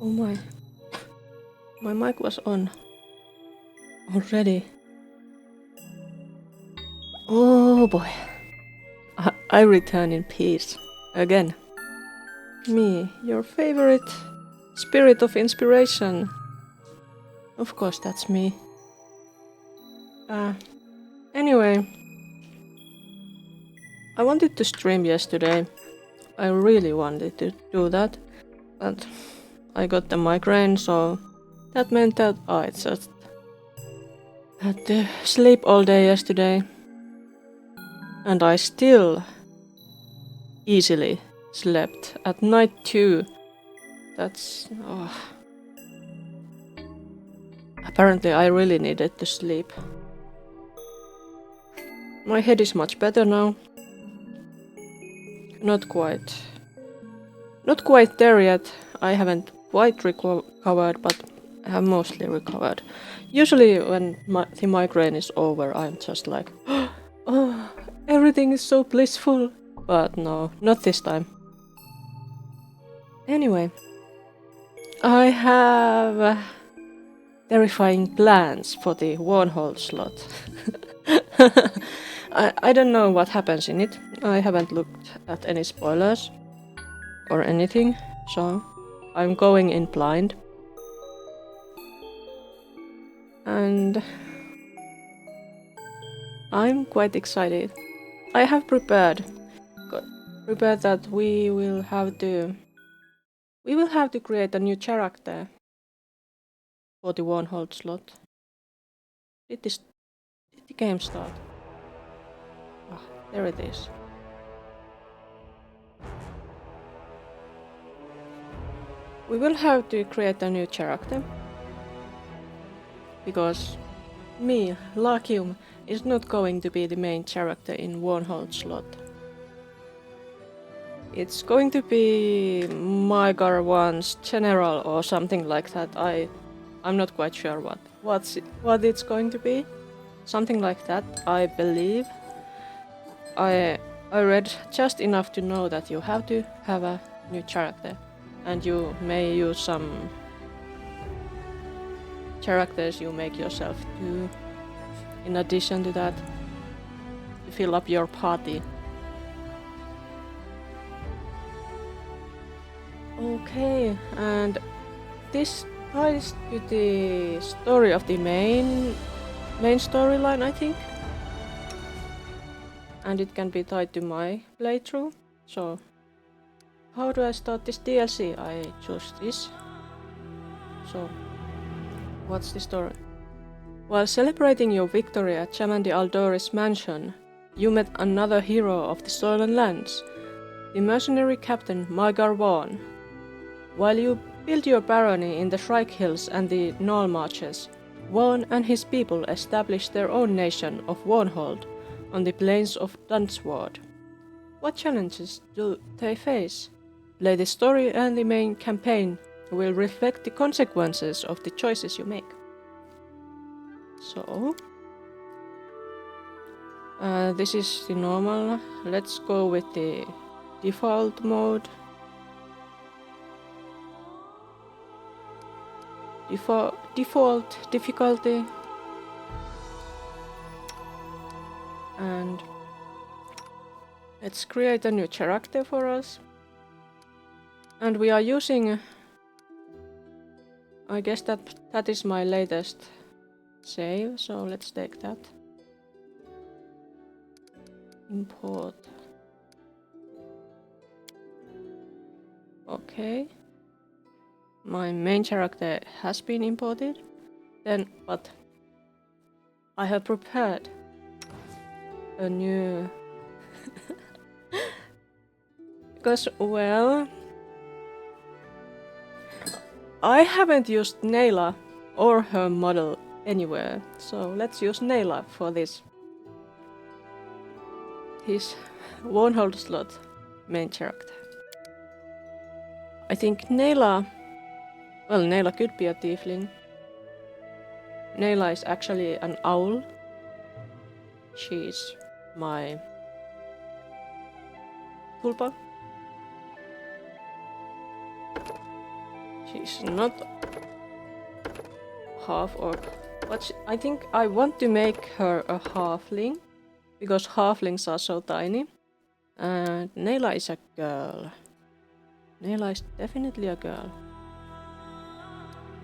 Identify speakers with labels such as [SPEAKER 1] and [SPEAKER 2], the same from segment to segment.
[SPEAKER 1] Oh my mic was on already. Oh boy. I return in peace. Again. Me, your favorite spirit of inspiration. Of course, that's me. Anyway, I wanted to stream yesterday. I really wanted to do that, but I got the migraine, so that meant that I just had to sleep all day yesterday. And I still easily slept at night too. That's... Apparently I really needed to sleep. My head is much better now. Not quite there yet. I haven't quite recovered, but I have mostly recovered. Usually when the migraine is over, I'm just like, oh, everything is so blissful. But no, not this time. Anyway, I have terrifying plans for the Varnhold slot. I don't know what happens in it. I haven't looked at any spoilers or anything, so I'm going in blind. And I'm quite excited. I have prepared that we will have to create a new character for the Varnhold slot. Did the game start? Ah, there it is. We will have to create a new character. Because me, Lakium, is not going to be the main character in Varnhold slot. It's going to be Mygar 1's general or something like that. I'm not quite sure what it's going to be. Something like that, I believe. I read just enough to know that you have to have a new character, and you may use some characters you make yourself too. In addition to that, to fill up your party. Okay, and this ties to the story of the main storyline, I think. And it can be tied to my playthrough. So, how do I start this DLC? I choose this. So, what's the story? While celebrating your victory at Shaman the Aldori's mansion, you met another hero of the Stolen Lands, the mercenary captain Mygar Vaughn. While you built your barony in the Shrike Hills and the Knoll Marches, Vaughn and his people established their own nation of Varnhold on the plains of Dunsward. What challenges do they face? Play the story and the main campaign will reflect the consequences of the choices you make. So, this is the normal. Let's go with the default mode. Default difficulty. And let's create a new character for us. And we are using, I guess that is my latest save, so let's take that. Import. Okay. My main character has been imported. But I have prepared a new... Because, well... I haven't used Nayla or her model anywhere, so let's use Nayla for this. His Varnhold slot main character. I think Nayla... Well, Nayla could be a tiefling. Nayla is actually an owl. She's my tulpa. She's not half orc, but I think I want to make her a halfling because halflings are so tiny. And Nayla is a girl. Nayla is definitely a girl.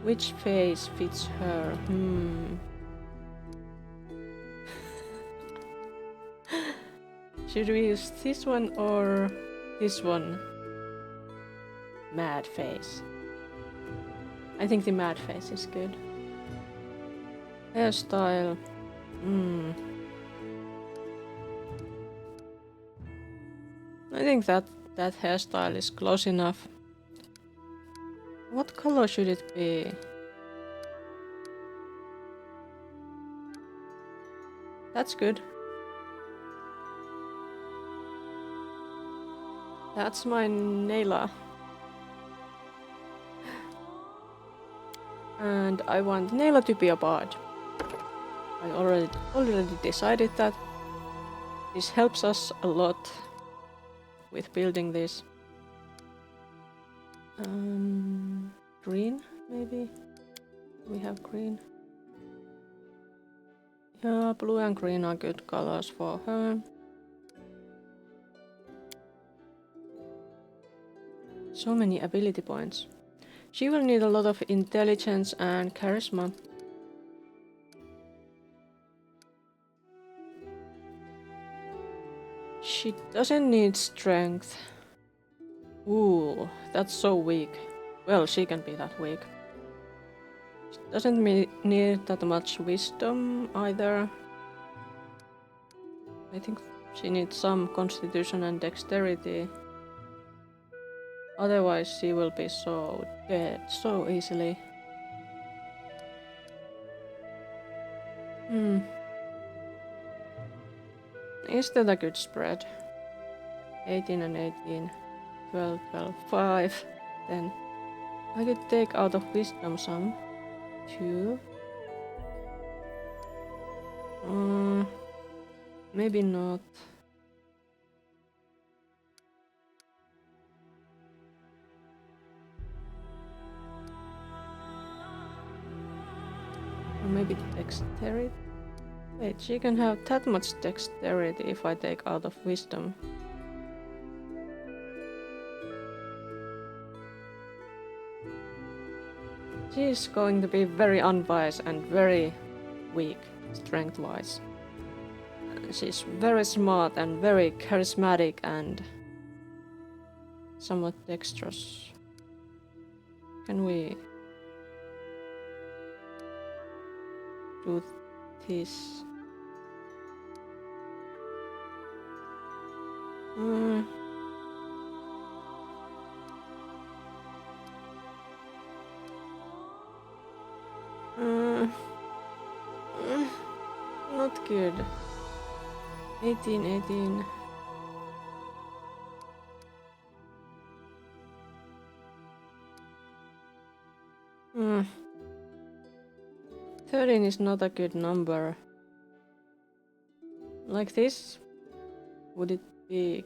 [SPEAKER 1] Which face fits her? Should we use this one or this one? Mad face. I think the mad face is good. Hairstyle. I think that hairstyle is close enough. What color should it be? That's good. That's my Nayla. And I want Nayla to be a bard. I already decided that. This helps us a lot with building this. Green, maybe? We have green. Yeah, blue and green are good colors for her. So many ability points. She will need a lot of intelligence and charisma. She doesn't need strength. Ooh, that's so weak. Well, she can be that weak. She doesn't need that much wisdom either. I think she needs some constitution and dexterity. Otherwise she will be so dead so easily. Is that a good spread? 18 and 18. 12, 12, 5. Then I could take out of wisdom some. 2. Maybe not. Or maybe dexterity? Wait, she can have that much dexterity if I take out of wisdom. She is going to be very unwise and very weak, strength-wise. She's very smart and very charismatic and somewhat dexterous. Can we do this? Not good. 18, 18. Hmm. 13 is not a good number. Like this? Would it be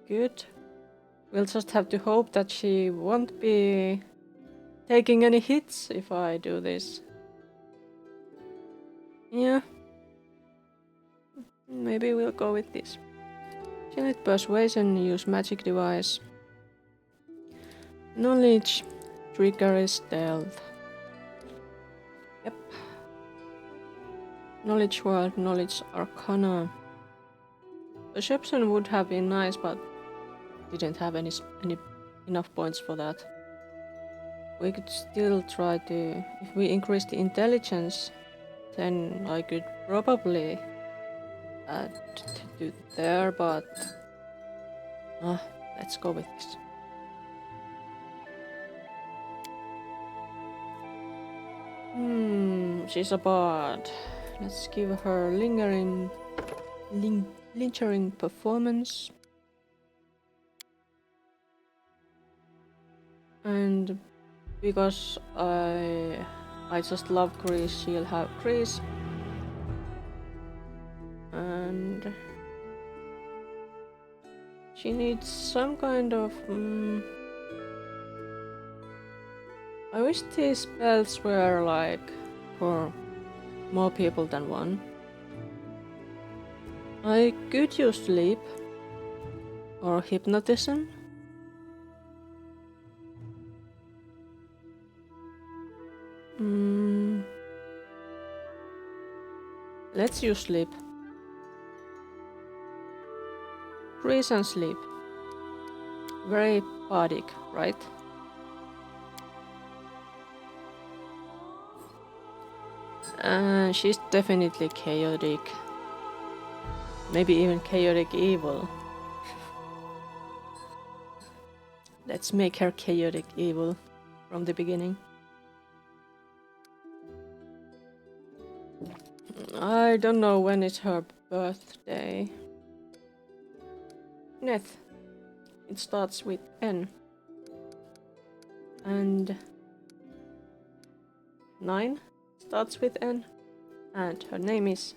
[SPEAKER 1] good? We'll just have to hope that she won't be taking any hits if I do this. Yeah. Maybe we'll go with this. She need persuasion, use magic device. Knowledge, trickery, stealth. Yep. Knowledge word, knowledge arcana. Perception would have been nice, but didn't have any enough points for that. We could still try to... If we increase the intelligence, then I could probably add to there, but... let's go with this. She's a bard. Let's give her lingering performance. And because I just love Grease, she'll have Grease. And she needs some kind of I wish these spells were like for more people than one. I could use sleep or hypnotism. Let's use sleep. Freeze and sleep. Very bodic, right? She's definitely chaotic. Maybe even chaotic evil. Let's make her chaotic evil from the beginning. I don't know when is her birthday. Neth. It starts with N. And 9 starts with N. And her name is...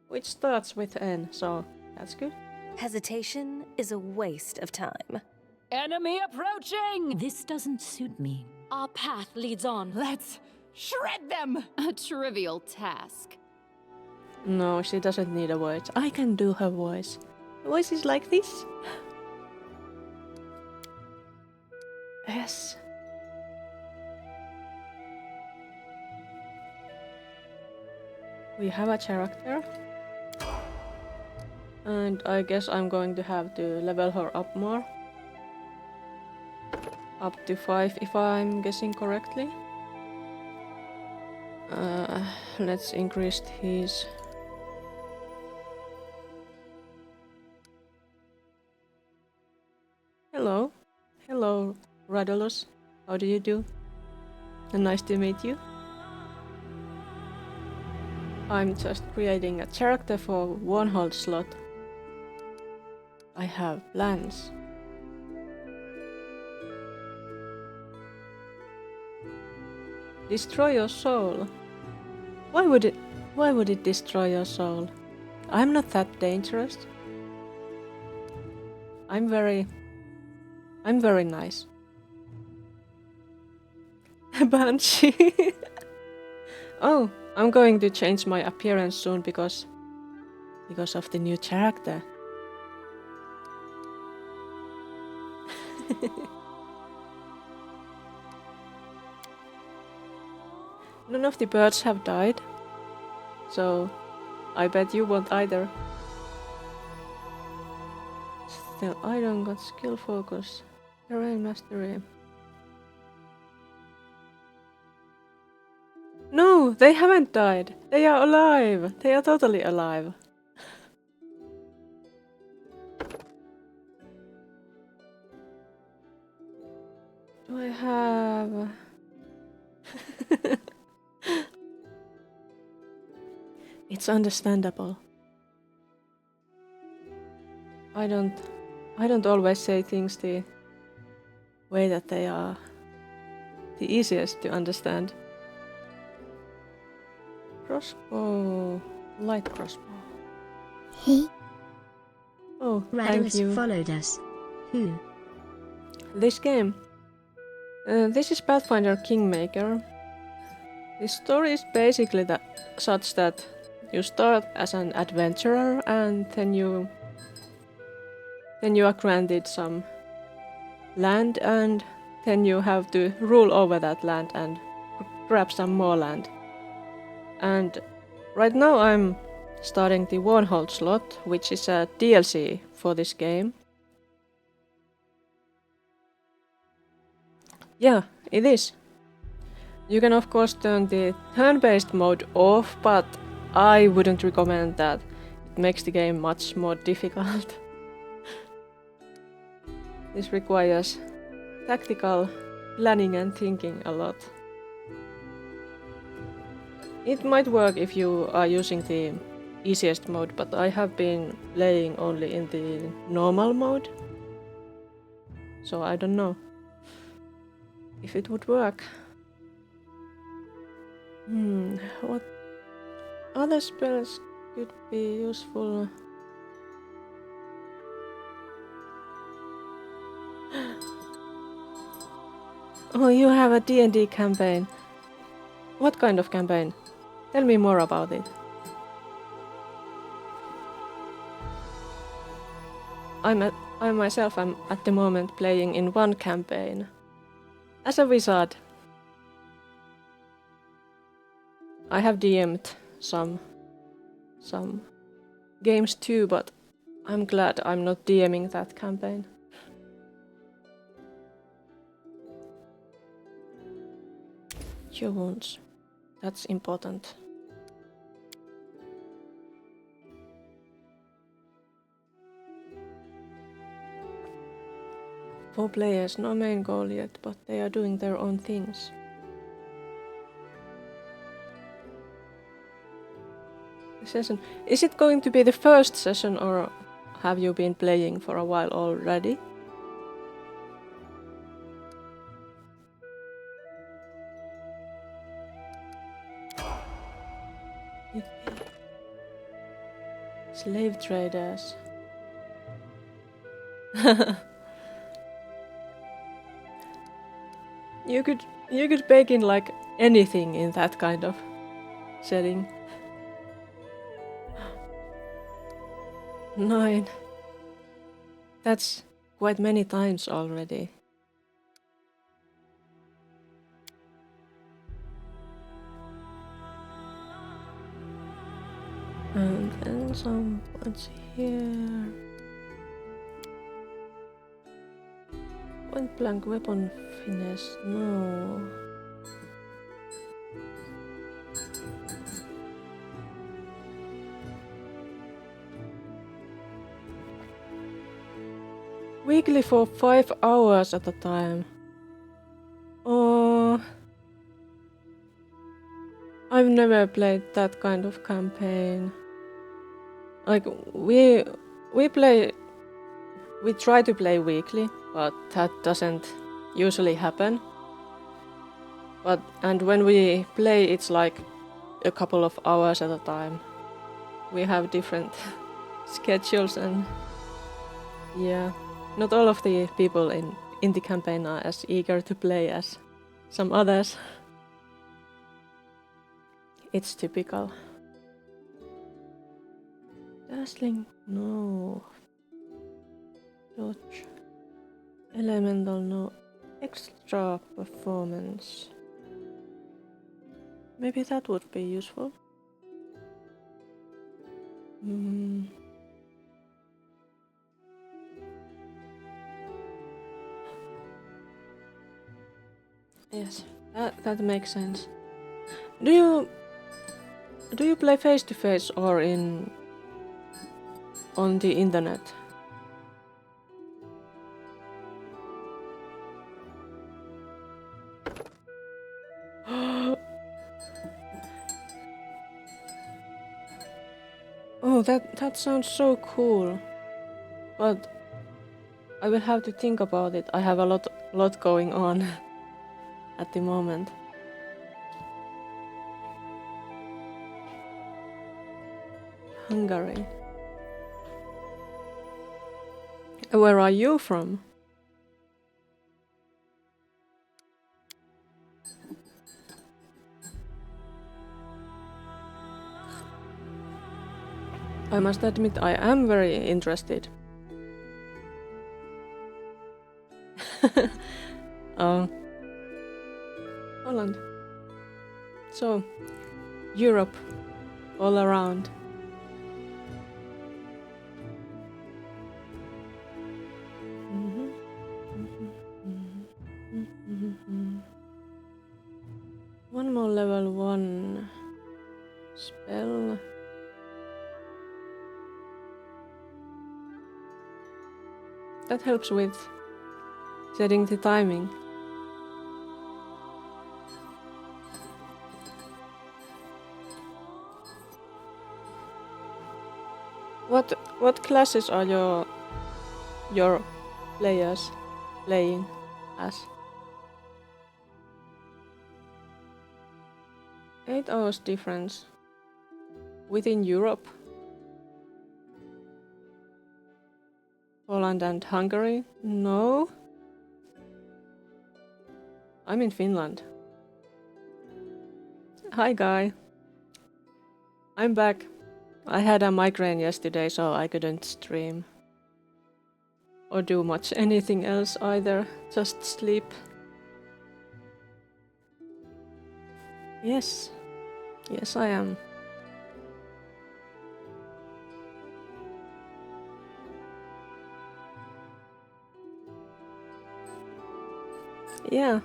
[SPEAKER 1] which starts with N, so that's good.
[SPEAKER 2] Hesitation is a waste of time.
[SPEAKER 3] Enemy approaching!
[SPEAKER 4] This doesn't suit me.
[SPEAKER 5] Our path leads on.
[SPEAKER 3] Let's shred them!
[SPEAKER 5] A trivial task.
[SPEAKER 1] No, she doesn't need a voice. I can do her voice. The voice is like this. Yes. We have a character. And I guess I'm going to have to level her up more. Up to 5 if I'm guessing correctly. Let's increase his... Hello. Hello, Radulus. How do you do? And nice to meet you. I'm just creating a character for Varnhold slot. I have plans. Destroy your soul. Why would it destroy your soul? I'm not that dangerous. I'm very nice. Banshee. Oh, I'm going to change my appearance soon because of the new character. None of the birds have died, so I bet you won't either. Still, I don't got skill focus, terrain mastery. No, they haven't died. They are alive. They are totally alive. Do I have... It's understandable. I don't always say things the way that they are the easiest to understand. Crossbow, light crossbow.
[SPEAKER 4] He?
[SPEAKER 1] Oh, thank you.
[SPEAKER 4] Radulus followed us. Who?
[SPEAKER 1] This game. This is Pathfinder Kingmaker. The story is basically such that you start as an adventurer and then you are granted some land and then you have to rule over that land and grab some more land. And right now I'm starting the Varnhold slot, which is a DLC for this game. Yeah, it is. You can of course turn the turn-based mode off, but I wouldn't recommend that. It makes the game much more difficult. This requires tactical planning and thinking a lot. It might work if you are using the easiest mode, but I have been playing only in the normal mode. So I don't know if it would work. What other spells could be useful? Oh, you have a D&D campaign. What kind of campaign? Tell me more about it. I myself am at the moment playing in one campaign. As a wizard. I have DM'd some games too, but I'm glad I'm not DMing that campaign. Your wounds. That's important. Four players, no main goal yet, but they are doing their own things. Session. Is it going to be the first session or have you been playing for a while already? Slave traders. You could bake in like anything in that kind of setting. 9. That's quite many times already. And then some points here. Point blank weapon finesse, no. Weekly for 5 hours at a time. Oh, I've never played that kind of campaign. Like we try to play weekly, but that doesn't usually happen. And when we play, it's like a couple of hours at a time. We have different schedules and yeah, not all of the people in the campaign are as eager to play as some others. It's typical. Dazzling, no. Dodge. Elemental, no. Extra performance. Maybe that would be useful. Yes, that makes sense. Do you play face to face or on the internet? Oh, that sounds so cool. But I will have to think about it. I have a lot going on at the moment. Hungary. Where are you from? I must admit I am very interested. Holland. So, Europe, all around. One more level 1 spell. That helps with setting the timing. What classes are your players playing as? 8 hours difference within Europe. Poland and Hungary? No. I'm in Finland. Hi, Guy. I'm back. I had a migraine yesterday, so I couldn't stream. Or do much anything else either. Just sleep. Yes. Yes, I am. Yeah.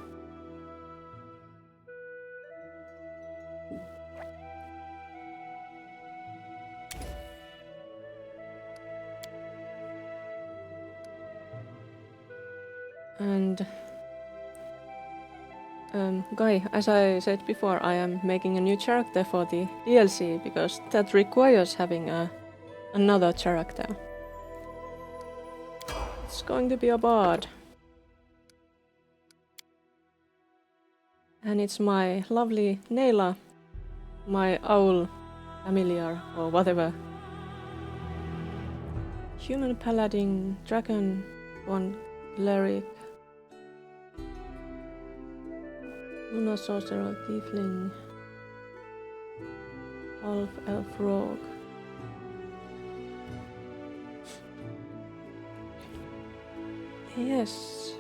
[SPEAKER 1] And Guy, as I said before, I am making a new character for the DLC because that requires having another character. It's going to be a bard. And it's my lovely Neila, my owl familiar or whatever. Human paladin, dragon, one cleric, Luna sorcerer, tiefling, half elf rogue. Yes.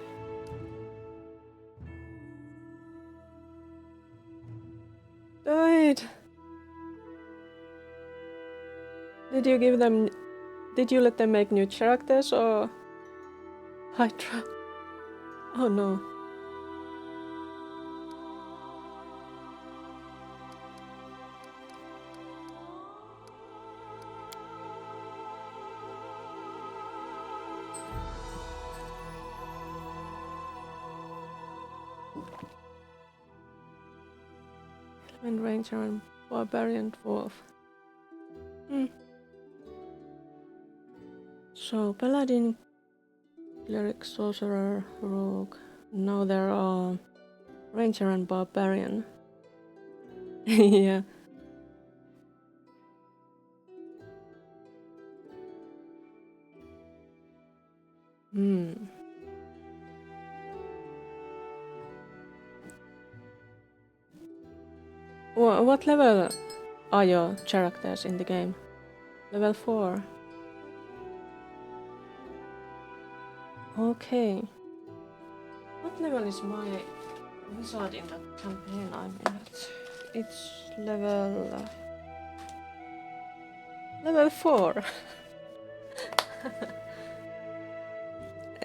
[SPEAKER 1] Died. Did you give them? Did you let them make new characters or? Hydra. Oh no. Elven ranger and barbarian dwarf. So paladin, cleric, sorcerer, rogue. Now there are ranger and barbarian. Yeah. What level are your characters in the game? Level 4. Okay. What level is my wizard in that campaign I'm in? It's level 4.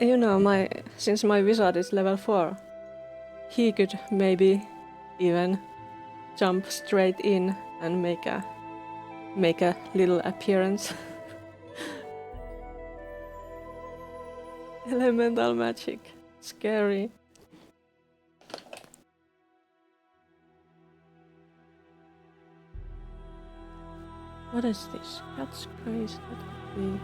[SPEAKER 1] You know, since my wizard is level 4, he could maybe even jump straight in and make a little appearance. Elemental magic. Scary. What is this? Cat's craze. That could be.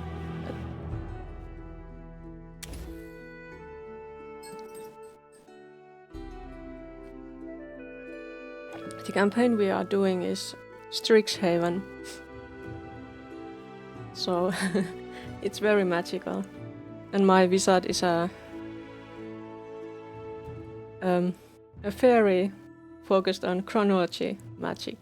[SPEAKER 1] The campaign we are doing is Strixhaven. So it's very magical. And my wizard is a fairy focused on chronology magic.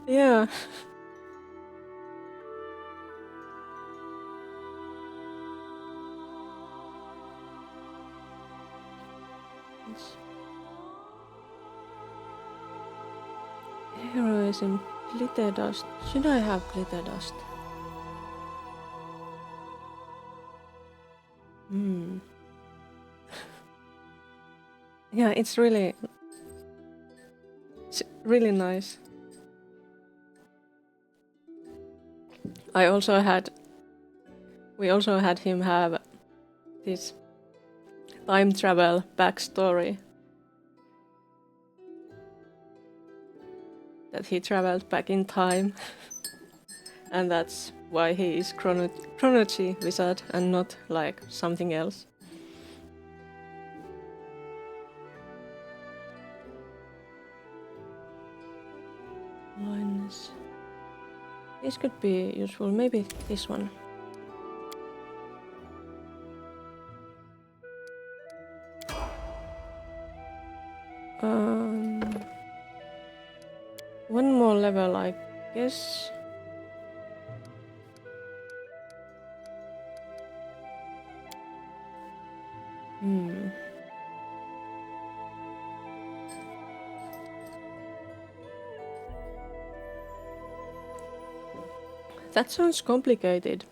[SPEAKER 1] Yeah. Heroism, glitter dust. Should I have glitter dust? Yeah, it's really nice. We also had him have this time travel backstory. That he traveled back in time. And that's why he is chronology wizard and not like something else. Blindness. This could be useful, maybe this one. guess. That sounds complicated.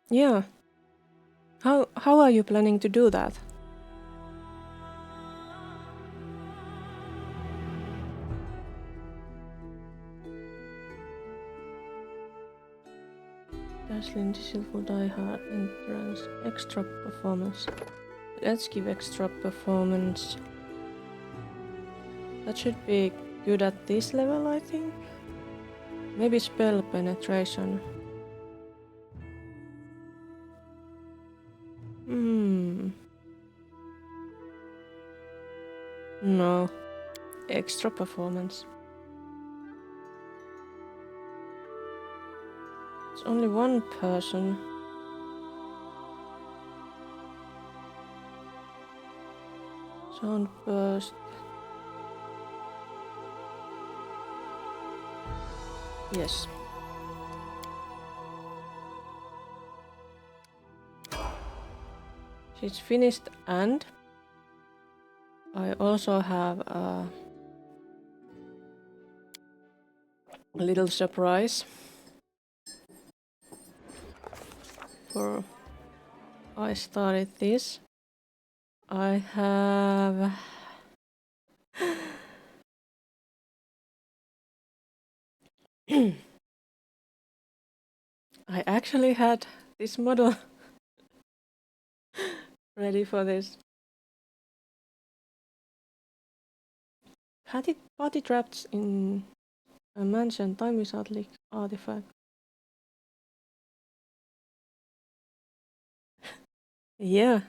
[SPEAKER 1] Yeah. How are you planning to do that? Dazzling Silver Die Hard entrance. Extra performance. Let's give extra performance. That should be good at this level, I think. Maybe spell penetration. No. Extra performance. It's only one person. Sound burst. Yes. She's finished, and I also have a little surprise for I started this. I have I actually had this model ready for this. Had it body trapped in a mansion time without leak artifact. Yeah.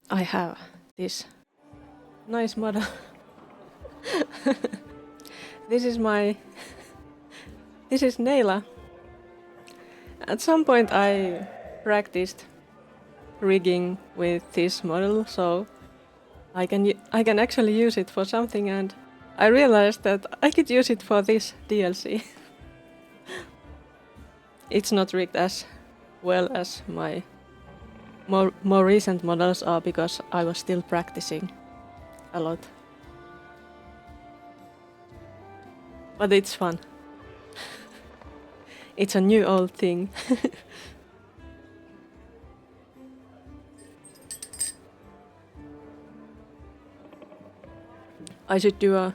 [SPEAKER 1] I have this nice model. This is Neila. At some point I practiced rigging with this model, so I can actually use it for something, and I realized that I could use it for this DLC. It's not rigged as well as my more recent models are because I was still practicing a lot. But it's fun. It's a new old thing. I should do a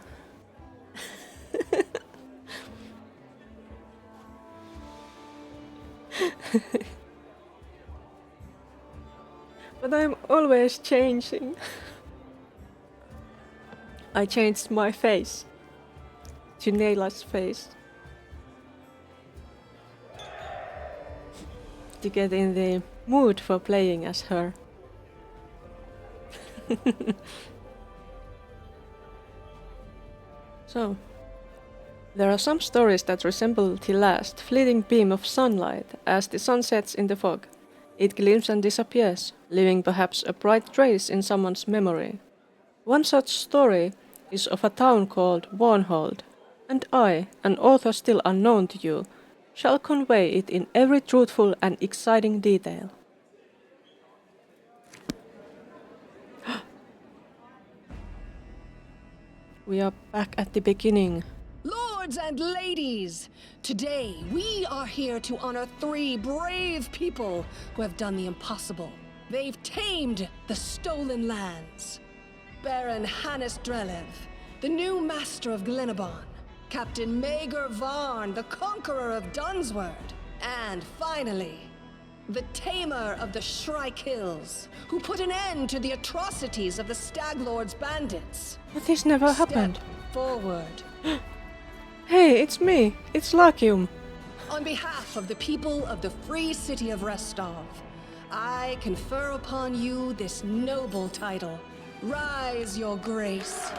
[SPEAKER 1] But I'm always changing. I changed my face to Neila's face to get in the mood for playing as her. So, there are some stories that resemble the last fleeting beam of sunlight as the sun sets in the fog. It gleams and disappears, leaving perhaps a bright trace in someone's memory. One such story is of a town called Varnhold, and I, an author still unknown to you, shall convey it in every truthful and exciting detail. We are back at the beginning.
[SPEAKER 6] Lords and ladies, today we are here to honor 3 brave people who have done the impossible. They've tamed the stolen lands. Baron Hannes Drelev, the new master of Glenabon, Captain Maegor Varn, the conqueror of Dunsword, and finally, the tamer of the Shrike Hills, who put an end to the atrocities of the Staglord's bandits.
[SPEAKER 1] But this never happened.
[SPEAKER 6] Step forward.
[SPEAKER 1] Hey, it's me. It's Lakium.
[SPEAKER 6] On behalf of the people of the free city of Restov, I confer upon you this noble title. Rise, your grace.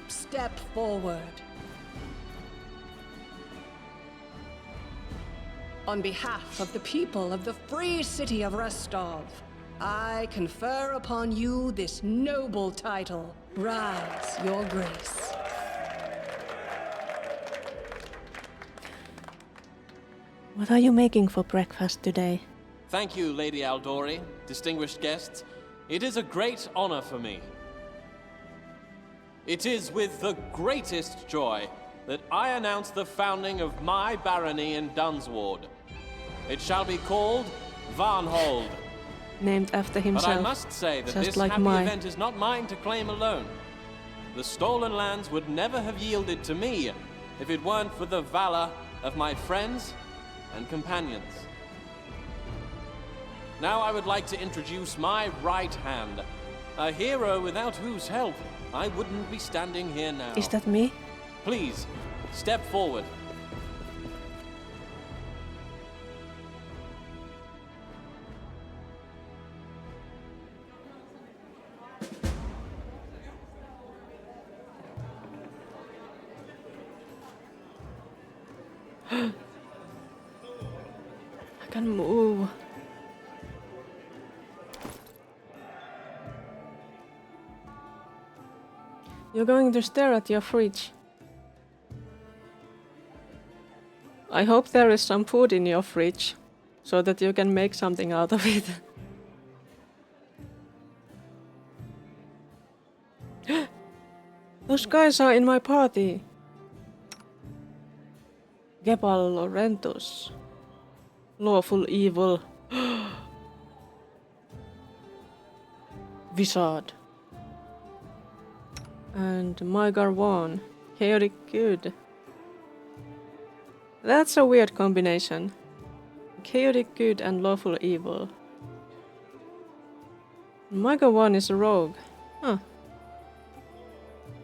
[SPEAKER 6] Step forward. On behalf of the people of the free city of Rostov, I confer upon you this noble title. Rise, your grace.
[SPEAKER 1] What are you making for breakfast today?
[SPEAKER 7] Thank you, Lady Aldori, distinguished guests. It is a great honor for me. It is with the greatest joy that I announce the founding of my barony in Dunsward. It shall be called Varnhold.
[SPEAKER 1] Named after himself.
[SPEAKER 7] But I must say that
[SPEAKER 1] just
[SPEAKER 7] this
[SPEAKER 1] like
[SPEAKER 7] happy
[SPEAKER 1] mine.
[SPEAKER 7] event is not mine to claim alone. The stolen lands would never have yielded to me if it weren't for the valor of my friends and companions. Now I would like to introduce my right hand, a hero without whose help I wouldn't be standing here now.
[SPEAKER 1] Is that me?
[SPEAKER 7] Please, step forward.
[SPEAKER 1] I can move. You're going to stare at your fridge. I hope there is some food in your fridge, so that you can make something out of it. Those guys are in my party. Gebal Laurentus. Lawful evil. Wizard. And Mygar 1. Chaotic good. That's a weird combination. Chaotic good and lawful evil. Mygar 1 is a rogue. Huh.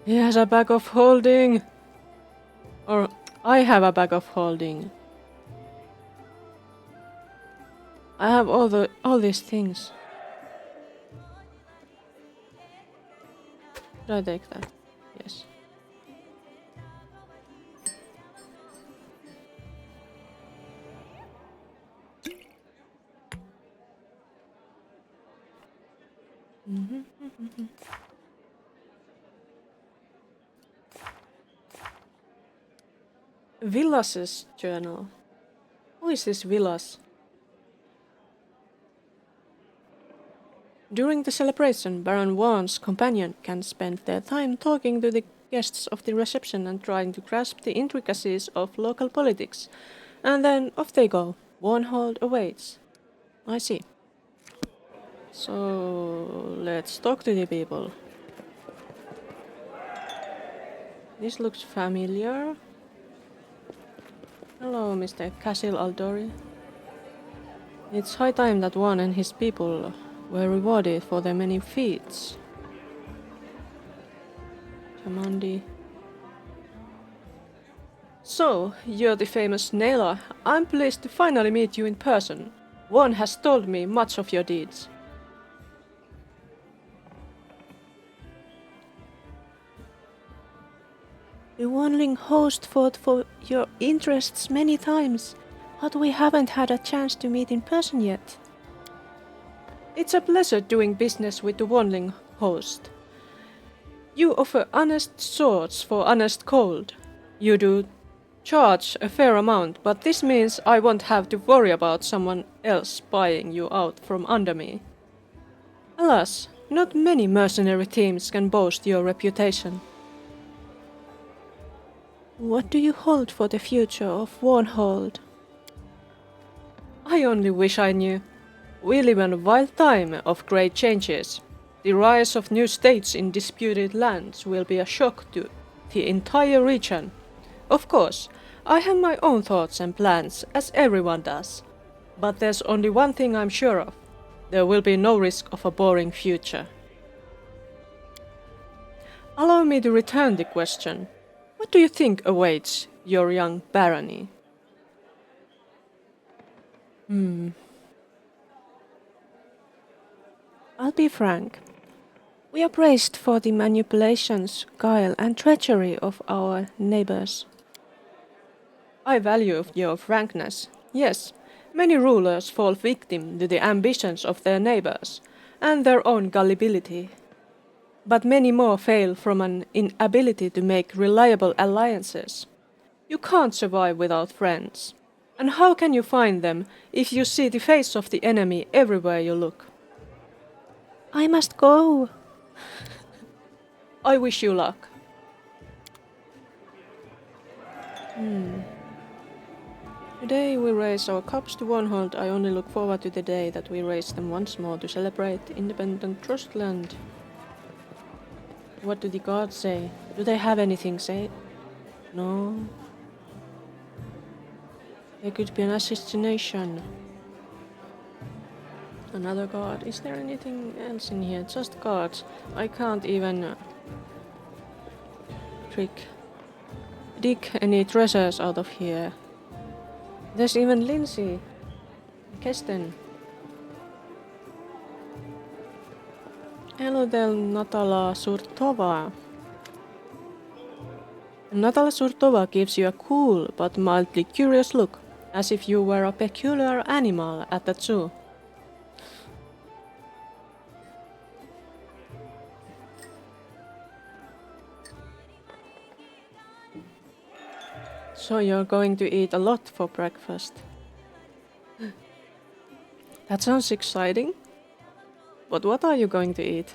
[SPEAKER 1] He has a bag of holding. Or I have a bag of holding. I have all these things. Should I take that? Yes. Villas's journal. Who is this Villas? During the celebration, Baron Warren's companion can spend their time talking to the guests of the reception and trying to grasp the intricacies of local politics. And then off they go. Varnhold awaits. I see. So let's talk to the people. This looks familiar. Hello, Mr. Casil Aldori. It's high time that Warren and his people were rewarded for their many feats. Chamandi. So, you're the famous Naila. I'm pleased to finally meet you in person. Warren has told me much of your deeds. The Wanling host fought for your interests many times, but we haven't had a chance to meet in person yet. It's a pleasure doing business with the Wanling host. You offer honest swords for honest gold. You do charge a fair amount, but this means I won't have to worry about someone else buying you out from under me. Alas, not many mercenary teams can boast your reputation. What do you hold for the future of Varnhold? I only wish I knew. We live in a wild time of great changes. The rise of new states in disputed lands will be a shock to the entire region. Of course, I have my own thoughts and plans, as everyone does. But there's only one thing I'm sure of. There will be no risk of a boring future. Allow me to return the question. What do you think awaits your young barony? I'll be frank. We are praised for the manipulations, guile, and treachery of our neighbors. I value your frankness. Yes, many rulers fall victim to the ambitions of their neighbors and their own gullibility. But many more fail from an inability to make reliable alliances. You can't survive without friends. And how can you find them if you see the face of the enemy everywhere you look? I must go. I wish you luck. Today we raise our cups to Varnhold. I only look forward to the day that we raise them once more to celebrate independent Trustland. What do the gods say? Do they have anything say? No. There could be an assassination. Another god. Is there anything else in here? Just gods. I can't even dig any treasures out of here. There's even Lindsay. Kesten. Hello there, Natala Surtova. Natala Surtova gives you a cool but mildly curious look, as if you were a peculiar animal at the zoo. So you're going to eat a lot for breakfast. That sounds exciting. But what are you going to eat?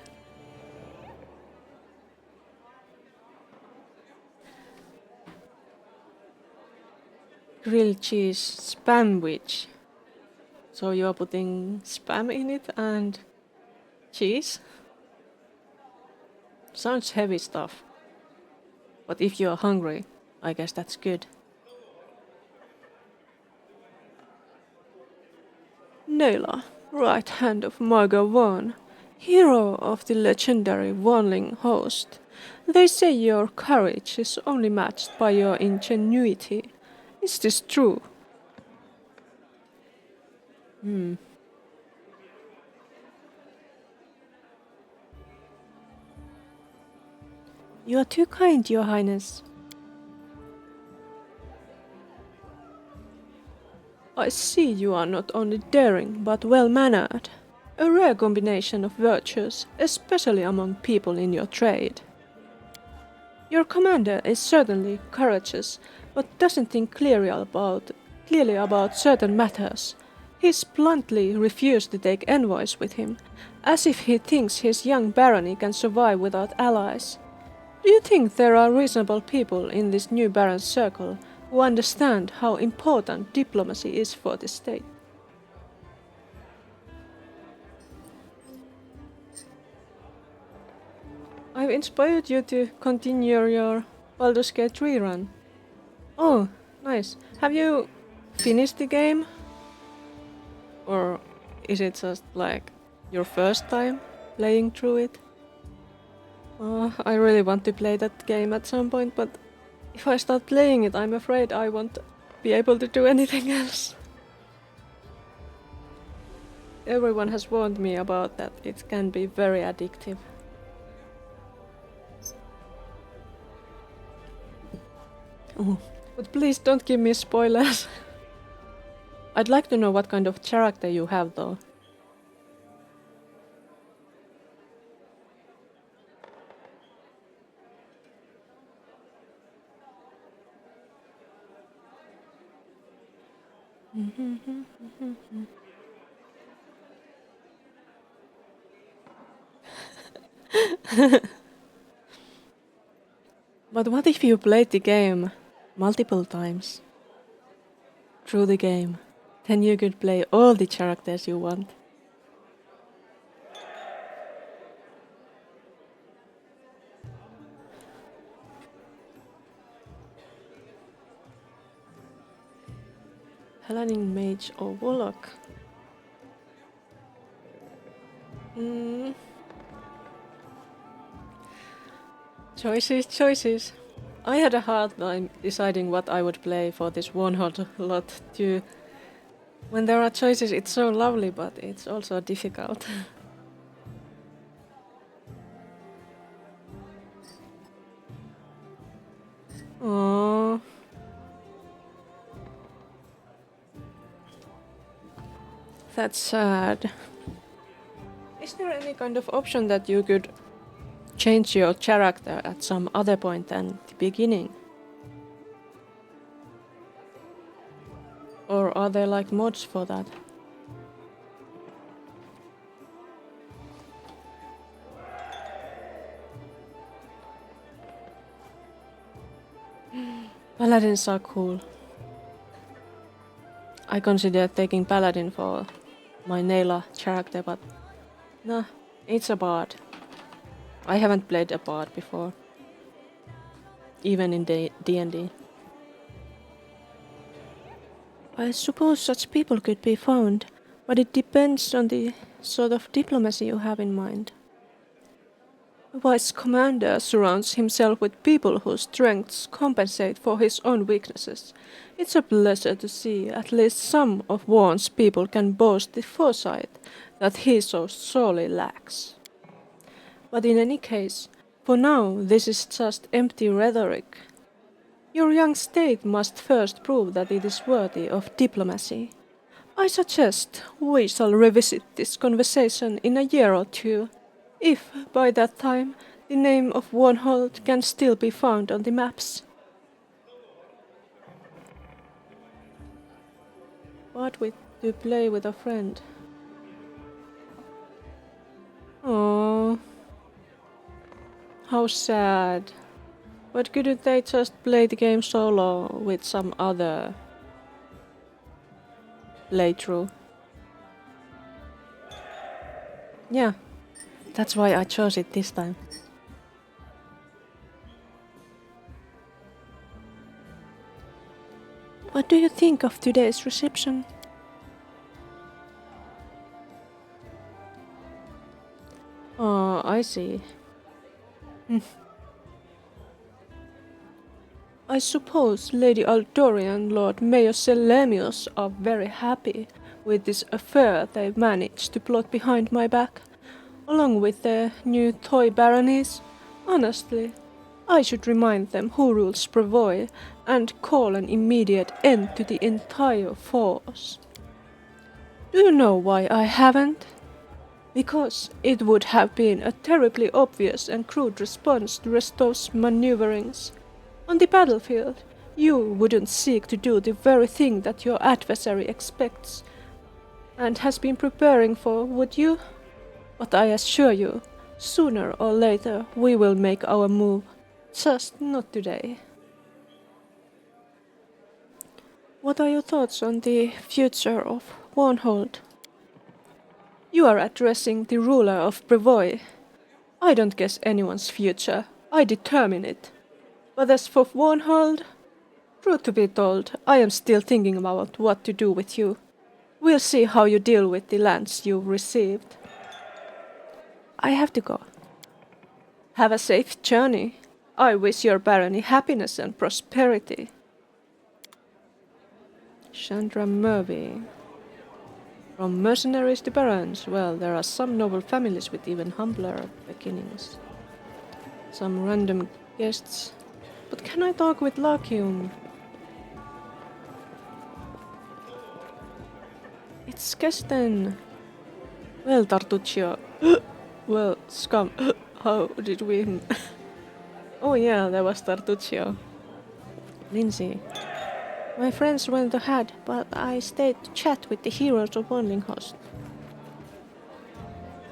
[SPEAKER 1] Grilled cheese spamwich. So you're putting spam in it and cheese? Sounds heavy stuff. But if you're hungry, I guess that's good. Nayla, right hand of Margot Vaughn, hero of the legendary Vonling host. They say your courage is only matched by your ingenuity. Is this true? You are too kind, Your Highness. I see you are not only daring, but well-mannered. A rare combination of virtues, especially among people in your trade. Your commander is certainly courageous, but doesn't think clearly about certain matters. He's bluntly refused to take envoys with him, as if he thinks his young barony can survive without allies. Do you think there are reasonable people in this new baron's circle who understand how important diplomacy is for the state? I've inspired you to continue your Baldur's Gate 3 run. Oh, nice. Have you finished the game? Or is it just like your first time playing through it? I really want to play that game at some point, but if I start playing it, I'm afraid I won't be able to do anything else. Everyone has warned me about that. It can be very addictive. Oh, but please don't give me spoilers. I'd like to know what kind of character you have, though. But what if you played the game multiple times? Through the game. Then you could play all the characters you want. Paladin, Mage or Warlock? Choices. I had a hard time deciding what I would play for this Varnhold lot too. When there are choices, it's so lovely, but it's also difficult. Aww. That's sad. Is there any kind of option that you could change your character at some other point than the beginning? Or are there like mods for that? Paladins are cool. I considered taking Paladin for my Nayla character, but nah, it's a bard. I haven't played a bard before, even in D&D. I suppose such people could be found, but it depends on the sort of diplomacy you have in mind. A wise commander surrounds himself with people whose strengths compensate for his own weaknesses. It's a pleasure to see at least some of Warren's people can boast the foresight that he so sorely lacks. But in any case, for now this is just empty rhetoric. Your young state must first prove that it is worthy of diplomacy. I suggest we shall revisit this conversation in a year or two, if by that time the name of Varnhold can still be found on the maps. But to play with a friend. Oh, how sad. But couldn't they just play the game solo with some other playthrough? Yeah, that's why I chose it this time. What do you think of today's reception? Oh, I see. I suppose Lady Aldori and Lord Mayor Selemius are very happy with this affair they've managed to plot behind my back, along with their new toy baronies. Honestly, I should remind them who rules Brevoy and call an immediate end to the entire force. Do you know why I haven't? Because it would have been a terribly obvious and crude response to Restow's maneuverings. On the battlefield, you wouldn't seek to do the very thing that your adversary expects and has been preparing for, would you? But I assure you, sooner or later we will make our move. Just not today. What are your thoughts on the future of Varnhold? You are addressing the ruler of Brevoy. I don't guess anyone's future. I determine it. But as for Varnhold, truth to be told, I am still thinking about what to do with you. We'll see how you deal with the lands you've received. I have to go. Have a safe journey. I wish your barony happiness and prosperity. Chandra Murphy. From mercenaries to barons, well, there are some noble families with even humbler beginnings. Some random guests. But can I talk with Lakium? It's Kesten. Well, Tartuccio. Well, scum. How did we... Oh yeah, that was Tartuccio. Lindsay. My friends went ahead, but I stayed to chat with the heroes of Varnhold.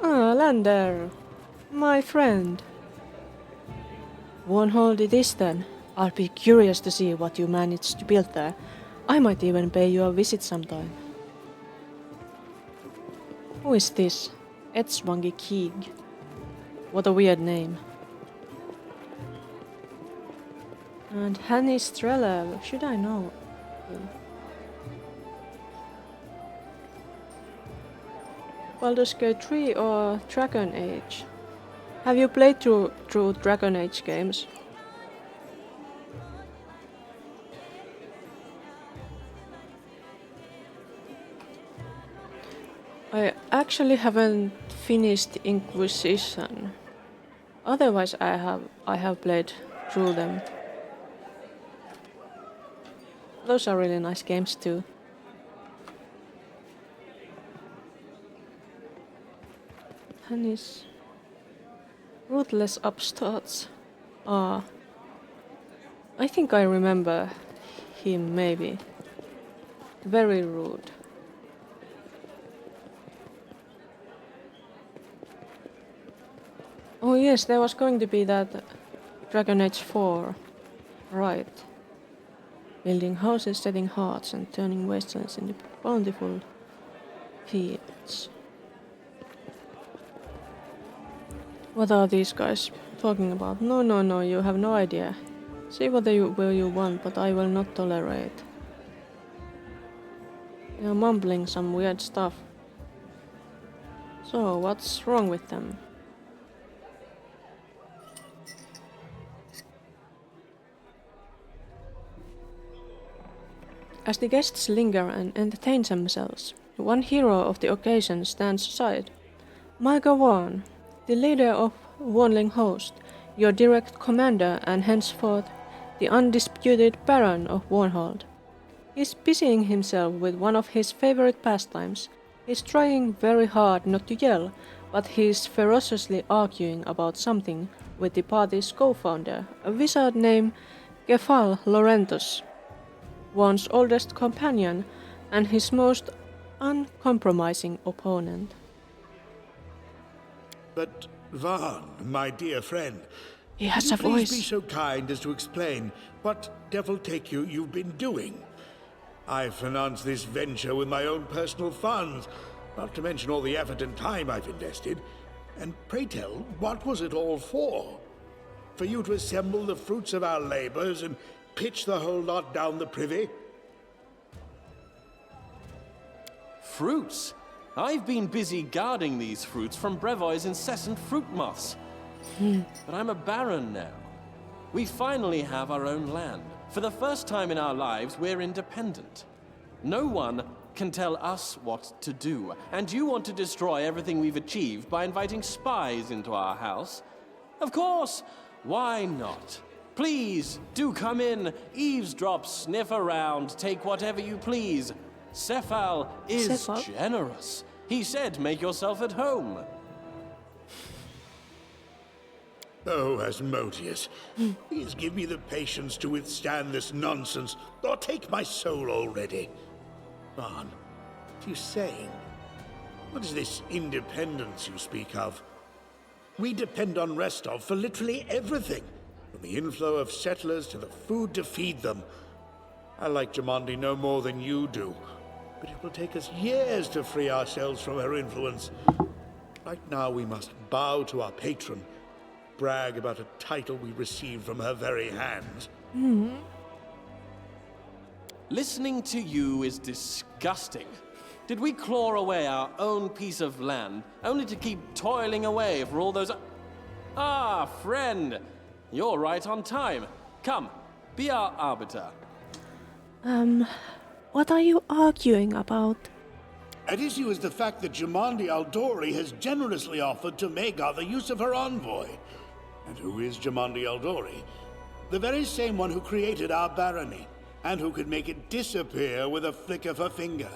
[SPEAKER 1] Ah, Lander. My friend. Varnhold it is then. I'll be curious to see what you managed to build there. I might even pay you a visit sometime. Who is this? Etzwangi Keeg. What a weird name. And Hanny Strelev, should I know him? Baldur's Gate 3 or Dragon Age? Have you played through Dragon Age games? I actually haven't finished Inquisition. Otherwise I have played through them. Those are really nice games too. Tennis. Ruthless upstarts. I think I remember him, maybe. Very rude. Oh yes, there was going to be that Dragon Age 4. Right. Building houses, setting hearts, and turning wastelands into bountiful fields. What are these guys talking about? No, you have no idea. Say what you want, but I will not tolerate. They are mumbling some weird stuff. So, what's wrong with them? As the guests linger and entertain themselves, one hero of the occasion stands aside. Micah Warren, the leader of Warnling Host, your direct commander and henceforth the undisputed Baron of Varnhold. He's busying himself with one of his favorite pastimes. He's trying very hard not to yell, but he's ferociously arguing about something with the party's co-founder, a wizard named Gefal Laurentus, one's oldest companion and his most uncompromising opponent.
[SPEAKER 8] But Varn, my dear friend,
[SPEAKER 1] He has
[SPEAKER 8] would
[SPEAKER 1] a
[SPEAKER 8] you please
[SPEAKER 1] voice.
[SPEAKER 8] be so kind as to explain what devil take you've been doing? I've financed this venture with my own personal funds, not to mention all the effort and time I've invested. And pray tell, what was it all for? For you to assemble the fruits of our labors and pitch the whole lot down the privy?
[SPEAKER 7] Fruits? I've been busy guarding these fruits from Brevoy's incessant fruit moths. But I'm a baron now. We finally have our own land. For the first time in our lives, we're independent. No one can tell us what to do. And you want to destroy everything we've achieved by inviting spies into our house? Of course! Why not? Please, do come in, eavesdrop, sniff around, take whatever you please. Cephal is
[SPEAKER 1] Cephal?
[SPEAKER 7] generous. He said make yourself at home.
[SPEAKER 8] Oh, Asmodeus, please give me the patience to withstand this nonsense, or take my soul already. Varn, what are you saying? What is this independence you speak of? We depend on Restov for literally everything, from the inflow of settlers to the food to feed them. I like Jamandi no more than you do, but it will take us years to free ourselves from her influence. Right now we must bow to our patron, brag about a title we received from her very hands.
[SPEAKER 7] Listening to you is disgusting. Did we claw away our own piece of land, only to keep toiling away for all those... Ah, friend! You're right on time. Come, be our arbiter.
[SPEAKER 1] What are you arguing about?
[SPEAKER 8] At issue is the fact that Jamandi Aldori has generously offered to Magar the use of her envoy. And who is Jamandi Aldori? The very same one who created our barony, and who could make it disappear with a flick of her finger.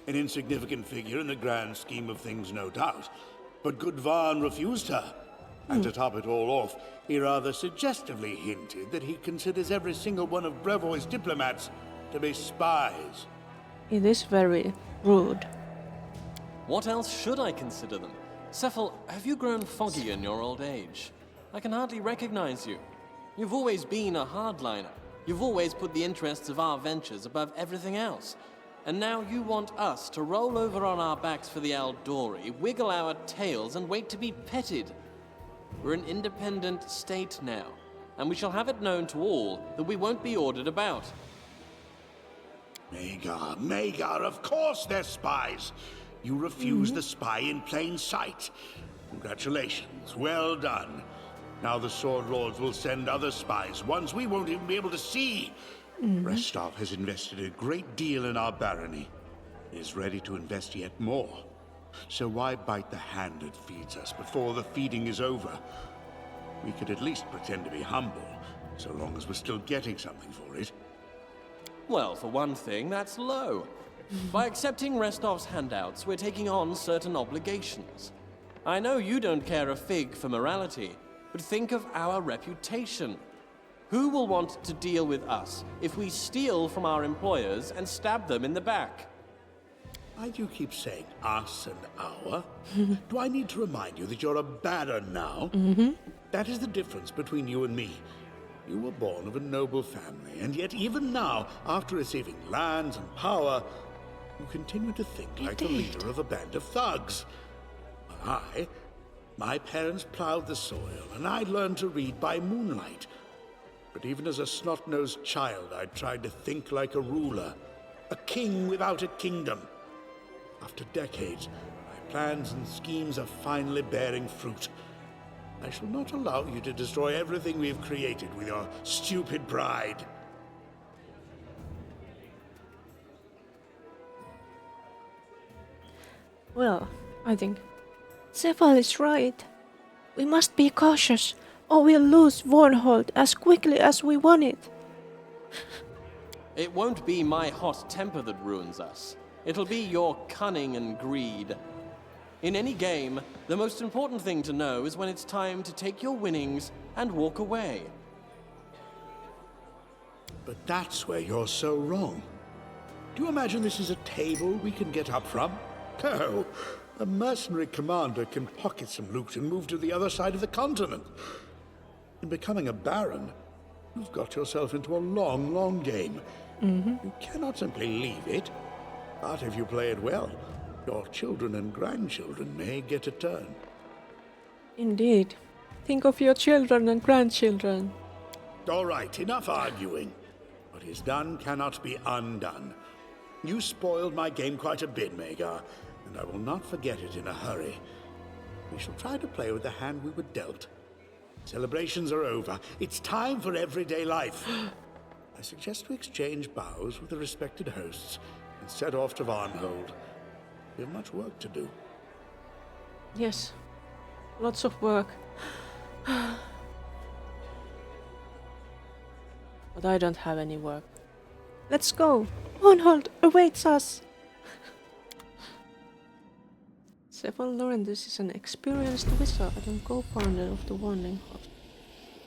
[SPEAKER 8] An insignificant figure in the grand scheme of things, no doubt. But good Varn refused her. And to top it all off, he rather suggestively hinted that he considers every single one of Brevoy's diplomats to be spies.
[SPEAKER 1] It is very rude.
[SPEAKER 7] What else should I consider them? Cephal, have you grown foggy in your old age? I can hardly recognize you. You've always been a hardliner. You've always put the interests of our ventures above everything else. And now you want us to roll over on our backs for the Aldori, wiggle our tails, and wait to be petted. We're an independent state now, and we shall have it known to all that we won't be ordered about.
[SPEAKER 8] Magar, of course they're spies. You refused the spy in plain sight. Congratulations, well done. Now the Sword Lords will send other spies, ones we won't even be able to see. Restov has invested a great deal in our barony. He is ready to invest yet more. So why bite the hand that feeds us before the feeding is over? We could at least pretend to be humble, so long as we're still getting something for it.
[SPEAKER 7] Well, for one thing, that's low. By accepting Restov's handouts, we're taking on certain obligations. I know you don't care a fig for morality, but think of our reputation. Who will want to deal with us if we steal from our employers and stab them in the back?
[SPEAKER 8] Why do you keep saying us and our? Do I need to remind you that you're a baron now? That is the difference between you and me. You were born of a noble family, and yet even now, after receiving lands and power, you continue to think like the leader of a band of thugs. While my parents plowed the soil, and I learned to read by moonlight. But even as a snot-nosed child, I tried to think like a ruler, a king without a kingdom. After decades, my plans and schemes are finally bearing fruit. I shall not allow you to destroy everything we've created with your stupid pride.
[SPEAKER 1] Well, I think Cephal is right. We must be cautious, or we'll lose Varnhold as quickly as we want it.
[SPEAKER 7] It won't be my hot temper that ruins us. It'll be your cunning and greed. In any game, the most important thing to know is when it's time to take your winnings and walk away.
[SPEAKER 8] But that's where you're so wrong. Do you imagine this is a table we can get up from? No. A mercenary commander can pocket some loot and move to the other side of the continent. In becoming a baron, you've got yourself into a long, long game. You cannot simply leave it. But if you play it well, your children and grandchildren may get a turn.
[SPEAKER 1] Indeed. Think of your children and grandchildren.
[SPEAKER 8] All right, enough arguing. What is done cannot be undone. You spoiled my game quite a bit, Magar, and I will not forget it in a hurry. We shall try to play with the hand we were dealt. Celebrations are over. It's time for everyday life. I suggest we exchange bows with the respected hosts and set off to Varnhold. We have much work to do.
[SPEAKER 1] Yes. Lots of work. But I don't have any work. Let's go! Varnhold awaits us! Cephal Laurentius is an experienced wizard and co-founder of the Varnhold.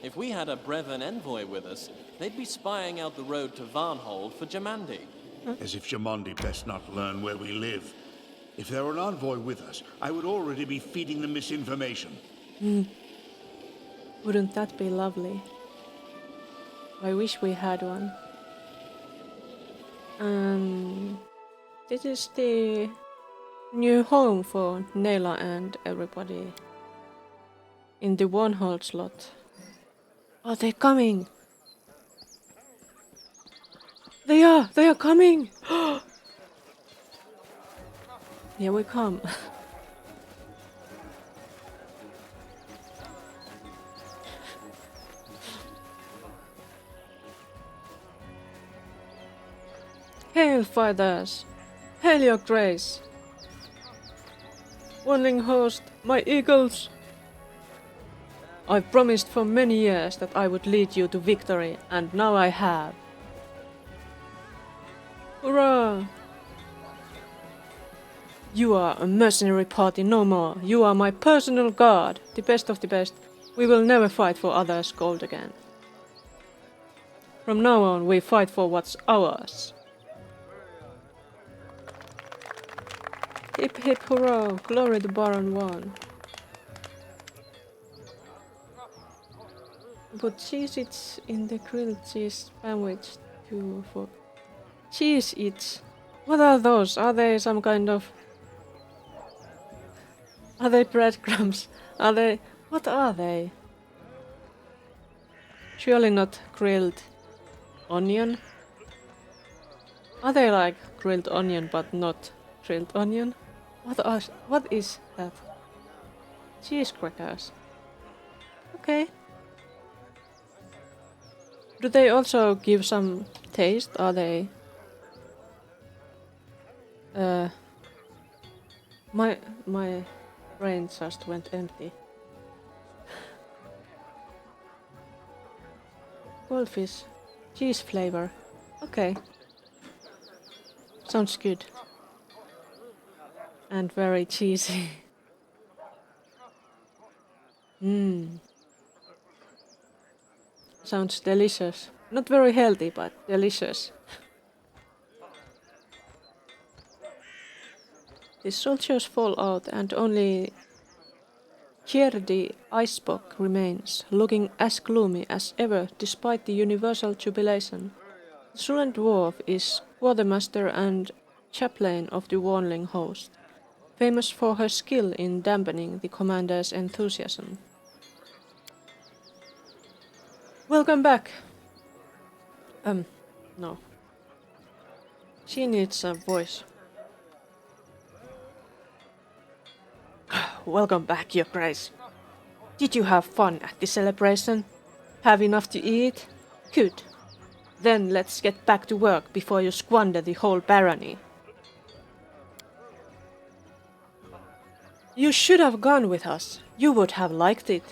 [SPEAKER 7] If we had a Brevin envoy with us, they'd be spying out the road to Varnhold for Jamandi.
[SPEAKER 8] As if Jamandi best not learn where we live. If there were an envoy with us, I would already be feeding them misinformation.
[SPEAKER 1] Wouldn't that be lovely? I wish we had one. This is the new home for Nela and everybody in the Varnhold slot. Are they coming? They are coming! Here we come. Hail, fighters! Hail, your grace! Wanling host, my eagles! I've promised for many years that I would lead you to victory, and now I have. Hurrah! You are a mercenary party no more. You are my personal guard, the best of the best. We will never fight for others' gold again. From now on, we fight for what's ours. Hip hip hurrah! Glory to Baron 1. Put cheese its in the grilled cheese sandwich too for cheese its. What are those? Are they some kind of? Are they breadcrumbs? Are they? What are they? Surely not grilled onion. Are they like grilled onion but not grilled onion? What is that? Cheese crackers. Okay. Do they also give some taste? Are they? My brain just went empty. Goldfish, cheese flavor. Okay. Sounds good. And very cheesy. Mmm. Sounds delicious. Not very healthy, but delicious. The soldiers fall out and only Kier the Icebox remains, looking as gloomy as ever despite the universal jubilation. The sullen dwarf is quartermaster and chaplain of the Warnling host, famous for her skill in dampening the commander's enthusiasm. Welcome back! No. She needs a voice. Welcome back, Your Grace. Did you have fun at the celebration? Have enough to eat? Good. Then let's get back to work before you squander the whole barony. You should have gone with us. You would have liked it.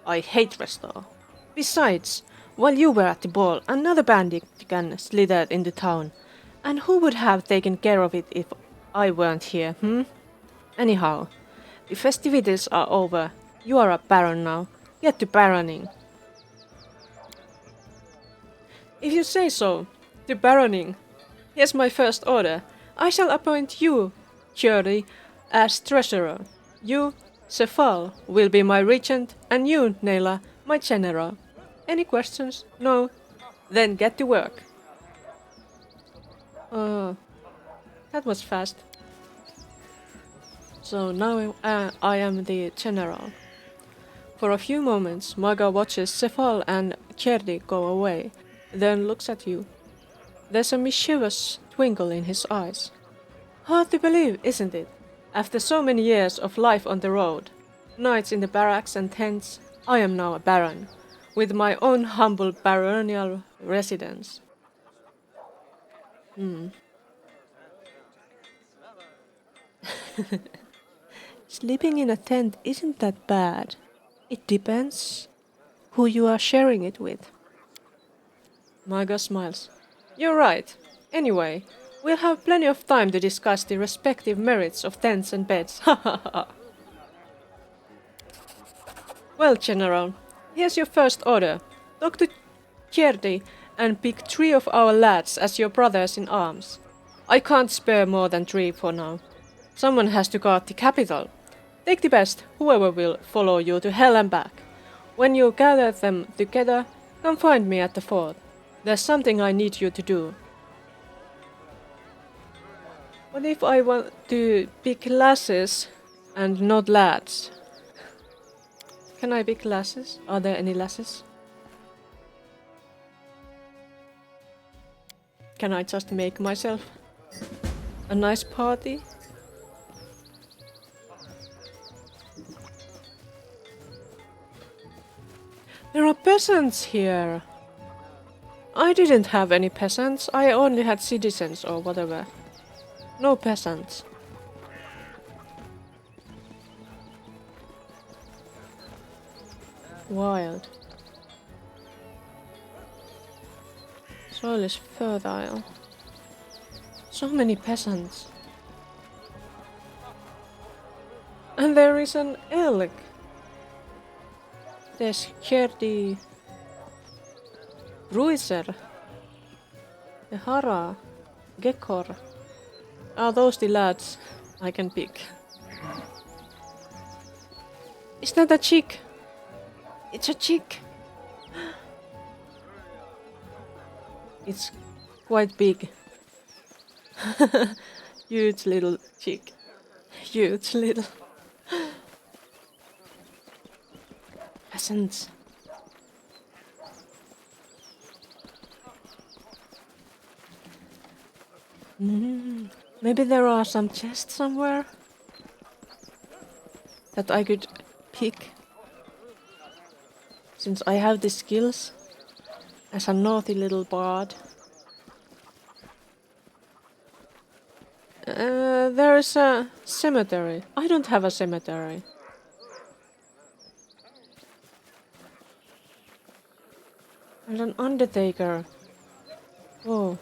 [SPEAKER 1] I hate Restore. Besides, while you were at the ball, another bandit slithered into town. And who would have taken care of it if I weren't here, Anyhow, the festivities are over. You are a baron now. Get to baroning. If you say so, to baroning. Here's my first order. I shall appoint you, Curdy, as treasurer. You, Cephal, will be my regent, and you, Nayla, my general. Any questions? No? Then get to work. That was fast. So now I am the general. For a few moments, Maga watches Cephal and Curdy go away, then looks at you. There's a mischievous twinkle in his eyes. Hard to believe, isn't it? After so many years of life on the road, nights in the barracks and tents, I am now a baron, with my own humble baronial residence. Sleeping in a tent isn't that bad. It depends who you are sharing it with. Maga smiles. You're right. Anyway, we'll have plenty of time to discuss the respective merits of tents and beds. Ha ha ha. Well, General, here's your first order. Talk to Kjerdi and pick 3 of our lads as your brothers in arms. I can't spare more than 3 for now. Someone has to guard the capital. Take the best, whoever will follow you to hell and back. When you gather them together, come find me at the fort. There's something I need you to do. What if I want to pick lasses and not lads? Can I pick lasses? Are there any lasses? Can I just make myself a nice party? There are peasants here. I didn't have any peasants. I only had citizens or whatever. No peasants. Wild. Soil is fertile. So many peasants. And there is an elk. There's Kjerdi Ruiser, the Hara, Gekor. Are those the lads I can pick? Is that a chick? It's a chick. It's quite big. Huge little chick. Huge little. Peasants. Maybe there are some chests somewhere that I could pick, since I have the skills as a naughty little bard. There is a cemetery. I don't have a cemetery. And an undertaker. Oh.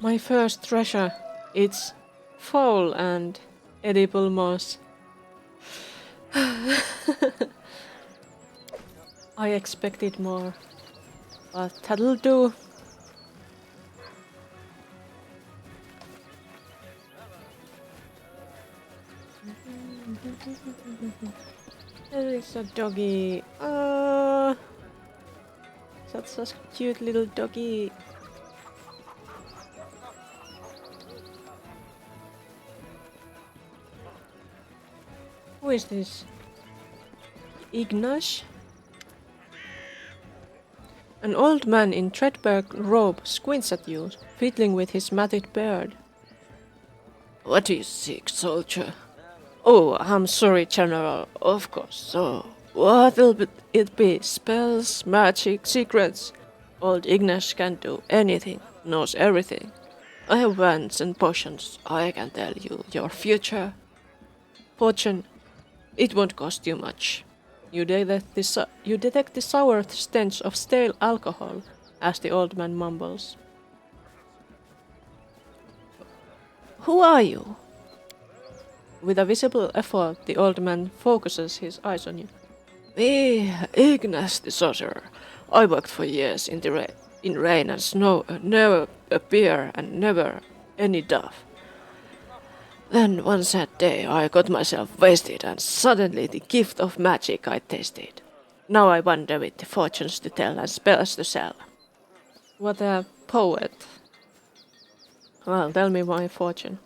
[SPEAKER 1] My first treasure. It's foul and edible moss. I expected more, but that'll do. There is a doggy. That's a cute little doggy. Who is this? Ignash? An old man in threadbare robe squints at you, fiddling with his matted beard. What do you seek, soldier? Oh, I'm sorry, General. Of course. So, what will it be? Spells, magic, secrets? Old Ignash can do anything, knows everything. I have wands and potions. I can tell you your future. Fortune, it won't cost you much. You detect the sour stench of stale alcohol as the old man mumbles. Who are you? With a visible effort, the old man focuses his eyes on you. Me, Ignace the sorcerer. I worked for years in rain and snow, never a beer and never any duff. Then one sad day I got myself wasted and suddenly the gift of magic I tasted. Now I wander with the fortunes to tell and spells to sell. What a poet. Well, tell me my fortune.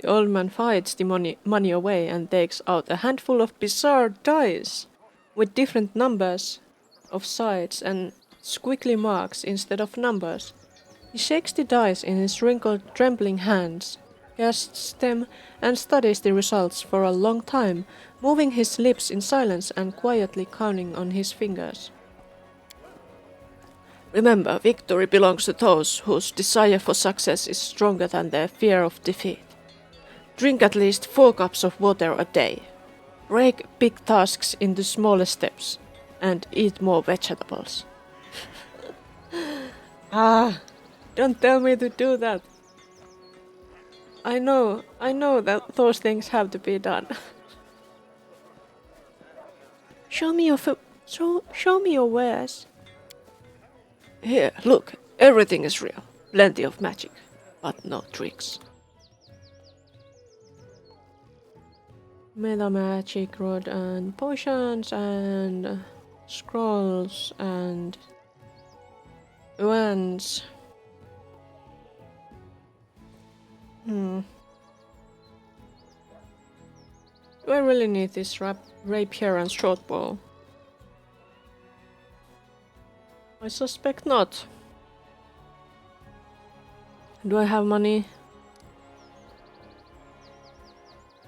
[SPEAKER 1] The old man fights the money away and takes out a handful of bizarre dice with different numbers of sides and squiggly marks instead of numbers. He shakes the dice in his wrinkled, trembling hands, casts them, and studies the results for a long time, moving his lips in silence and quietly counting on his fingers. Remember, victory belongs to those whose desire for success is stronger than their fear of defeat. Drink at least 4 cups of water a day. Break big tasks into smaller steps. And eat more vegetables. Don't tell me to do that. I know that those things have to be done. Show me your wares. Here, look, everything is real. Plenty of magic, but no tricks. Meta magic rod and potions and scrolls and wands. Do I really need this rapier and short bow? I suspect not. Do I have money?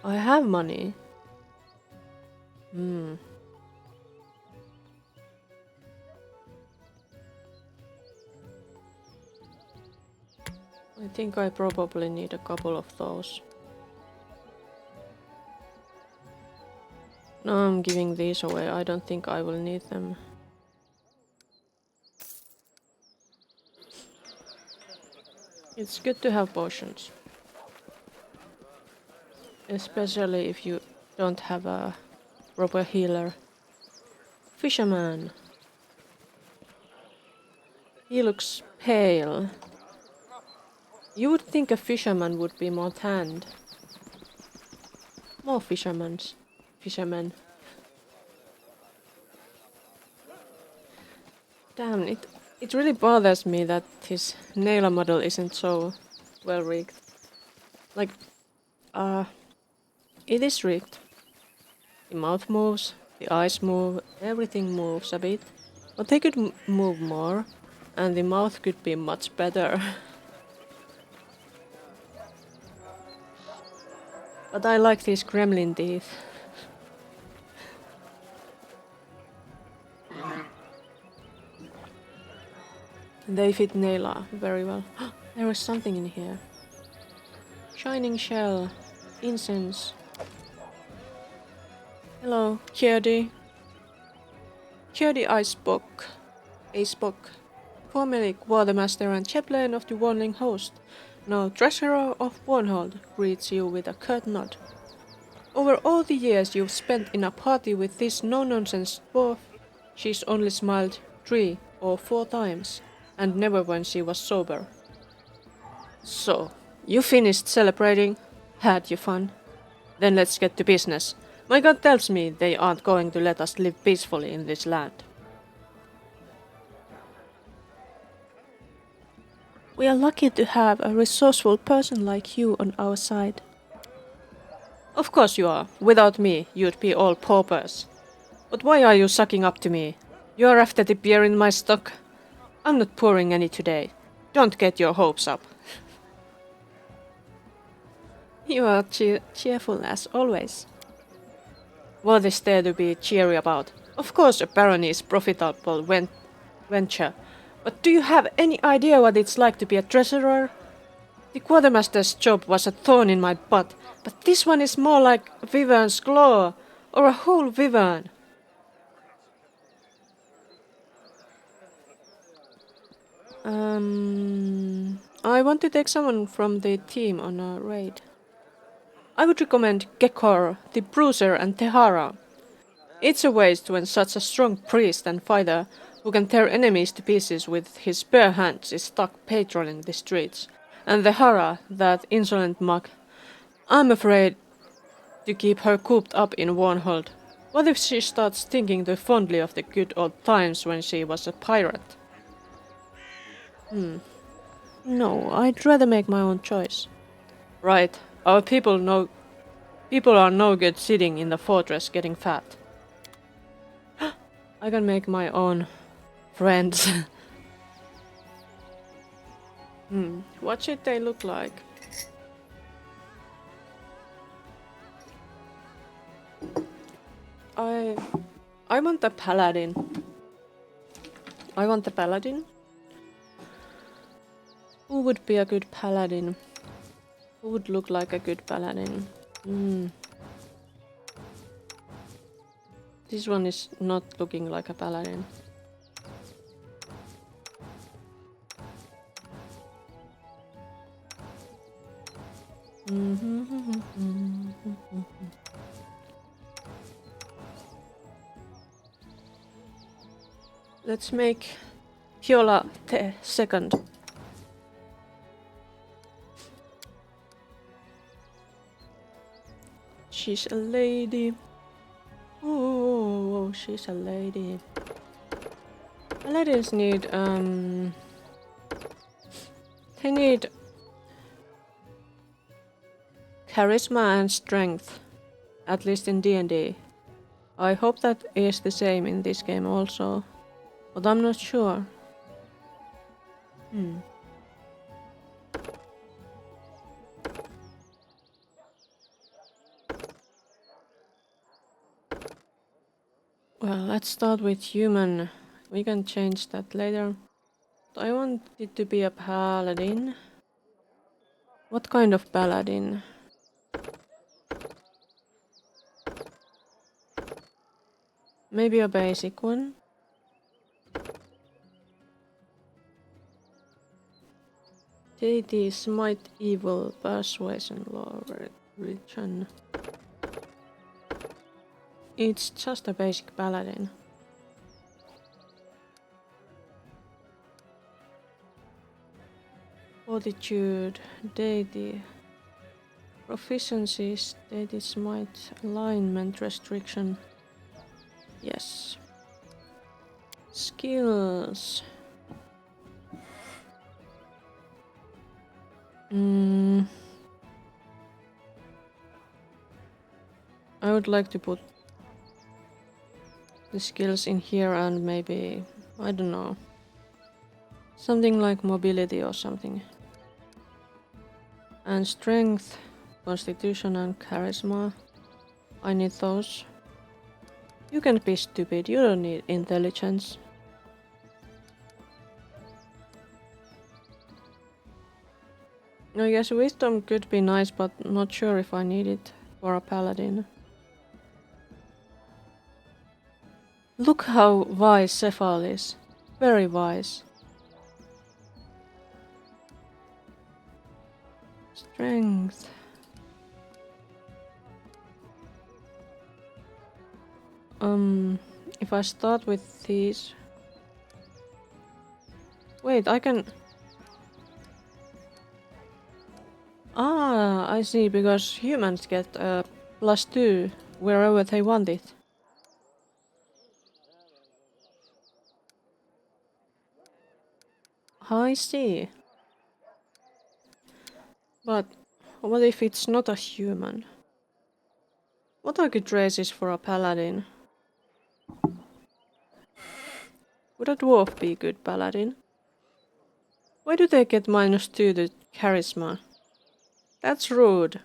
[SPEAKER 1] I have money. I think I probably need a couple of those. No, I'm giving these away. I don't think I will need them. It's good to have potions. Especially if you don't have a proper healer. Fisherman. He looks pale. You would think a fisherman would be more tanned. More fishermen. Damn, it really bothers me that his nail model isn't so well rigged. Like, it is rigged. The mouth moves, the eyes move, everything moves a bit. But they could move more, and the mouth could be much better. But I like these gremlin teeth. They fit Nayla very well. There is something in here. Shining shell. Incense. Hello, Kjerdi. Kjerdi Icebook, formerly Quartermaster and Chaplain of the Warning Host, No, Treasurer of Varnhold greets you with a curt nod. Over all the years you've spent in a party with this no-nonsense dwarf, she's only smiled 3 or 4 times, and never when she was sober. So, you finished celebrating? Had your fun? Then let's get to business. My god tells me they aren't going to let us live peacefully in this land. We are lucky to have a resourceful person like you on our side. Of course you are. Without me, you'd be all paupers. But why are you sucking up to me? You are after the beer in my stock. I'm not pouring any today. Don't get your hopes up. You are cheerful as always. What is there to be cheery about? Of course a barony is profitable venture. But do you have any idea what it's like to be a treasurer? The quartermaster's job was a thorn in my butt, but this one is more like a wyvern's claw, or a whole wyvern. I want to take someone from the team on a raid. I would recommend Gekor, the Bruiser, and Tehara. It's a waste when such a strong priest and fighter who can tear enemies to pieces with his bare hands is stuck patrolling the streets. And the Hara, that insolent mug, I'm afraid to keep her cooped up in Varnhold. What if she starts thinking too fondly of the good old times when she was a pirate? No, I'd rather make my own choice. Right, our people are no good sitting in the fortress getting fat. I can make my own friends. What should they look like? I want a paladin. Who would be a good paladin? Who would look like a good paladin? This one is not looking like a paladin. Let's make Fiola the second. She's a lady. Oh, she's a lady. Ladies need they need charisma and strength, at least in D&D. I hope that is the same in this game also, but I'm not sure. Well, let's start with human. We can change that later. I want it to be a paladin. What kind of paladin? Maybe a basic one. Deity, smite, evil, persuasion, law, religion. It's just a basic paladin. Fortitude, deity, proficiencies, deity, smite, alignment, restriction. Yes. Skills. I would like to put the skills in here and maybe, I don't know, something like mobility or something. And strength, constitution and charisma. I need those. You can be stupid, you don't need intelligence. I guess wisdom could be nice, but not sure if I need it for a paladin. Look how wise Cephal is. Very wise. Strength. If I start with these... Wait, I can... Ah, I see, because humans get +2 wherever they want it. I see. But what if it's not a human? What are good races for a paladin? Would a dwarf be a good paladin? Why do they get -2 to charisma? That's rude.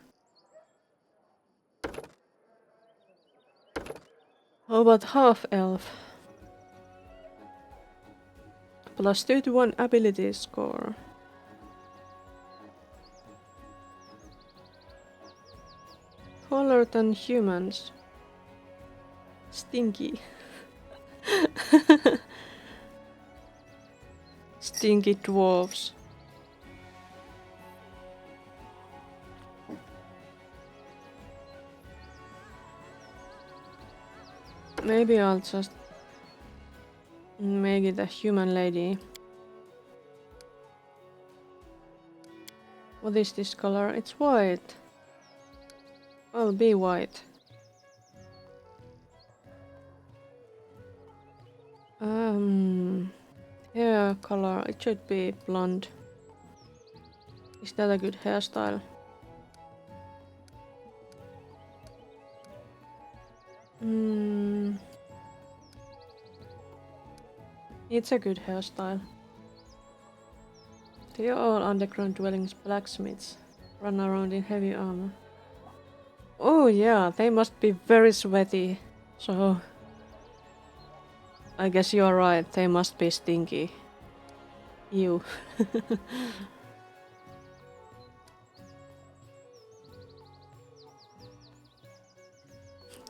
[SPEAKER 1] How about half-elf? +2 to 1 ability score. Taller than humans. Stinky. Stinky dwarves. Maybe I'll just make it a human lady. What is this color? It's white. I'll be white. Hair color, it should be blonde. Is that a good hairstyle? It's a good hairstyle. They are all underground dwellings blacksmiths. Run around in heavy armor. Oh yeah, they must be very sweaty. So... I guess you're right, they must be stinky. Ew.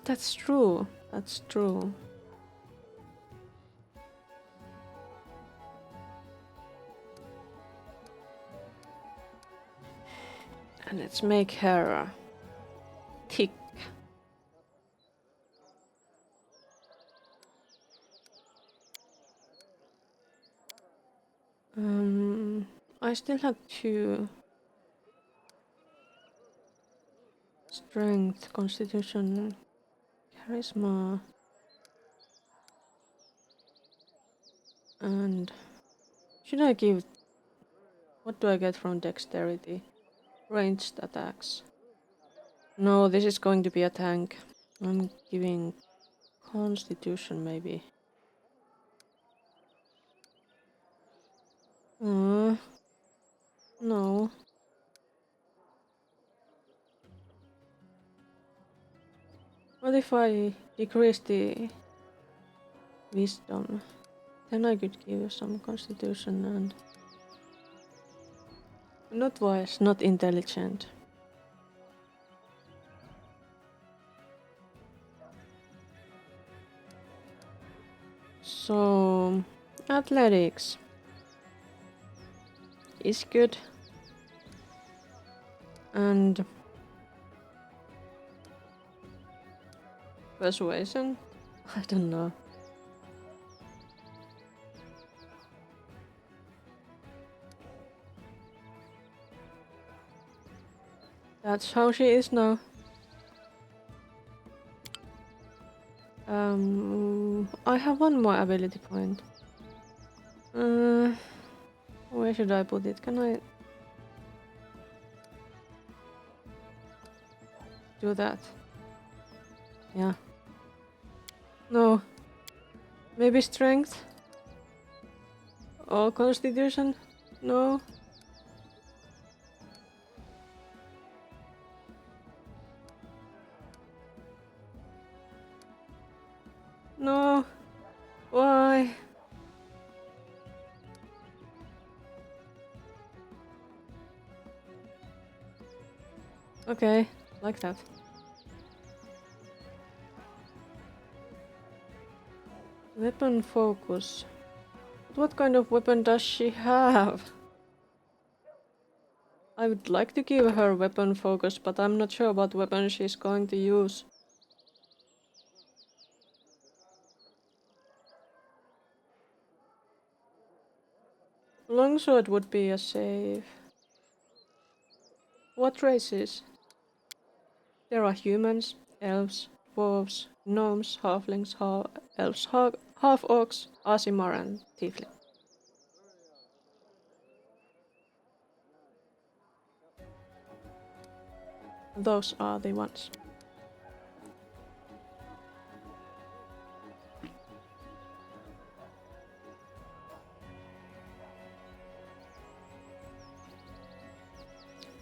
[SPEAKER 1] That's true. That's true. And let's make her thick. I still have 2 strength, constitution, charisma, and should I give... What do I get from dexterity? Ranged attacks. No, this is going to be a tank. I'm giving constitution maybe. No. What if I decrease the wisdom? Then I could give some constitution and... Not wise, not intelligent. So... Athletics is good. And... Persuasion? I don't know. That's how she is now. I have 1 more ability point. Where should I put it? Can I do that? Yeah. No. Maybe strength? Or constitution? No. No. Why? Okay, like that. Weapon focus. What kind of weapon does she have? I would like to give her weapon focus, but I'm not sure what weapon she's going to use. Longsword would be a save. What races? There are humans, elves, dwarves, gnomes, halflings, elves, half-orcs, Aasimar and tiefling. Those are the ones.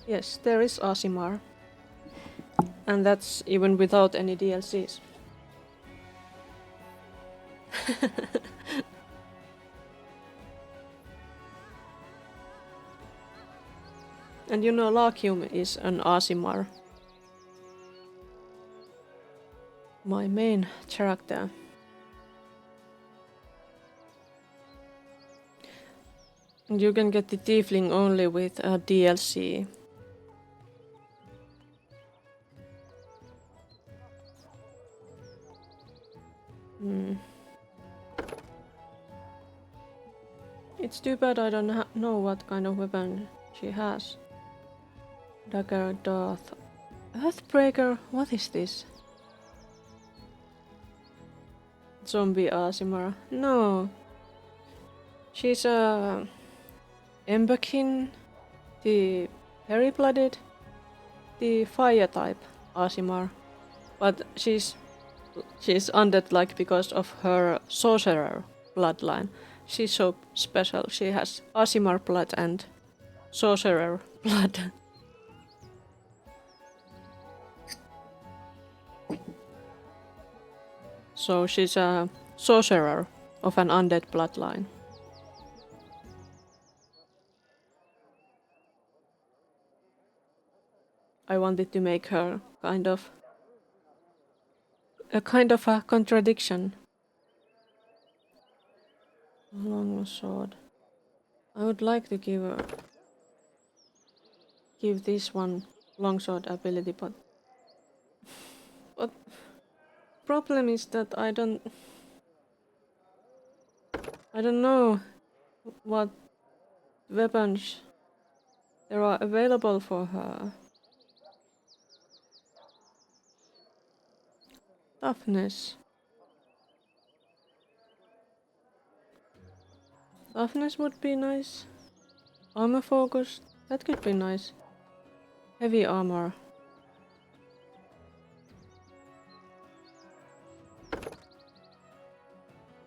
[SPEAKER 1] Yes, there is Aasimar. And that's even without any DLCs. And you know Larkium is an Aasimar. My main character. And you can get the tiefling only with a DLC. It's too bad I don't know what kind of weapon she has. Dagger, Darth. Earthbreaker? What is this? Zombie Aasimar. No. She's a Emberkin, the Hairy-blooded, the fire type Aasimar. But she's undead like because of her sorcerer bloodline. She's so special. She has Aasimar blood and sorcerer blood. So she's a sorcerer of an undead bloodline. I wanted to make her kind of a contradiction. Long sword. I would like to give this one longsword ability, but problem is that I don't know what weapons there are available for her. Toughness. Toughness would be nice. Armor focus, that could be nice. Heavy armor.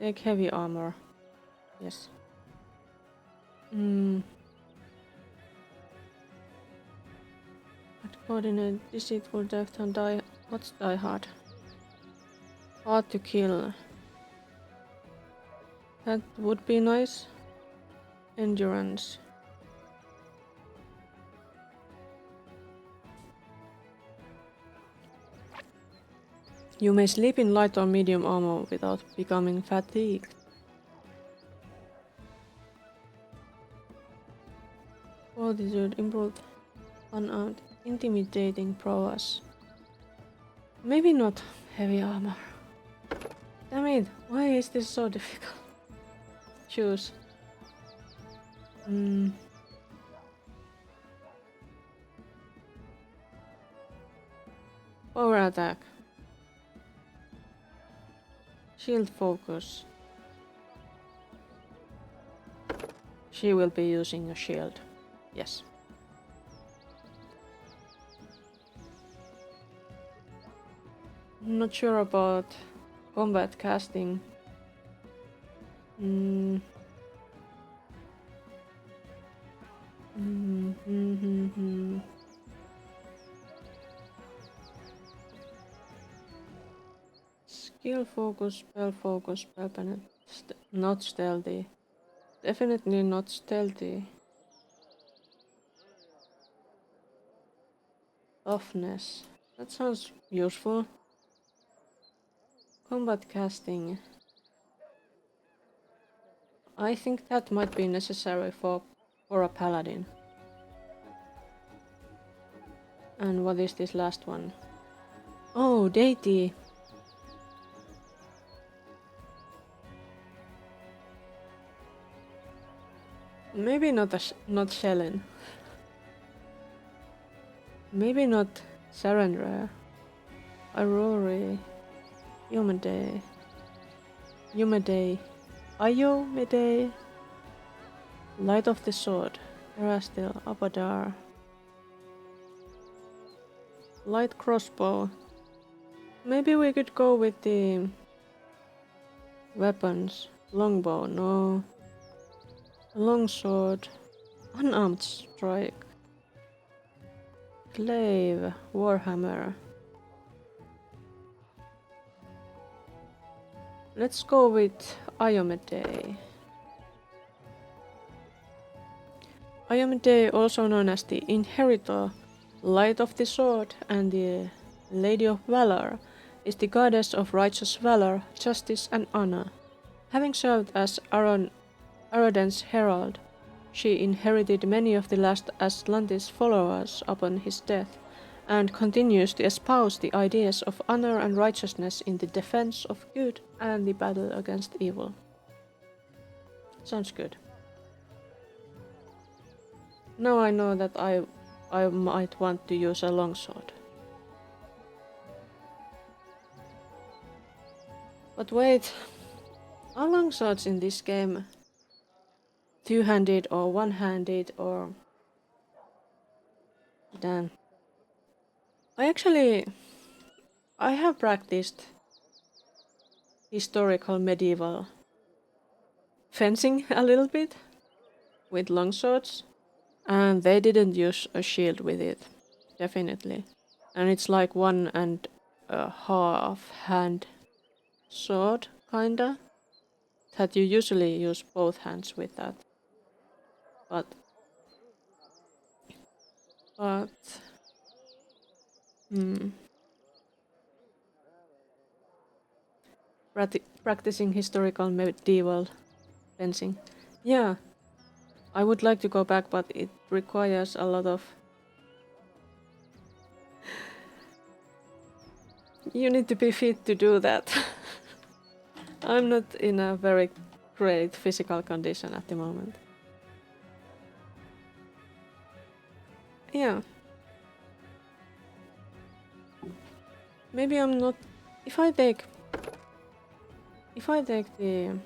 [SPEAKER 1] Take heavy armor. Yes. But coordinate, deceitful, deft, and die. What's die hard? Hard to kill. That would be nice. Endurance. You may sleep in light or medium armor without becoming fatigued. Fortitude improved. Unarmed. Intimidating prowess. Maybe not heavy armor. Damn it, why is this so difficult? Choose. Power attack. Shield focus. She will be using a shield. Yes. Not sure about combat casting. Skill focus, spell focus, spell penetration. Not stealthy. Definitely not stealthy. Toughness. That sounds useful. Combat casting. I think that might be necessary for a paladin. And what is this last one? Oh, deity. Maybe not Shellen. Maybe not Sarandra. Aurori. Yomade. Ayomede. Light of the Sword. Erastil. Abadar. Light crossbow. Maybe we could go with the weapons. Longbow, no. Longsword. Unarmed strike. Glaive. Warhammer. Let's go with Ayomede. Ayomede, also known as the Inheritor, Light of the Sword, and the Lady of Valor, is the goddess of righteous valor, justice, and honor. Having served as Arodan's herald, she inherited many of the last Aslantis followers upon his death, and continues to espouse the ideas of honor and righteousness in the defense of good and the battle against evil. Sounds good. Now I know that I might want to use a longsword. But wait, are longswords in this game two-handed or one-handed or... Damn. I have practiced historical medieval fencing a little bit with longswords, and they didn't use a shield with it, definitely. And it's like 1.5 hand sword, kinda, that you usually use both hands with that. But practicing historical medieval fencing. Yeah, I would like to go back, but it requires a lot of... You need to be fit to do that. I'm not in a very great physical condition at the moment. Yeah. Maybe I'm not... If I take the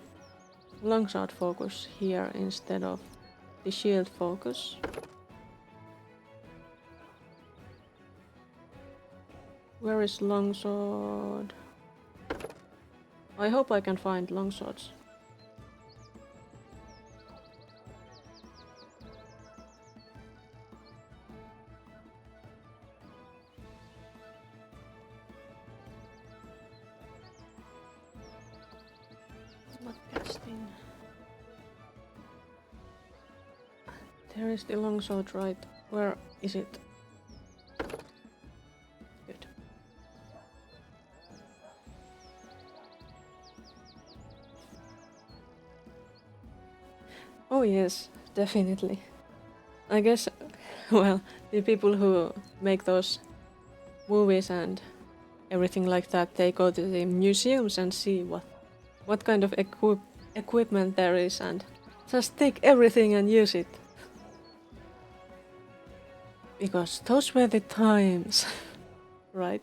[SPEAKER 1] longsword focus here instead of the shield focus. Where is longsword? I hope I can find longswords. Not casting. There is the longsword, right? Where is it? Good. Oh yes, definitely. I guess, well, the people who make those movies and everything like that, they go to the museums and see what kind of equipment there is and just take everything and use it. Because those were the times, right?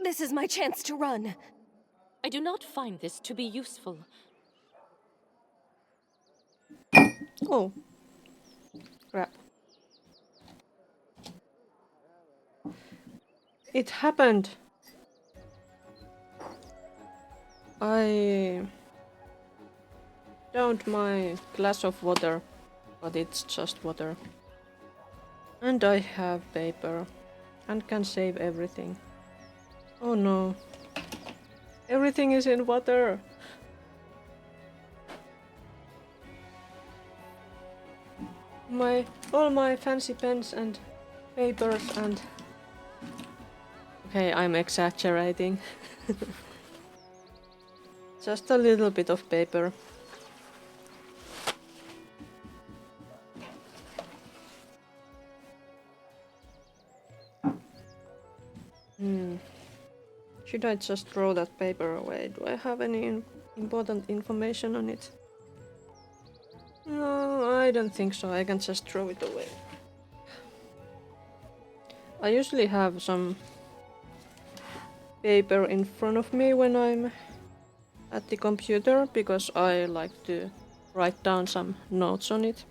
[SPEAKER 2] This is my chance to run.
[SPEAKER 5] I do not find this to be useful.
[SPEAKER 1] Oh. Crap. It happened. I downed my glass of water, but it's just water. And I have paper and can save everything. Oh no. Everything is in water. All my fancy pens and papers and... Okay, I'm exaggerating. Just a little bit of paper. Should I just throw that paper away? Do I have any important information on it? No, I don't think so. I can just throw it away. I usually have some paper in front of me when I'm at the computer because I like to write down some notes on it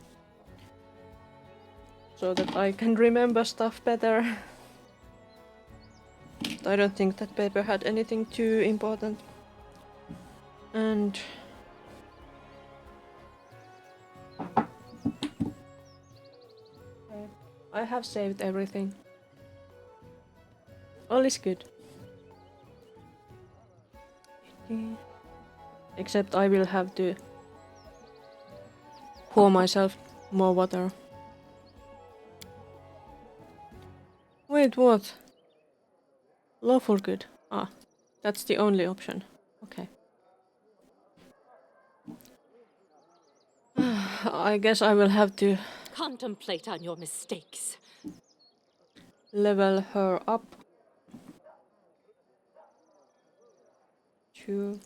[SPEAKER 1] so that I can remember stuff better. I don't think that paper had anything too important. And I have saved everything. All is good. Except I will have to pour myself more water. Wait, what? Lawful good. Ah, that's the only option. Okay. I guess I will have to
[SPEAKER 5] Contemplate on your mistakes.
[SPEAKER 1] level her up. 2.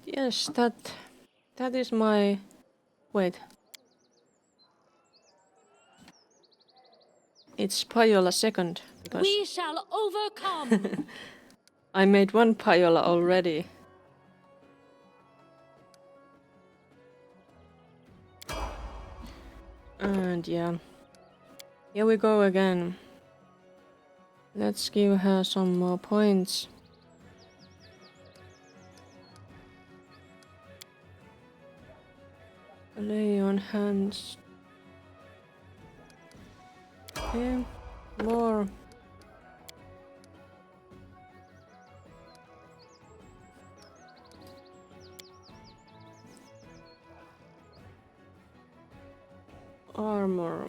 [SPEAKER 1] Yes, that is my... Wait. It's Payola second, because
[SPEAKER 5] We shall overcome!
[SPEAKER 1] I made one Payola already. And yeah. Here we go again. Let's give her some more points. Lay on hands. Okay, more. Armor.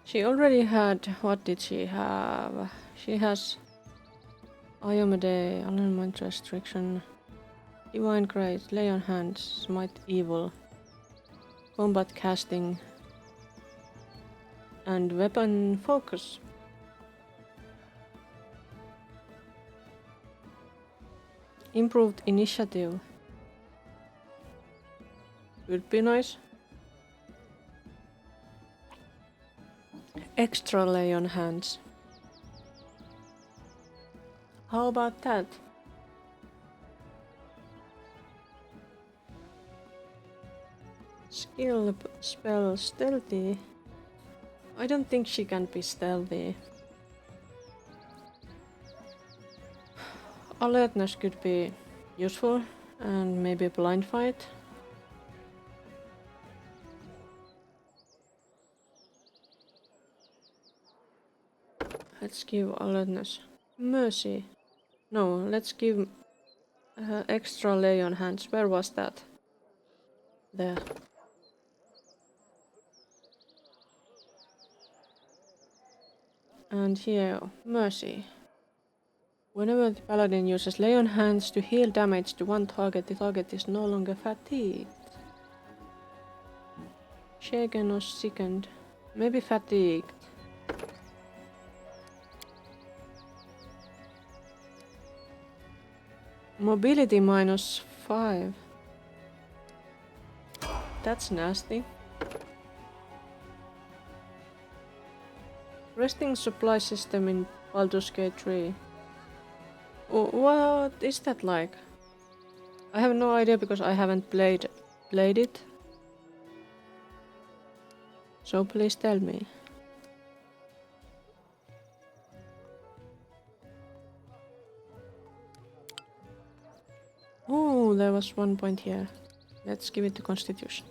[SPEAKER 1] She already had... What did she have? She has... Iomade, alignment restriction, Divine Grace, Lay on Hands, Smite Evil, Combat Casting, and Weapon Focus. Improved Initiative. Would be nice. Extra Lay on Hands. How about that? Skill spell stealthy. I don't think she can be stealthy. Alertness could be useful, and maybe blind fight. Let's give alertness. Mercy. No, let's give extra lay on hands. Where was that? There. And here, mercy. Whenever the paladin uses lay on hands to heal damage to one target, the target is no longer fatigued. Shaken or sickened. Maybe fatigued. Mobility -5. That's nasty. Resting supply system in Baldur's Gate 3. Oh, what is that like? I have no idea because I haven't played it. So please tell me. Oh, there was 1 point here. Let's give it to Constitution.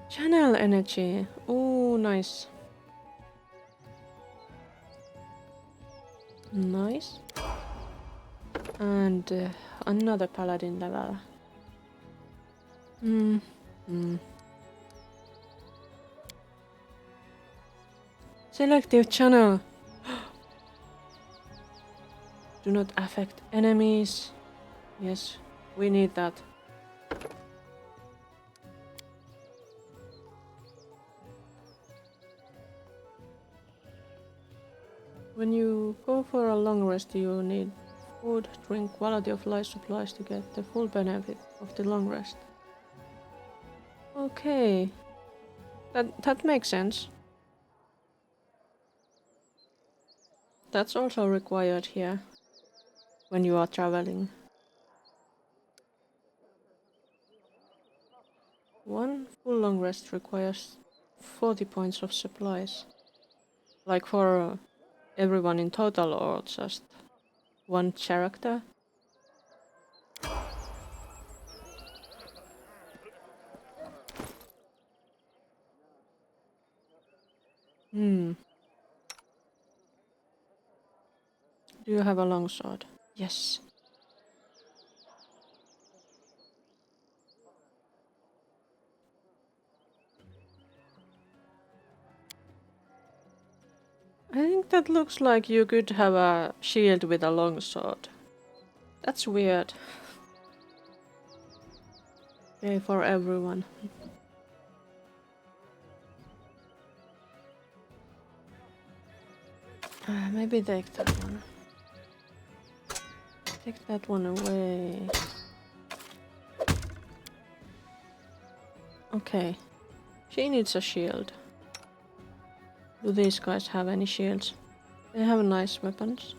[SPEAKER 1] Channel energy. Oh, nice. Nice. And another paladin level. Selective channel. Do not affect enemies. Yes, we need that. When you go for a long rest, you need food, drink, quality of life supplies to get the full benefit of the long rest. Okay, that makes sense. That's also required here when you are traveling. One full long rest requires 40 points of supplies. Like for everyone in total or just one character? Do you have a longsword? Yes. I think that looks like you could have a shield with a longsword. That's weird. Okay, for everyone. Maybe take that one. Take that one away. Okay. She needs a shield. Do these guys have any shields? They have nice weapons.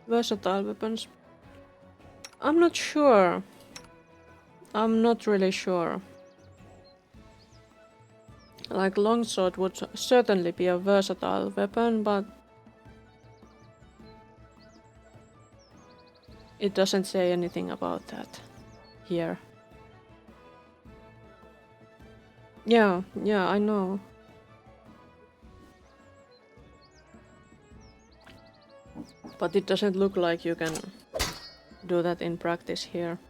[SPEAKER 1] Versatile weapons. I'm not sure. I'm not really sure. Like longsword would certainly be a versatile weapon, but it doesn't say anything about that here. Yeah, I know. But it doesn't look like you can do that in practice here.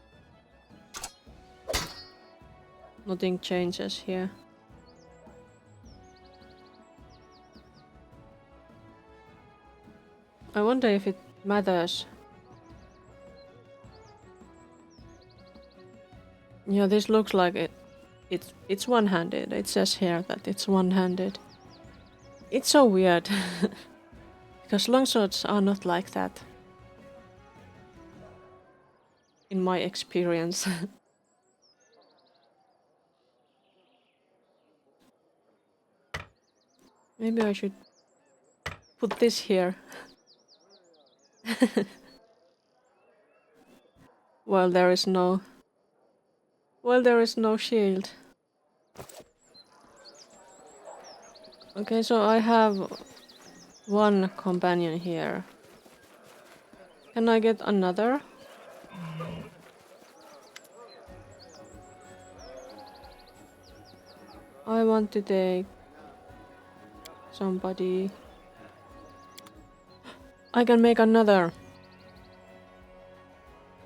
[SPEAKER 1] Nothing changes here. I wonder if it matters. Yeah, this looks like it's one-handed. It says here that it's one-handed. It's so weird. Because longswords are not like that. In my experience. Maybe I should put this here. Well, there is no shield. Okay, so I have one companion here. Can I get another? I want to take somebody. I can make another.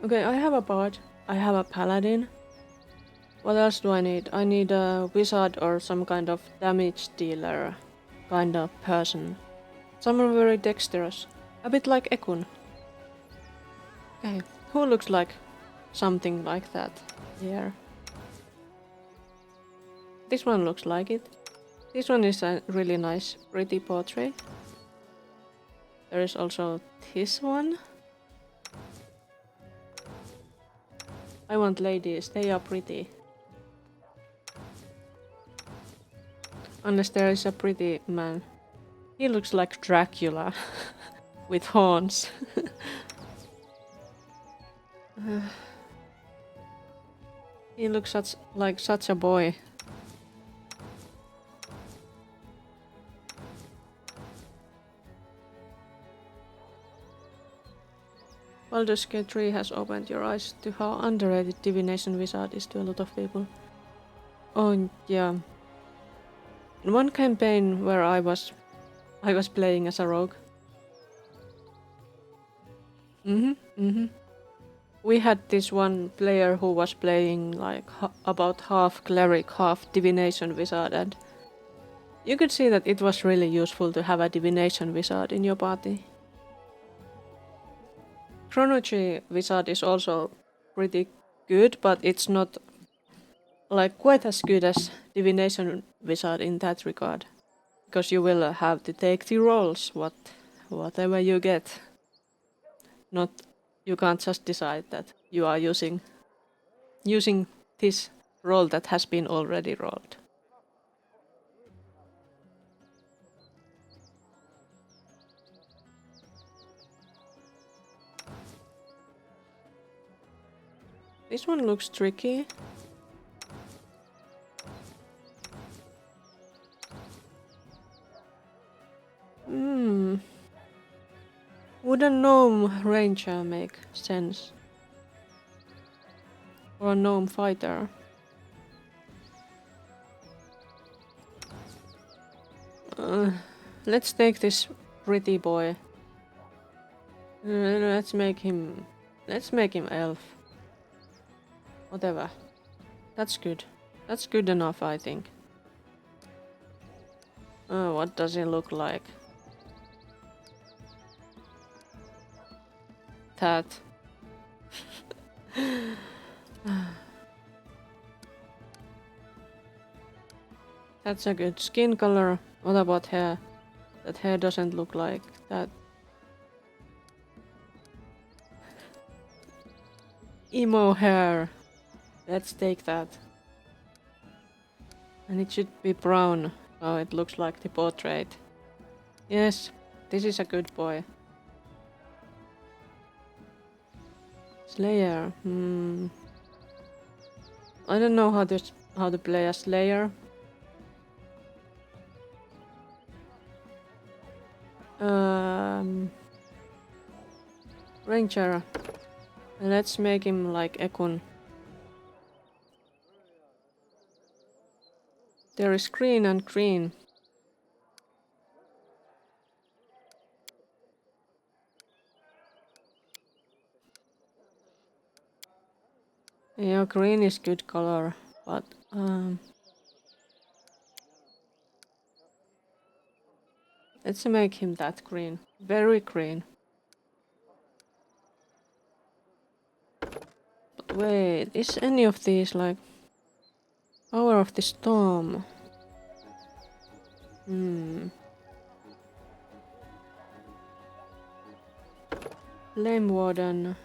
[SPEAKER 1] Okay, I have a bard. I have a paladin. What else do I need? I need a wizard or some kind of damage dealer kind of person. Someone very dexterous. A bit like Ekun. Okay, who looks like something like that here? This one looks like it. This one is a really nice, pretty portrait. There is also this one. I want ladies, they are pretty. Unless there is a pretty man. He looks like Dracula with horns. He looks like such a boy. Baldur's Gate 3 has opened your eyes to how underrated Divination Wizard is to a lot of people. Oh yeah. In one campaign where I was playing as a rogue. We had this one player who was playing like about half cleric, half divination wizard, and you could see that it was really useful to have a divination wizard in your party. Chronology wizard is also pretty good, but it's not like quite as good as divination wizard in that regard. because you will have to take the rolls, whatever you get. Not, you can't just decide that you are using this roll that has been already rolled. This one looks tricky. Would a gnome ranger make sense? Or a gnome fighter? Let's take this pretty boy. Let's make him elf. Whatever. That's good. That's good enough, I think. What does he look like? That. That's a good skin color. What about hair? That hair doesn't look like that. Emo hair. Let's take that. And it should be brown, so it looks like the portrait. Yes, this is a good boy. Slayer. I don't know how to play a Slayer. Ranger. Let's make him like Ekun. There is green and green. Yeah, green is good color, but let's make him that green. Very green. But wait, is any of these like Power of the Storm? Flame Warden.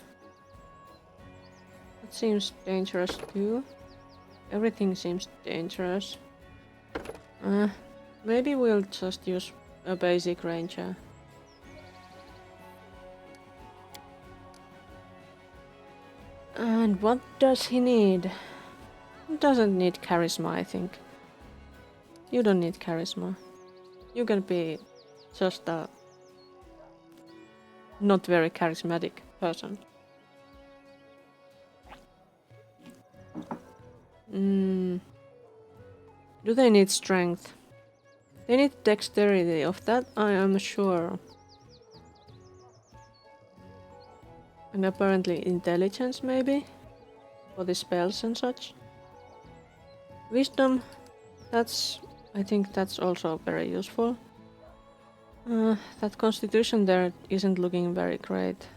[SPEAKER 1] That seems dangerous too. Everything seems dangerous. Maybe we'll just use a basic ranger. And what does he need? He doesn't need charisma, I think. You don't need charisma. You can be just a not very charismatic person. Do they need strength? They need dexterity, of that I am sure. And apparently intelligence, maybe? For the spells and such. Wisdom, I think that's also very useful. That constitution there isn't looking very great.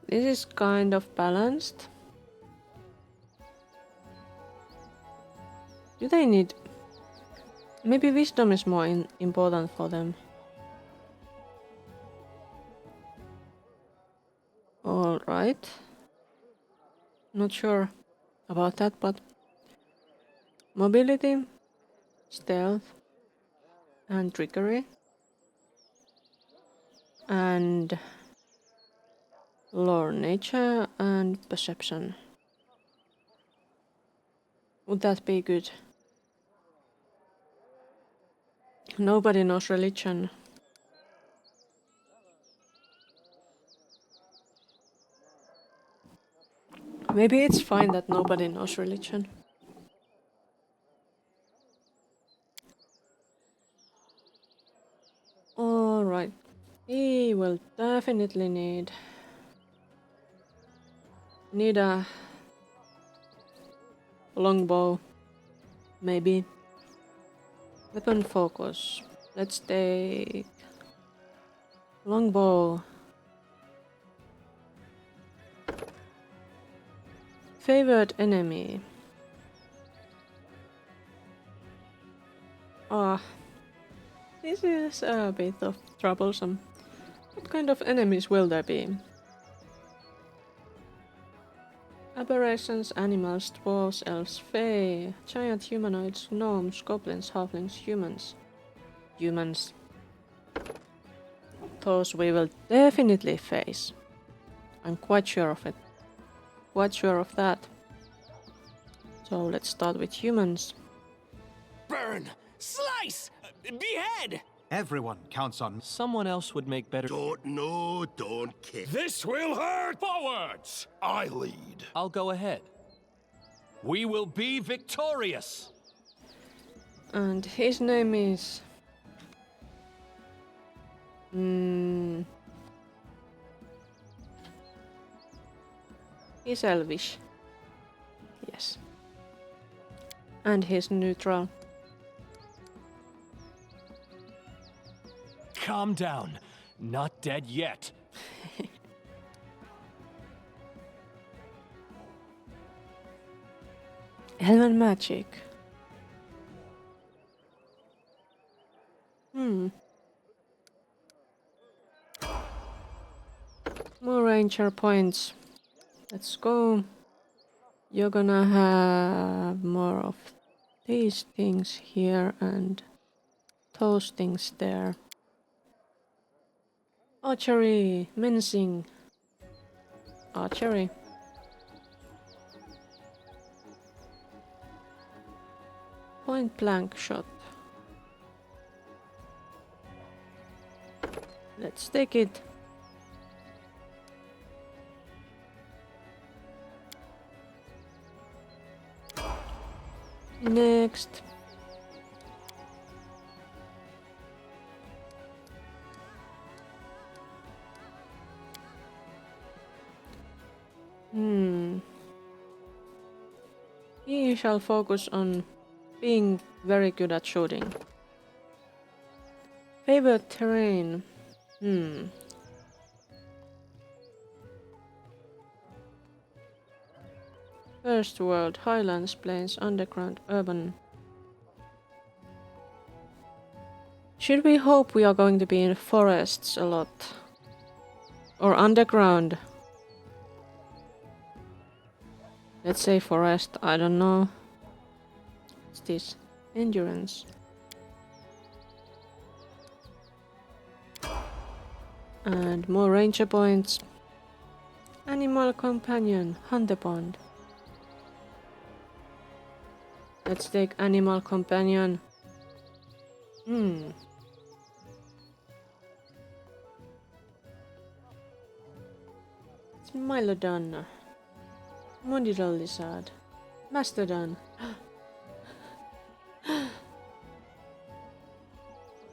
[SPEAKER 1] This is kind of balanced. Do they need... Maybe wisdom is more important for them. Alright. Not sure about that, but... Mobility, stealth, and trickery. And... Lore, nature, and perception. Would that be good? Nobody knows religion. Maybe it's fine that nobody knows religion. Alright. He will definitely need a longbow Maybe. Weapon focus. Let's take longbow. Favored enemy. Ah, this is a bit of troublesome. What kind of enemies will there be? Aberrations, animals, dwarves, elves, fae, giant humanoids, gnomes, goblins, halflings, humans. Humans. Those we will definitely face. I'm quite sure of it. Quite sure of that. So let's start with humans.
[SPEAKER 9] Burn! Slice! Behead!
[SPEAKER 10] Everyone counts on
[SPEAKER 9] Someone else would make better.
[SPEAKER 8] Don't know, don't care.
[SPEAKER 9] This will hurt! Forwards!
[SPEAKER 8] I lead.
[SPEAKER 9] I'll go ahead. We will be victorious!
[SPEAKER 1] And his name is... He's Elvish. Yes. And he's neutral.
[SPEAKER 9] Calm down. Not dead yet.
[SPEAKER 1] Elven magic. More ranger points. Let's go. You're gonna have more of these things here and those things there. Archery, menacing. Archery. Point blank shot. Let's take it. Next. He shall focus on being very good at shooting. Favorite terrain. First world, highlands, plains, underground, urban. Should we hope we are going to be in forests a lot? Or underground? Let's say forest, I don't know. What's this? Endurance. And more ranger points. Animal companion, hunter bond. Let's take animal companion. It's Mylodon. Mondial lizard. Mastodon.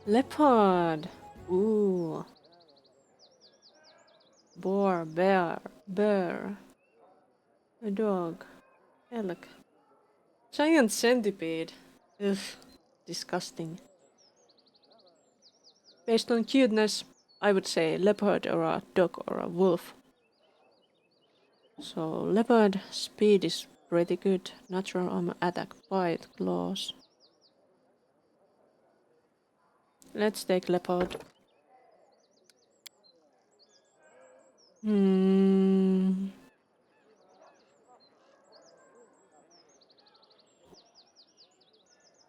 [SPEAKER 1] Leopard. Ooh. Boar, bear. A dog. Elk. Giant centipede. Ugh. Disgusting. Based on cuteness, I would say leopard or a dog or a wolf. So leopard speed is pretty good. Natural armor, attack, bite, claws. Let's take leopard.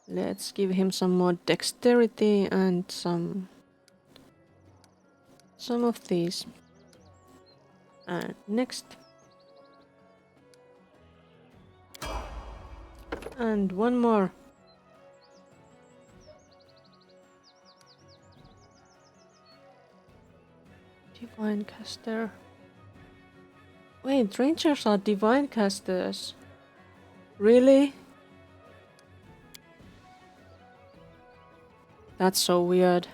[SPEAKER 1] Let's give him some more dexterity and some of these. And next. And one more. Divine caster. Wait, rangers are divine casters. Really? That's so weird.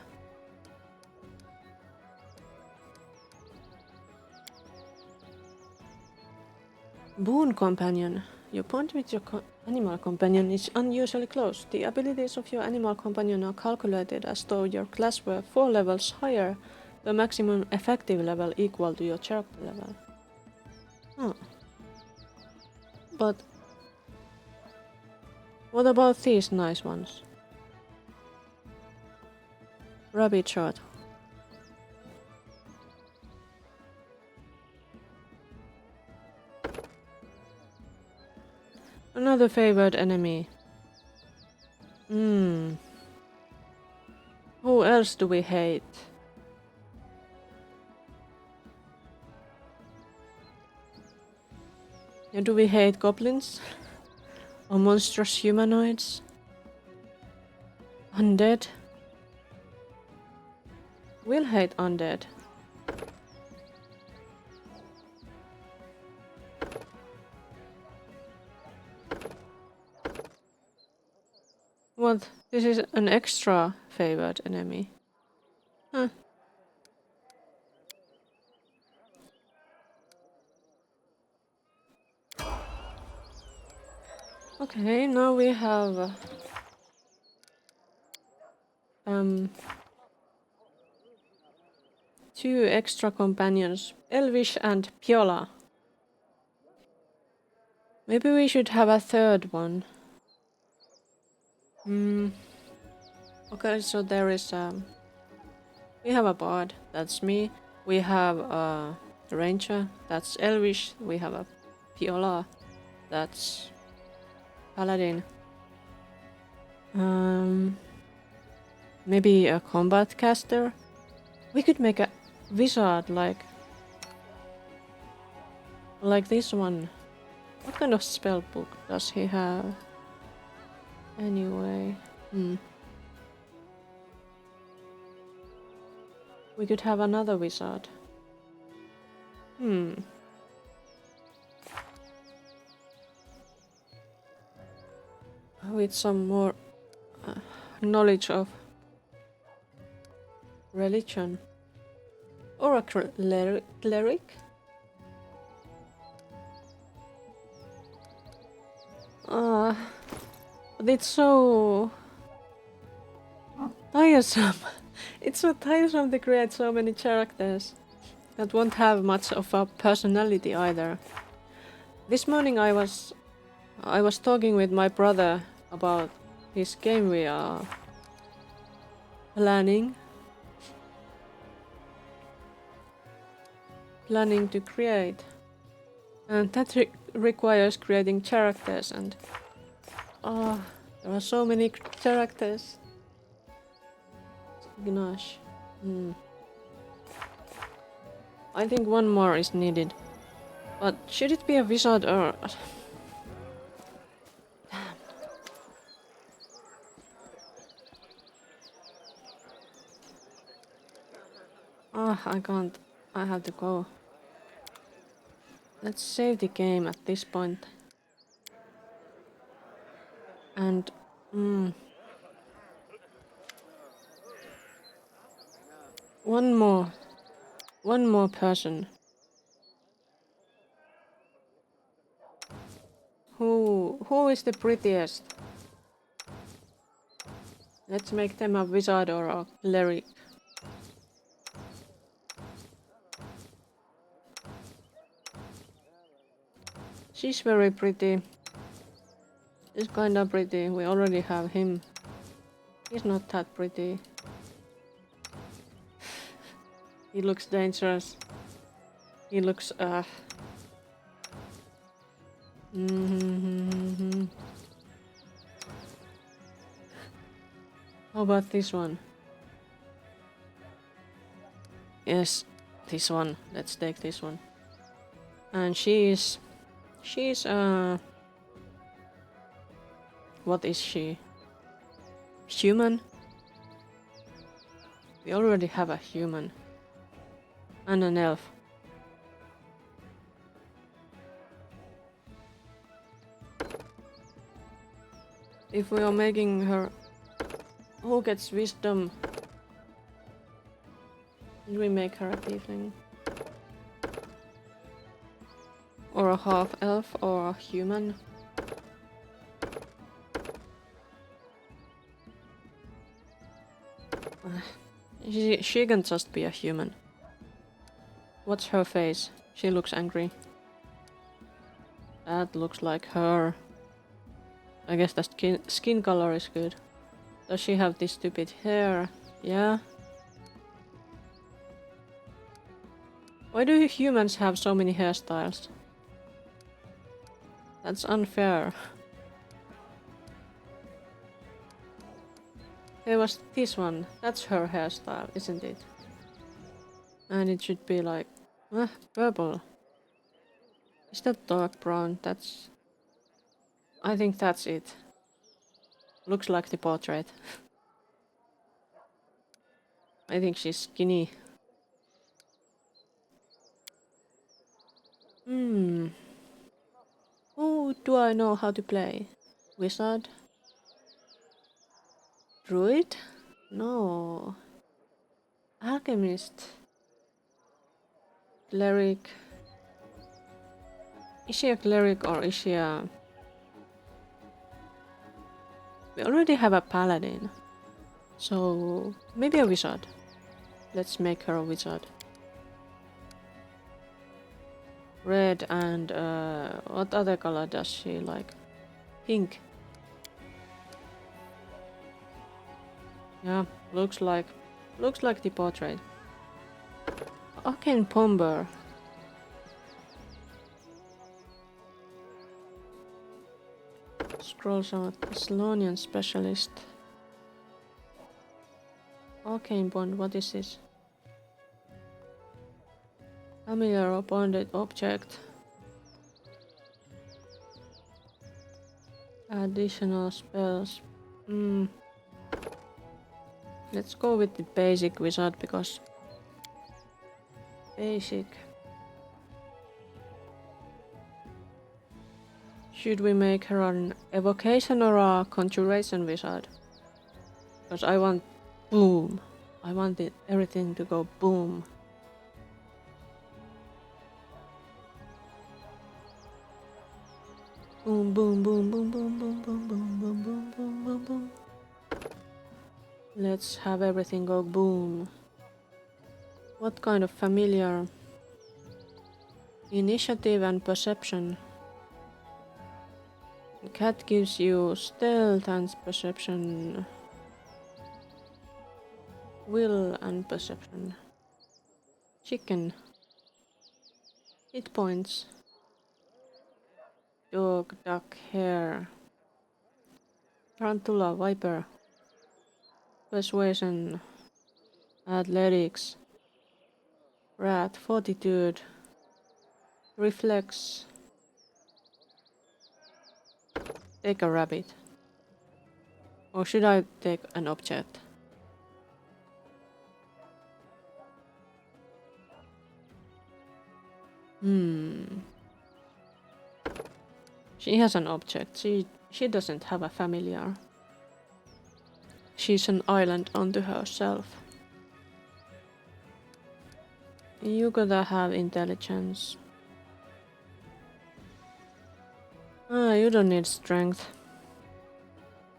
[SPEAKER 1] Boon companion. You point with your Animal companion is unusually close. The abilities of your animal companion are calculated as though your class were 4 levels higher, the maximum effective level equal to your character level. Huh. But what about these nice ones? Rabbit shot. Another favored enemy. Who else do we hate? Do we hate goblins? Or monstrous humanoids? Undead? We'll hate undead. What? This is an extra favored enemy. Huh. Okay, now we have two extra companions, Elvish and Piola. Maybe we should have a third one. Okay, so there is we have a bard, that's me. We have a ranger, that's Elvish. We have a Piola, that's paladin. Maybe a combat caster. We could make a wizard like this one. What kind of spell book does he have? Anyway, we could have another wizard. With some more knowledge of religion. Or a cleric? But it's so tiresome. It's so tiresome to create so many characters that won't have much of a personality either. This morning I was talking with my brother about this game we are planning to create, and that requires creating characters, and there are so many characters. Gosh. I think one more is needed, but should it be a wizard or... I can't. I have to go. Let's save the game at this point. And one more person. Who is the prettiest? Let's make them a wizard or a cleric. She's very pretty. She's kinda pretty. We already have him. He's not that pretty. He looks dangerous. He looks How about this one? Yes, this one. Let's take this one. And she's what is she? Human? We already have a human. And an elf. If we are making her... Who gets wisdom? Did we make her a tiefling? Or a half elf or a human? She can just be a human. What's her face? She looks angry. That looks like her. I guess that skin color is good. Does she have this stupid hair? Yeah. Why do humans have so many hairstyles? That's unfair. There was this one. That's her hairstyle, isn't it? And it should be like... purple. Is that dark brown? That's... I think that's it. Looks like the portrait. I think she's skinny. Who do I know how to play? Wizard? Druid? No. Alchemist? Cleric? Is she a cleric or is she a... We already have a paladin. So maybe a wizard. Let's make her a wizard. Red and what other color does she like? Pink. Yeah, looks like the portrait. Arcane Pomber. Scrolls on Thessalonian Specialist. Arcane Bond, what is this? Familiar or bonded object. Additional spells. Let's go with the basic wizard because basic. Should we make her an evocation or a conjuration wizard? Because I want boom. I want everything to go boom. Boom, boom, boom, boom, boom, boom, boom, boom, boom, boom, boom, boom, boom. Let's have everything go boom. What kind of familiar? Initiative and perception. The cat gives you stealth and perception. Will and perception. Chicken. Hit points. Dog, duck, hare. Tarantula, viper. Persuasion. Athletics. Rat, fortitude. Reflex. Take a rabbit. Or should I take an object? She has an object. She doesn't have a familiar. She's an island unto herself. You gotta have intelligence. You don't need strength.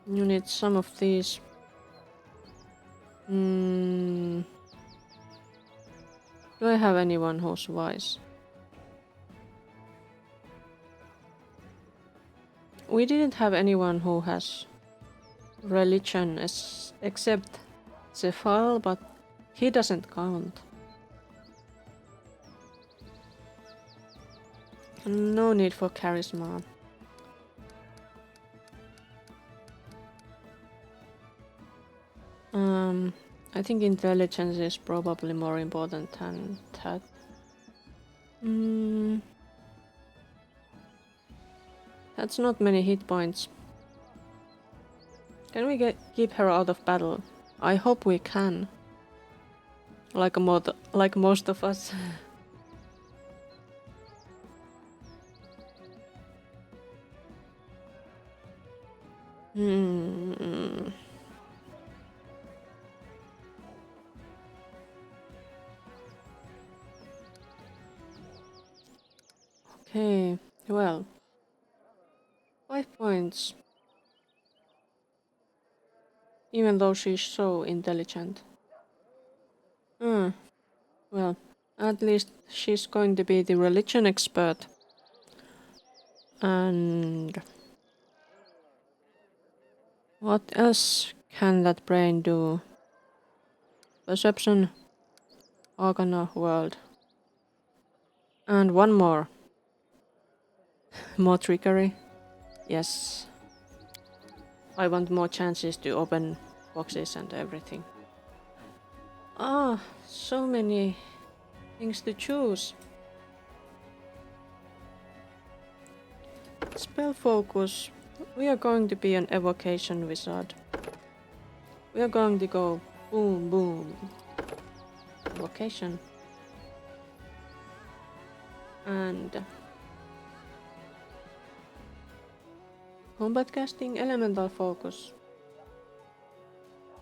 [SPEAKER 1] You need some of these. Do I have anyone who's wise? We didn't have anyone who has religion except Cephal, but he doesn't count. No need for charisma. I think intelligence is probably more important than that. That's not many hit points. Can we keep her out of battle? I hope we can. Like most of us. Okay, well. 5 points. Even though she's so intelligent. Well, at least she's going to be the religion expert. And what else can that brain do? Perception, Arcana, World. And one more. More trickery. Yes. I want more chances to open boxes and everything. Ah, so many things to choose. Spell focus. We are going to be an evocation wizard. We are going to go boom boom. Evocation. And combat casting, elemental focus.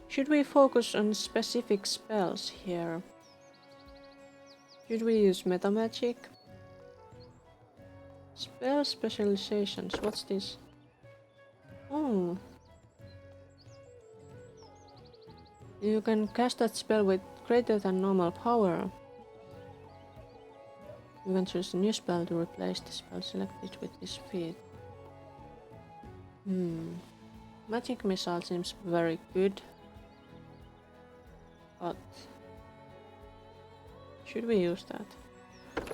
[SPEAKER 1] Should we focus on specific spells here? Should we use meta magic? Spell specializations, what's this? Oh. You can cast that spell with greater than normal power. You can choose a new spell to replace the spell selected with this feat. Magic missile seems very good. But should we use that?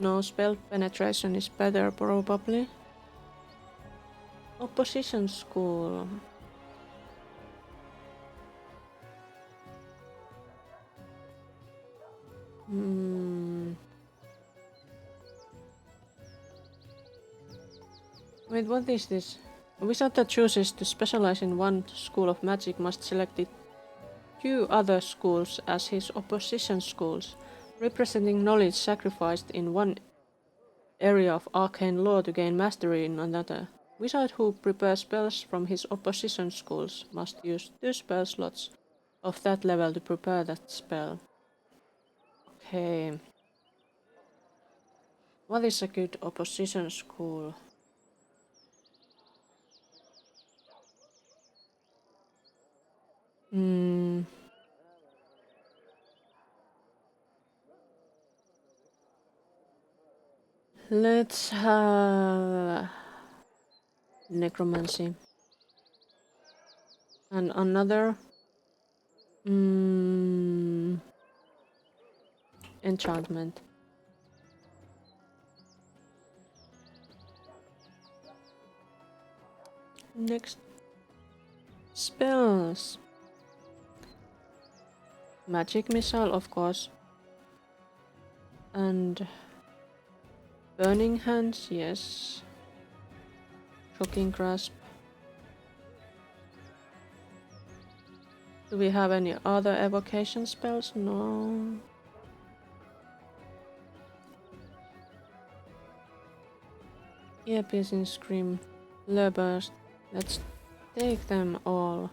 [SPEAKER 1] No, spell penetration is better probably. Opposition school. Wait, what is this? A wizard that chooses to specialize in one school of magic must select it 2 other schools as his opposition schools, representing knowledge sacrificed in one area of arcane lore to gain mastery in another. Wizard who prepares spells from his opposition schools must use 2 spell slots of that level to prepare that spell. Okay. What is a good opposition school? Let's have necromancy. And another enchantment. Next. Spells. Magic missile, of course. And burning hands, yes. Shocking grasp. Do we have any other evocation spells? No. Ear piercing scream. Blur burst. Let's take them all.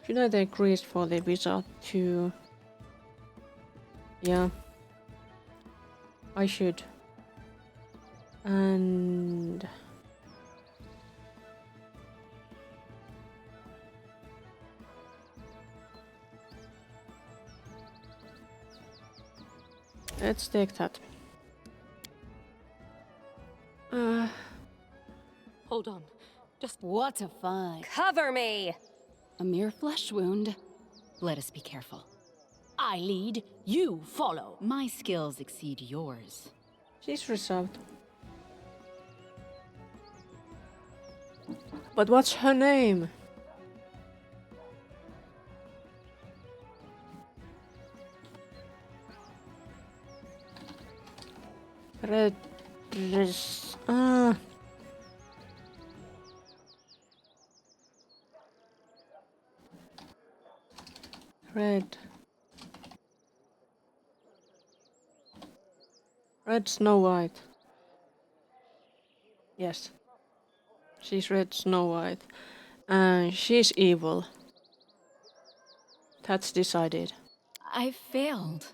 [SPEAKER 1] Should I take Grease for the wizard too? Yeah. I should. And let's take that.
[SPEAKER 5] Hold on. Just
[SPEAKER 3] What a find.
[SPEAKER 2] Cover me!
[SPEAKER 3] A mere flesh wound. Let us be careful. I lead, you follow. My skills exceed yours.
[SPEAKER 1] She's reserved. But what's her name? Red dress. Red. Red Snow White. Yes. She's Red Snow White. And she's evil. That's decided.
[SPEAKER 3] I failed.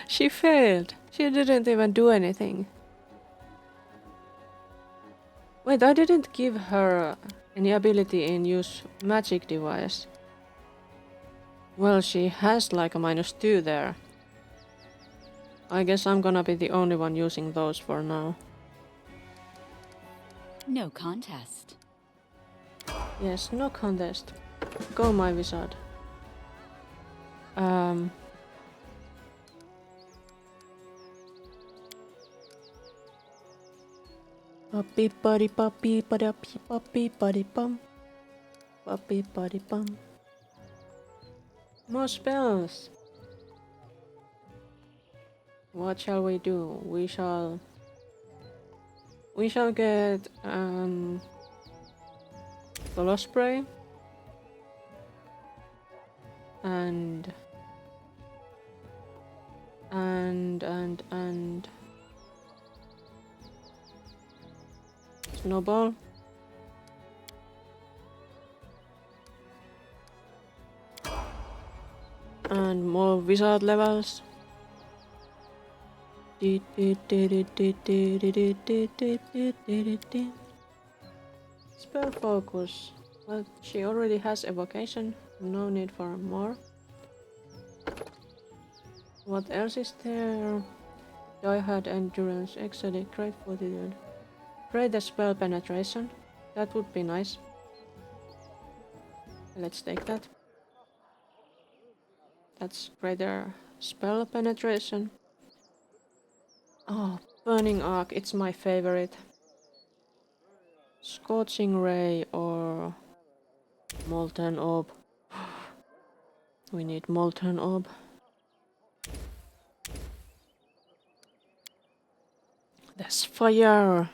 [SPEAKER 1] She failed. She didn't even do anything. Wait, I didn't give her Any ability in use magic device? Well, she has like a -2 there. I guess I'm gonna be the only one using those for now.
[SPEAKER 3] No contest.
[SPEAKER 1] Yes, no contest. Go, my wizard. Puppy buddy puppy puppy buddy bum. Puppy buddy bum. More spells. What shall we do? We shall get the lost spray and snowball. And more wizard levels. Spell focus. Well, she already has evocation. No need for more. What else is there? Diehard endurance, exotic, great fortitude. Greater spell penetration. That would be nice. Let's take that. That's greater spell penetration. Oh, burning arc, it's my favorite. Scorching ray or molten orb. We need molten orb. There's fire.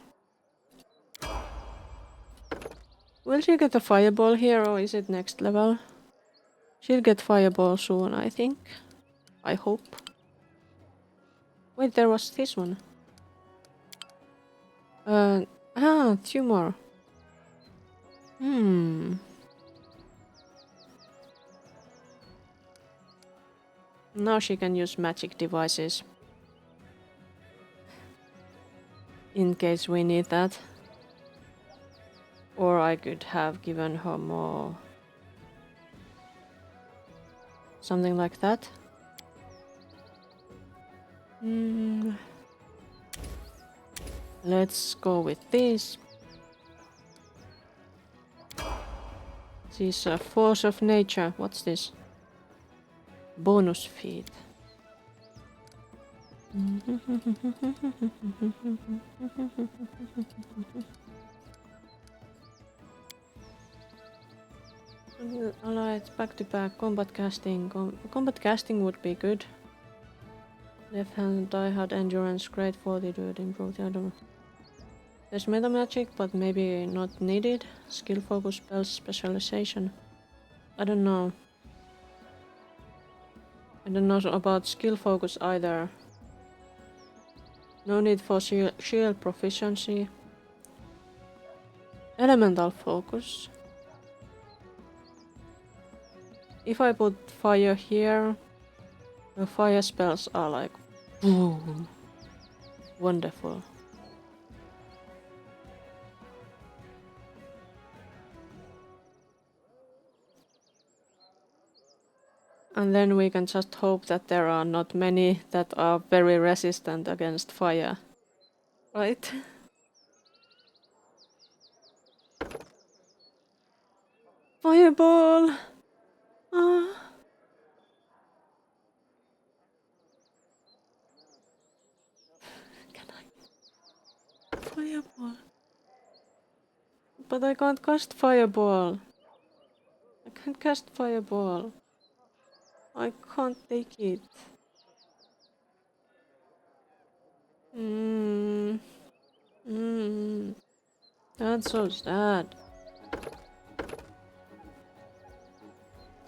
[SPEAKER 1] Will she get a fireball here or is it next level? She'll get fireball soon, I think. I hope. Wait, there was this one. Two more. Now she can use magic devices. In case we need that. Or I could have given her more. Something like that. Let's go with this. This is a force of nature. What's this? Bonus feat. Alright, back to back. Combat casting. Combat casting would be good. Left hand, diehard endurance, great fortitude, improve the other. There's meta magic, but maybe not needed. Skill focus, spells, specialization. I don't know. I don't know about skill focus either. No need for shield proficiency. Elemental focus. If I put fire here, the fire spells are like boom. Wonderful. And then we can just hope that there are not many that are very resistant against fire. Right? Fireball! Ah. Can I? Fireball. But I can't cast fireball. I can't cast fireball. I can't take it. That's so sad.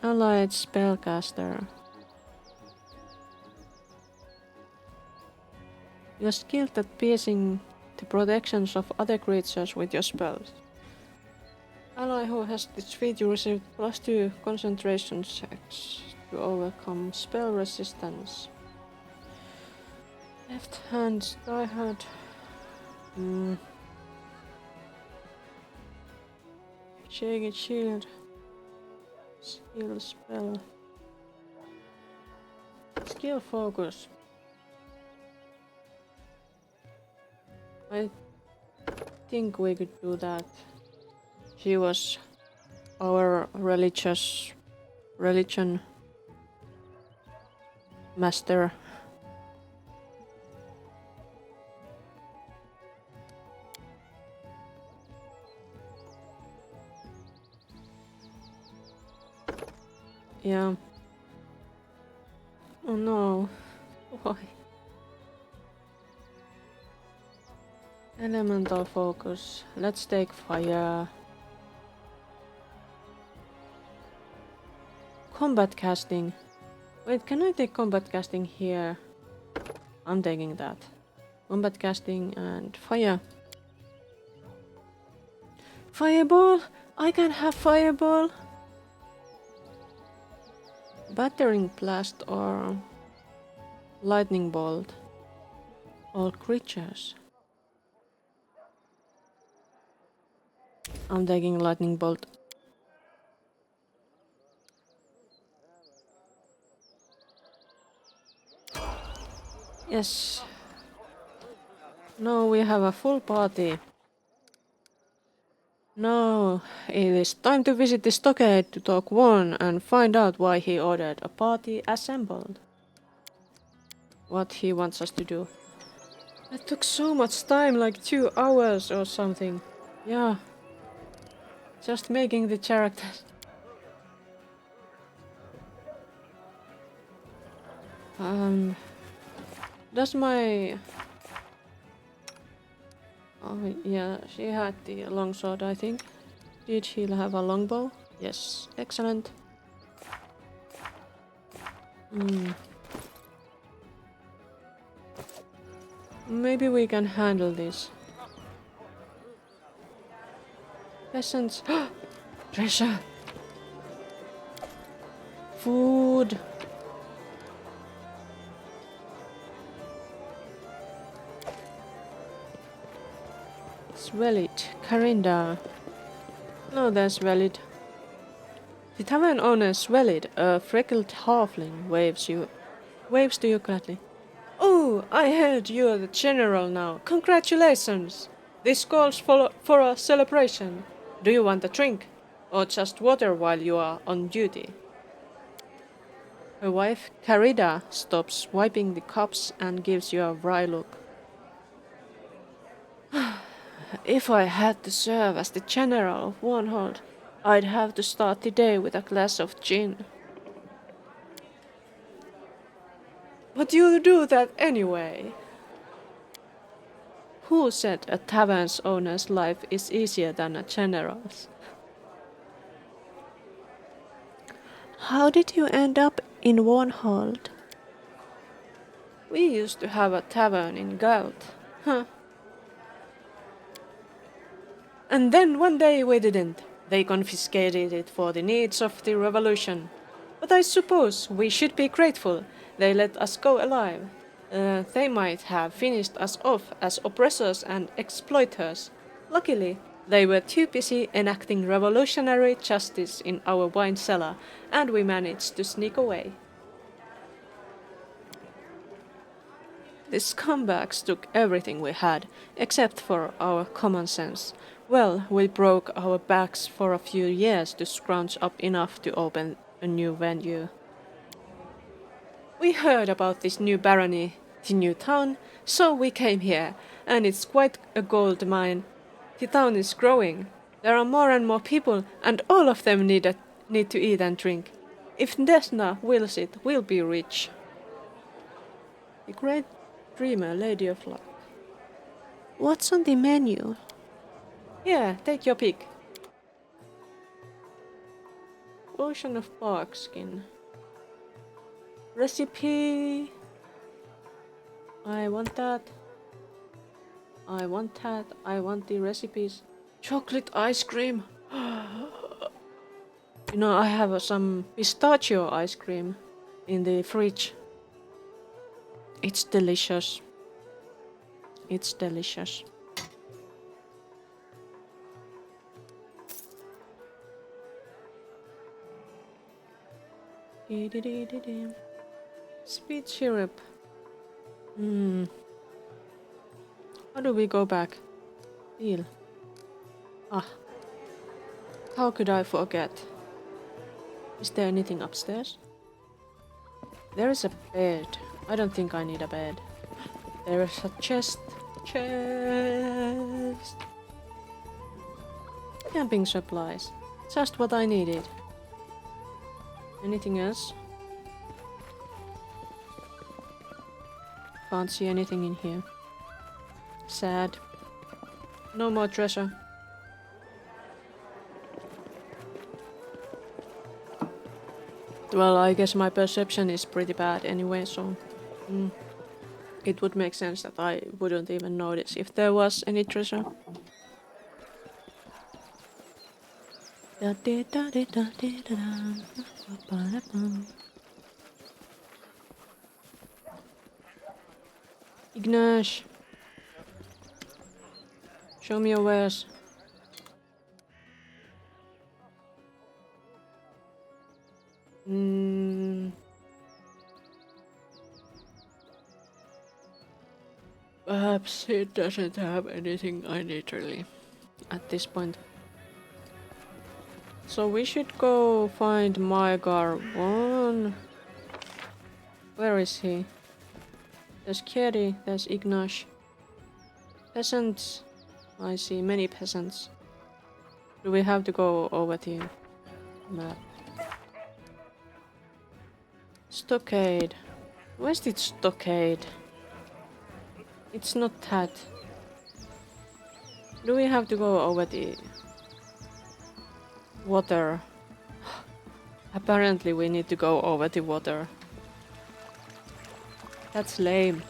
[SPEAKER 1] Allied spellcaster. You're skilled at piercing the protections of other creatures with your spells. Ally who has this feat, you receive +2 concentration checks to overcome spell resistance. Left hand, diehard. Shake shield. Skill spell. Skill focus. I think we could do that. She was our religion master. Yeah. Oh no. Why? Elemental focus. Let's take fire. Combat casting. Wait, can I take combat casting here? I'm taking that. Combat casting and fire. Fireball? I can have fireball. Battering blast or lightning bolt. All creatures. I'm taking lightning bolt. Yes. Now we have a full party. Now it is time to visit the stockade to talk one and find out why he ordered a party assembled. What he wants us to do. It took so much time, like 2 hours or something. Yeah. Just making the characters. Does my... Oh yeah, she had the longsword, I think. Did she have a longbow? Yes, excellent. Maybe we can handle this. Peasants. Treasure. Food. Svelit. Karinda. No, there's Svelit. The tavern owner Svelit, a freckled halfling, waves to you gladly. Oh, I heard you're the general now. Congratulations! This calls for a celebration. Do you want a drink? Or just water while you are on duty? Her wife, Carida, stops wiping the cups and gives you a wry look. If I had to serve as the general of Varnhold, I'd have to start the day with a glass of gin. But you do that anyway. Who said a tavern's owner's life is easier than a general's? How did you end up in Varnhold? We used to have a tavern in Galt. Huh. And then one day we didn't. They confiscated it for the needs of the revolution. But I suppose we should be grateful they let us go alive. They might have finished us off as oppressors and exploiters. Luckily, they were too busy enacting revolutionary justice in our wine cellar, and we managed to sneak away. The scumbags took everything we had, except for our common sense. Well, we broke our backs for a few years to scrounge up enough to open a new venue. We heard about this new barony, the new town, so we came here, and it's quite a gold mine. The town is growing. There are more and more people, and all of them need to eat and drink. If Desna wills it, we'll be rich. The great dreamer, Lady of Luck. What's on the menu? Here, take your pick. Ocean of bark skin. Recipe. I want that. I want that. I want the recipes. Chocolate ice cream. You know, I have some pistachio ice cream in the fridge. It's delicious. It's delicious. Speed syrup. How do we go back? Deal. Ah. How could I forget? Is there anything upstairs? There is a bed. I don't think I need a bed. There is a chest. Chest. Camping supplies. Just what I needed. Anything else? Can't see anything in here. Sad. No more treasure. Well, I guess my perception is pretty bad anyway, so it would make sense that I wouldn't even notice if there was any treasure. Ignash, show me your wares. Perhaps it doesn't have anything I need really at this point. So we should go find Mygar 1. Where is he? There's Keri, there's Ignash. Peasants. I see many peasants. Do we have to go over the map? Stockade. Where's the stockade? It's not that. Do we have to go over the water? Apparently we need to go over the water. That's lame.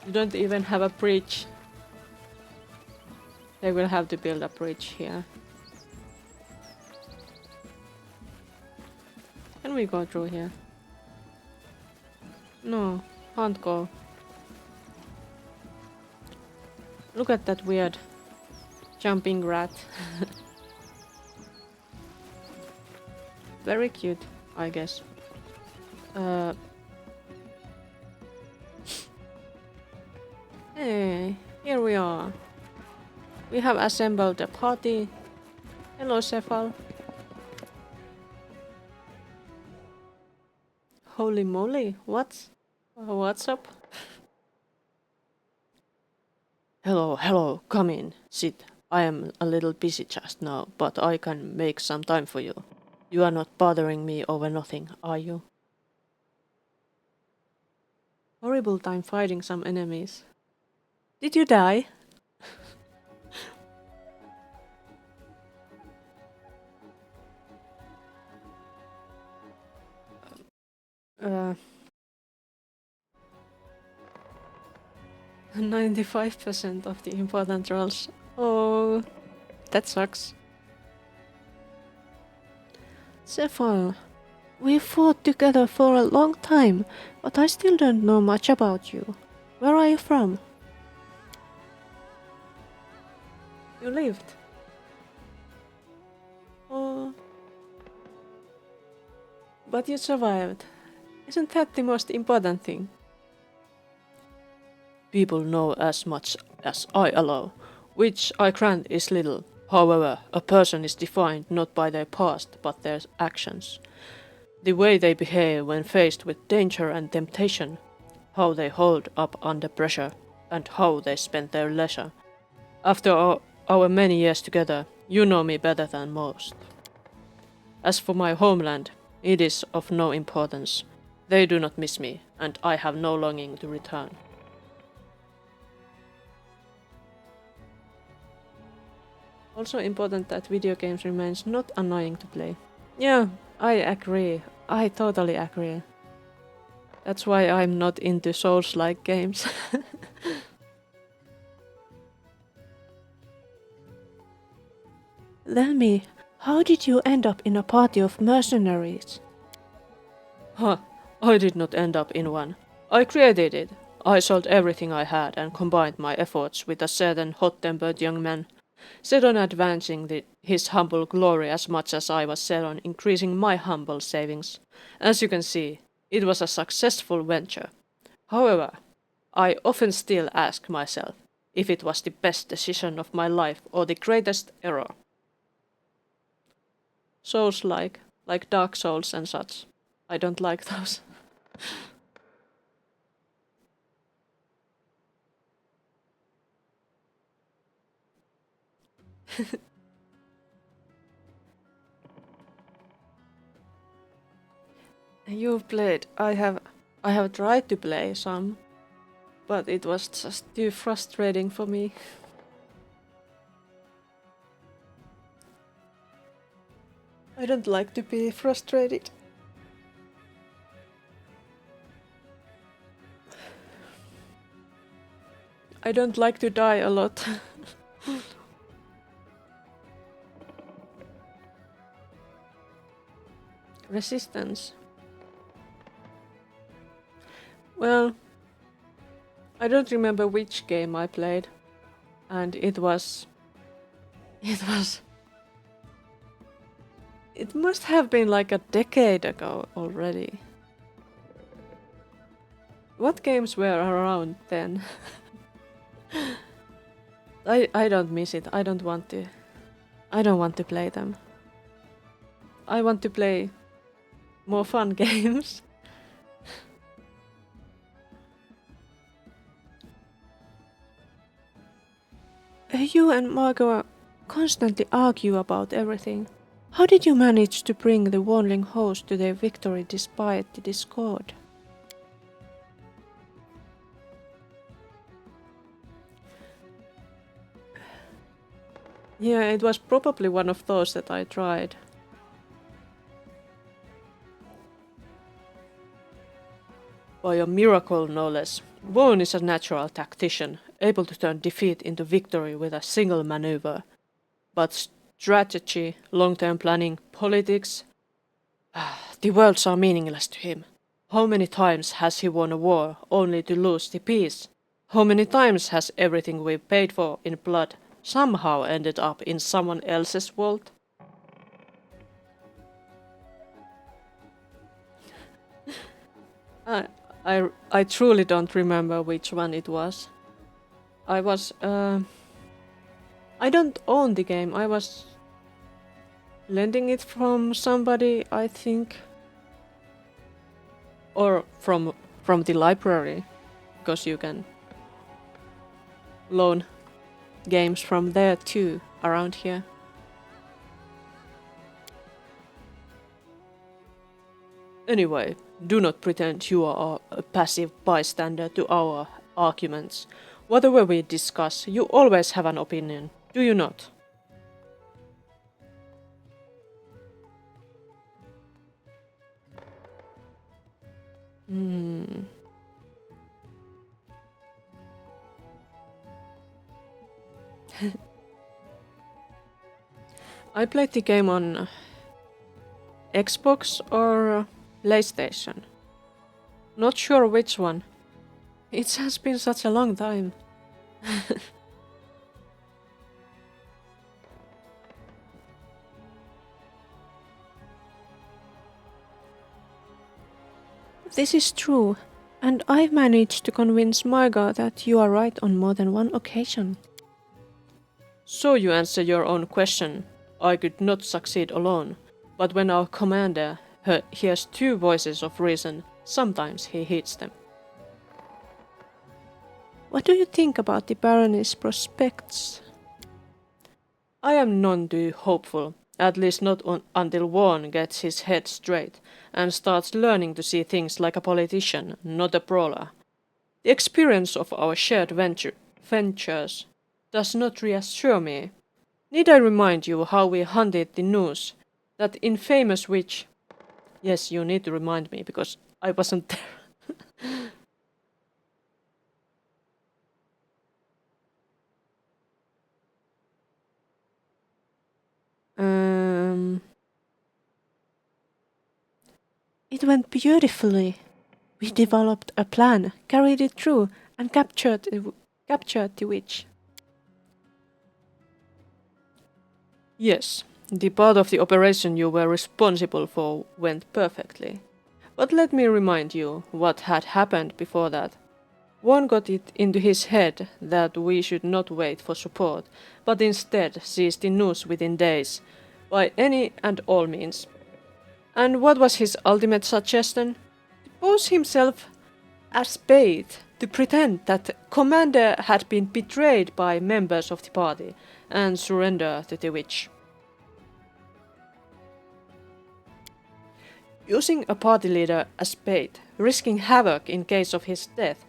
[SPEAKER 1] You don't even have a bridge. They will have to build a bridge here. Can we go through here? No, can't go. Look at that weird jumping rat. Very cute, I guess. Hey, here we are. We have assembled a party. Hello, Cephal. Holy moly, what's up? Hello, come in, sit. I am a little busy just now, but I can make some time for you. You are not bothering me over nothing, are you? Horrible time fighting some enemies. Did you die? uh... 95% of the important roles. Oh, that sucks. Cephal, we fought together for a long time, but I still don't know much about you. Where are you from? You lived. Oh. But you survived. Isn't that the most important thing? People know as much as I allow, which I grant is little. However, a person is defined not by their past, but their actions. The way they behave when faced with danger and temptation, how they hold up under pressure, and how they spend their leisure. After our many years together, you know me better than most. As for my homeland, it is of no importance. They do not miss me, and I have no longing to return. Also important that video games remains not annoying to play. Yeah, I agree. I totally agree. That's why I'm not into Souls-like games. Tell me, how did you end up in a party of mercenaries? Huh, I did not end up in one. I created it. I sold everything I had and combined my efforts with a certain hot-tempered young man. set on advancing his humble glory as much as I was set on increasing my humble savings. As you can see, it was a successful venture. However, I often still ask myself if it was the best decision of my life or the greatest error. Souls like Dark Souls and such. I don't like those. You've played. I have tried to play some, but it was just too frustrating for me. I don't like to be frustrated. I don't like to die a lot. Resistance. Well, I don't remember which game I played, and it must have been like a decade ago already. What games were around then? I don't miss it. I don't want to play them. I want to play more fun games. You and Margot constantly argue about everything. How did you manage to bring the Warnling host to their victory despite the discord? Yeah, it was probably one of those that I tried. By a miracle, no less. Warn is a natural tactician, able to turn defeat into victory with a single maneuver. But strategy, long-term planning, politics, the worlds are meaningless to him. How many times has he won a war only to lose the peace? How many times has everything we paid for in blood somehow ended up in someone else's vault? I truly don't remember which one it was. I don't own the game. I was lending it from somebody, I think. Or from the library, because you can loan games from there too, around here. Anyway, do not pretend you are a passive bystander to our arguments. Whatever we discuss, you always have an opinion, do you not? I played the game on Xbox or PlayStation. Not sure which one. It has been such a long time. This is true, and I've managed to convince Marga that you are right on more than one occasion. So you answer your own question. I could not succeed alone, but when our commander hears two voices of reason, sometimes he heeds them. What do you think about the Baroness' prospects? I am none too hopeful, at least not until Warren gets his head straight and starts learning to see things like a politician, not a brawler. The experience of our shared ventures does not reassure me. Need I remind you how we hunted the noose, that infamous witch? Yes, you need to remind me, because I wasn't there. It went beautifully. We developed a plan, carried it through, and captured the witch. Yes, the part of the operation you were responsible for went perfectly. But let me remind you what had happened before that. One got it into his head that we should not wait for support, but instead seize the news within days, by any and all means. And what was his ultimate suggestion? To pose himself as bait, to pretend that Commander had been betrayed by members of the party, and surrender to the witch. Using a party leader as bait, risking havoc in case of his death,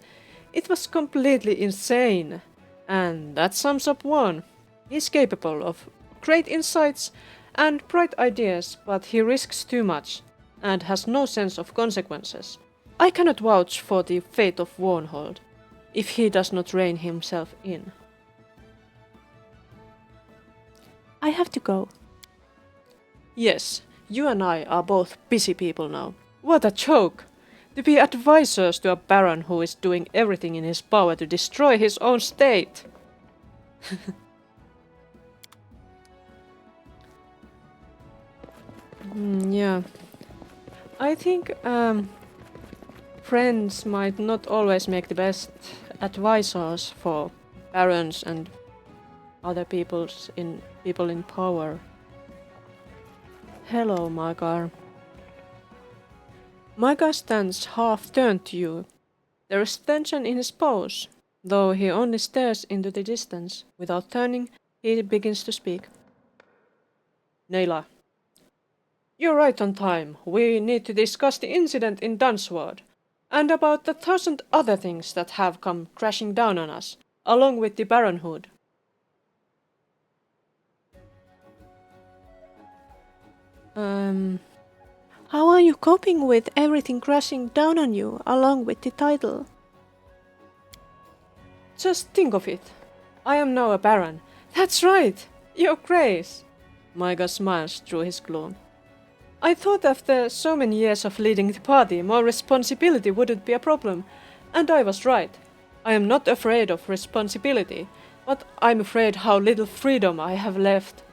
[SPEAKER 1] it was completely insane. And that sums up one. He's capable of great insights and bright ideas, but he risks too much and has no sense of consequences. I cannot vouch for the fate of Varnhold if he does not rein himself in.
[SPEAKER 4] I have to go.
[SPEAKER 1] Yes, you and I are both busy people now. What a joke! To be advisors to a baron who is doing everything in his power to destroy his own state. Yeah. I think friends might not always make the best advisors for barons and other people in power. Hello, Magar. Magar stands half turned to you. There is tension in his pose, though he only stares into the distance. Without turning, he begins to speak. Nayla, you're right on time. We need to discuss the incident in Dunsward, and about 1,000 other things that have come crashing down on us, along with the Baronhood.
[SPEAKER 4] How are you coping with everything crashing down on you along with the title?
[SPEAKER 1] Just think of it. I am now a baron. That's right, your grace. Micah smiles through his gloom. I thought after so many years of leading the party, more responsibility wouldn't be a problem, and I was right. I am not afraid of responsibility, but I'm afraid how little freedom I have left.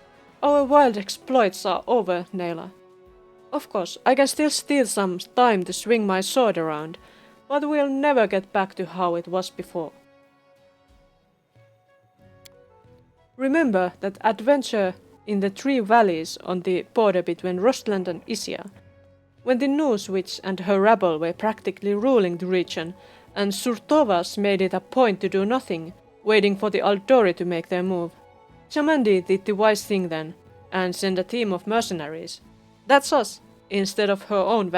[SPEAKER 1] Our wild exploits are over, Nayla. Of course, I can still steal some time to swing my sword around, but we'll never get back to how it was before. Remember that adventure in the three valleys on the border between Rostland and Isia, when the Noose Witch and her rabble were practically ruling the region, and Surtovas made it a point to do nothing, waiting for the Aldori to make their move. Shamandi did the wise thing then, and sent a team of mercenaries. That's us, instead of her own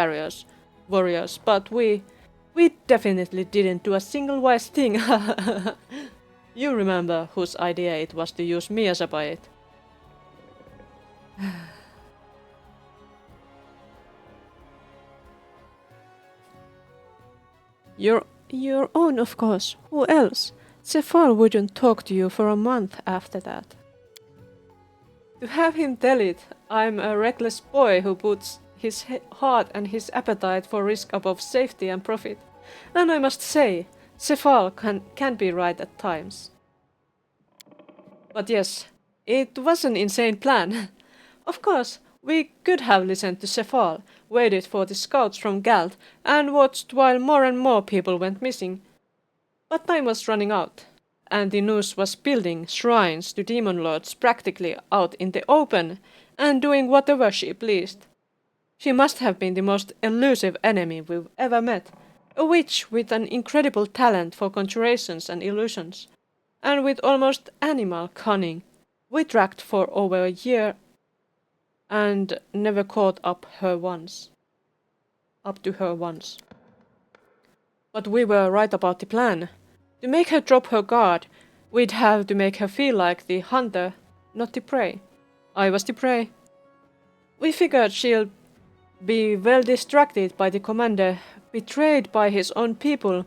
[SPEAKER 1] warriors, but we definitely didn't do a single wise thing. You remember whose idea it was to use me as a bait. Your own, of course. Who else? Cephal wouldn't talk to you for a month after that. To have him tell it, I'm a reckless boy who puts his heart and his appetite for risk above safety and profit. And I must say, Cephal can be right at times. But yes, it was an insane plan. Of course, we could have listened to Cephal, waited for the scouts from Galt, and watched while more and more people went missing. But time was running out, and the Noose was building shrines to demon lords practically out in the open, and doing whatever she pleased. She must have been the most elusive enemy we've ever met, a witch with an incredible talent for conjurations and illusions, and with almost animal cunning. We tracked for over a year and never caught up to her once. But we were right about the plan. To make her drop her guard, we'd have to make her feel like the hunter, not the prey. I was the prey. We figured she'll be well distracted by the commander, betrayed by his own people.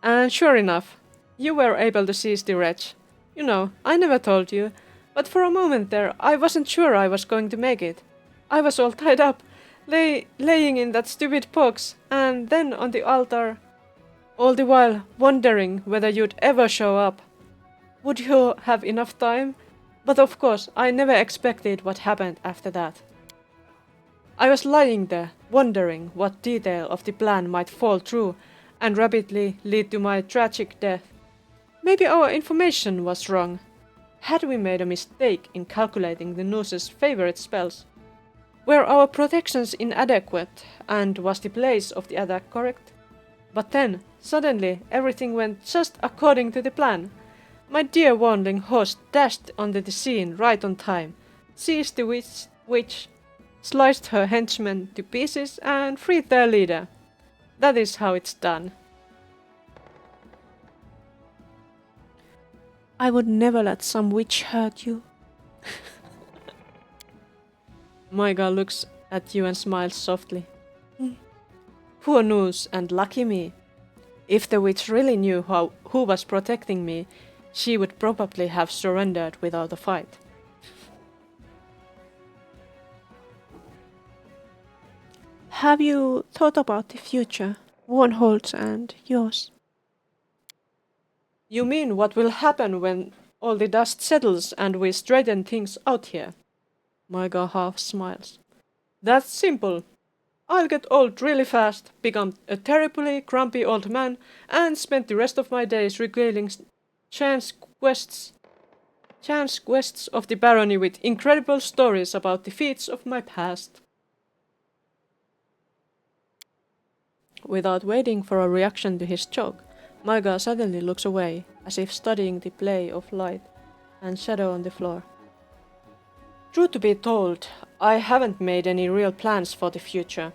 [SPEAKER 1] And sure enough, you were able to seize the wretch. You know, I never told you, but for a moment there I wasn't sure I was going to make it. I was all tied up, laying in that stupid box, and then on the altar, all the while wondering whether you'd ever show up. Would you have enough time? But of course, I never expected what happened after that. I was lying there, wondering what detail of the plan might fall through and rapidly lead to my tragic death. Maybe our information was wrong. Had we made a mistake in calculating the Noose's favorite spells? Were our protections inadequate, and was the place of the attack correct? But then, suddenly, everything went just according to the plan. My dear wandering host dashed onto the scene right on time, seized the witch, sliced her henchmen to pieces, and freed their leader. That is how it's done.
[SPEAKER 4] I would never let some witch hurt you.
[SPEAKER 1] Maika looks at you and smiles softly. Poor Noose and lucky me. If the witch really knew who was protecting me, she would probably have surrendered without a fight.
[SPEAKER 4] Have you thought about the future, Varnhold's and yours?
[SPEAKER 1] You mean what will happen when all the dust settles and we straighten things out here? Maika half smiles. That's simple. I'll get old really fast, become a terribly grumpy old man, and spend the rest of my days regaling chance quests of the barony with incredible stories about the feats of my past. Without waiting for a reaction to his joke, Maika suddenly looks away, as if studying the play of light and shadow on the floor. Truth to be told, I haven't made any real plans for the future.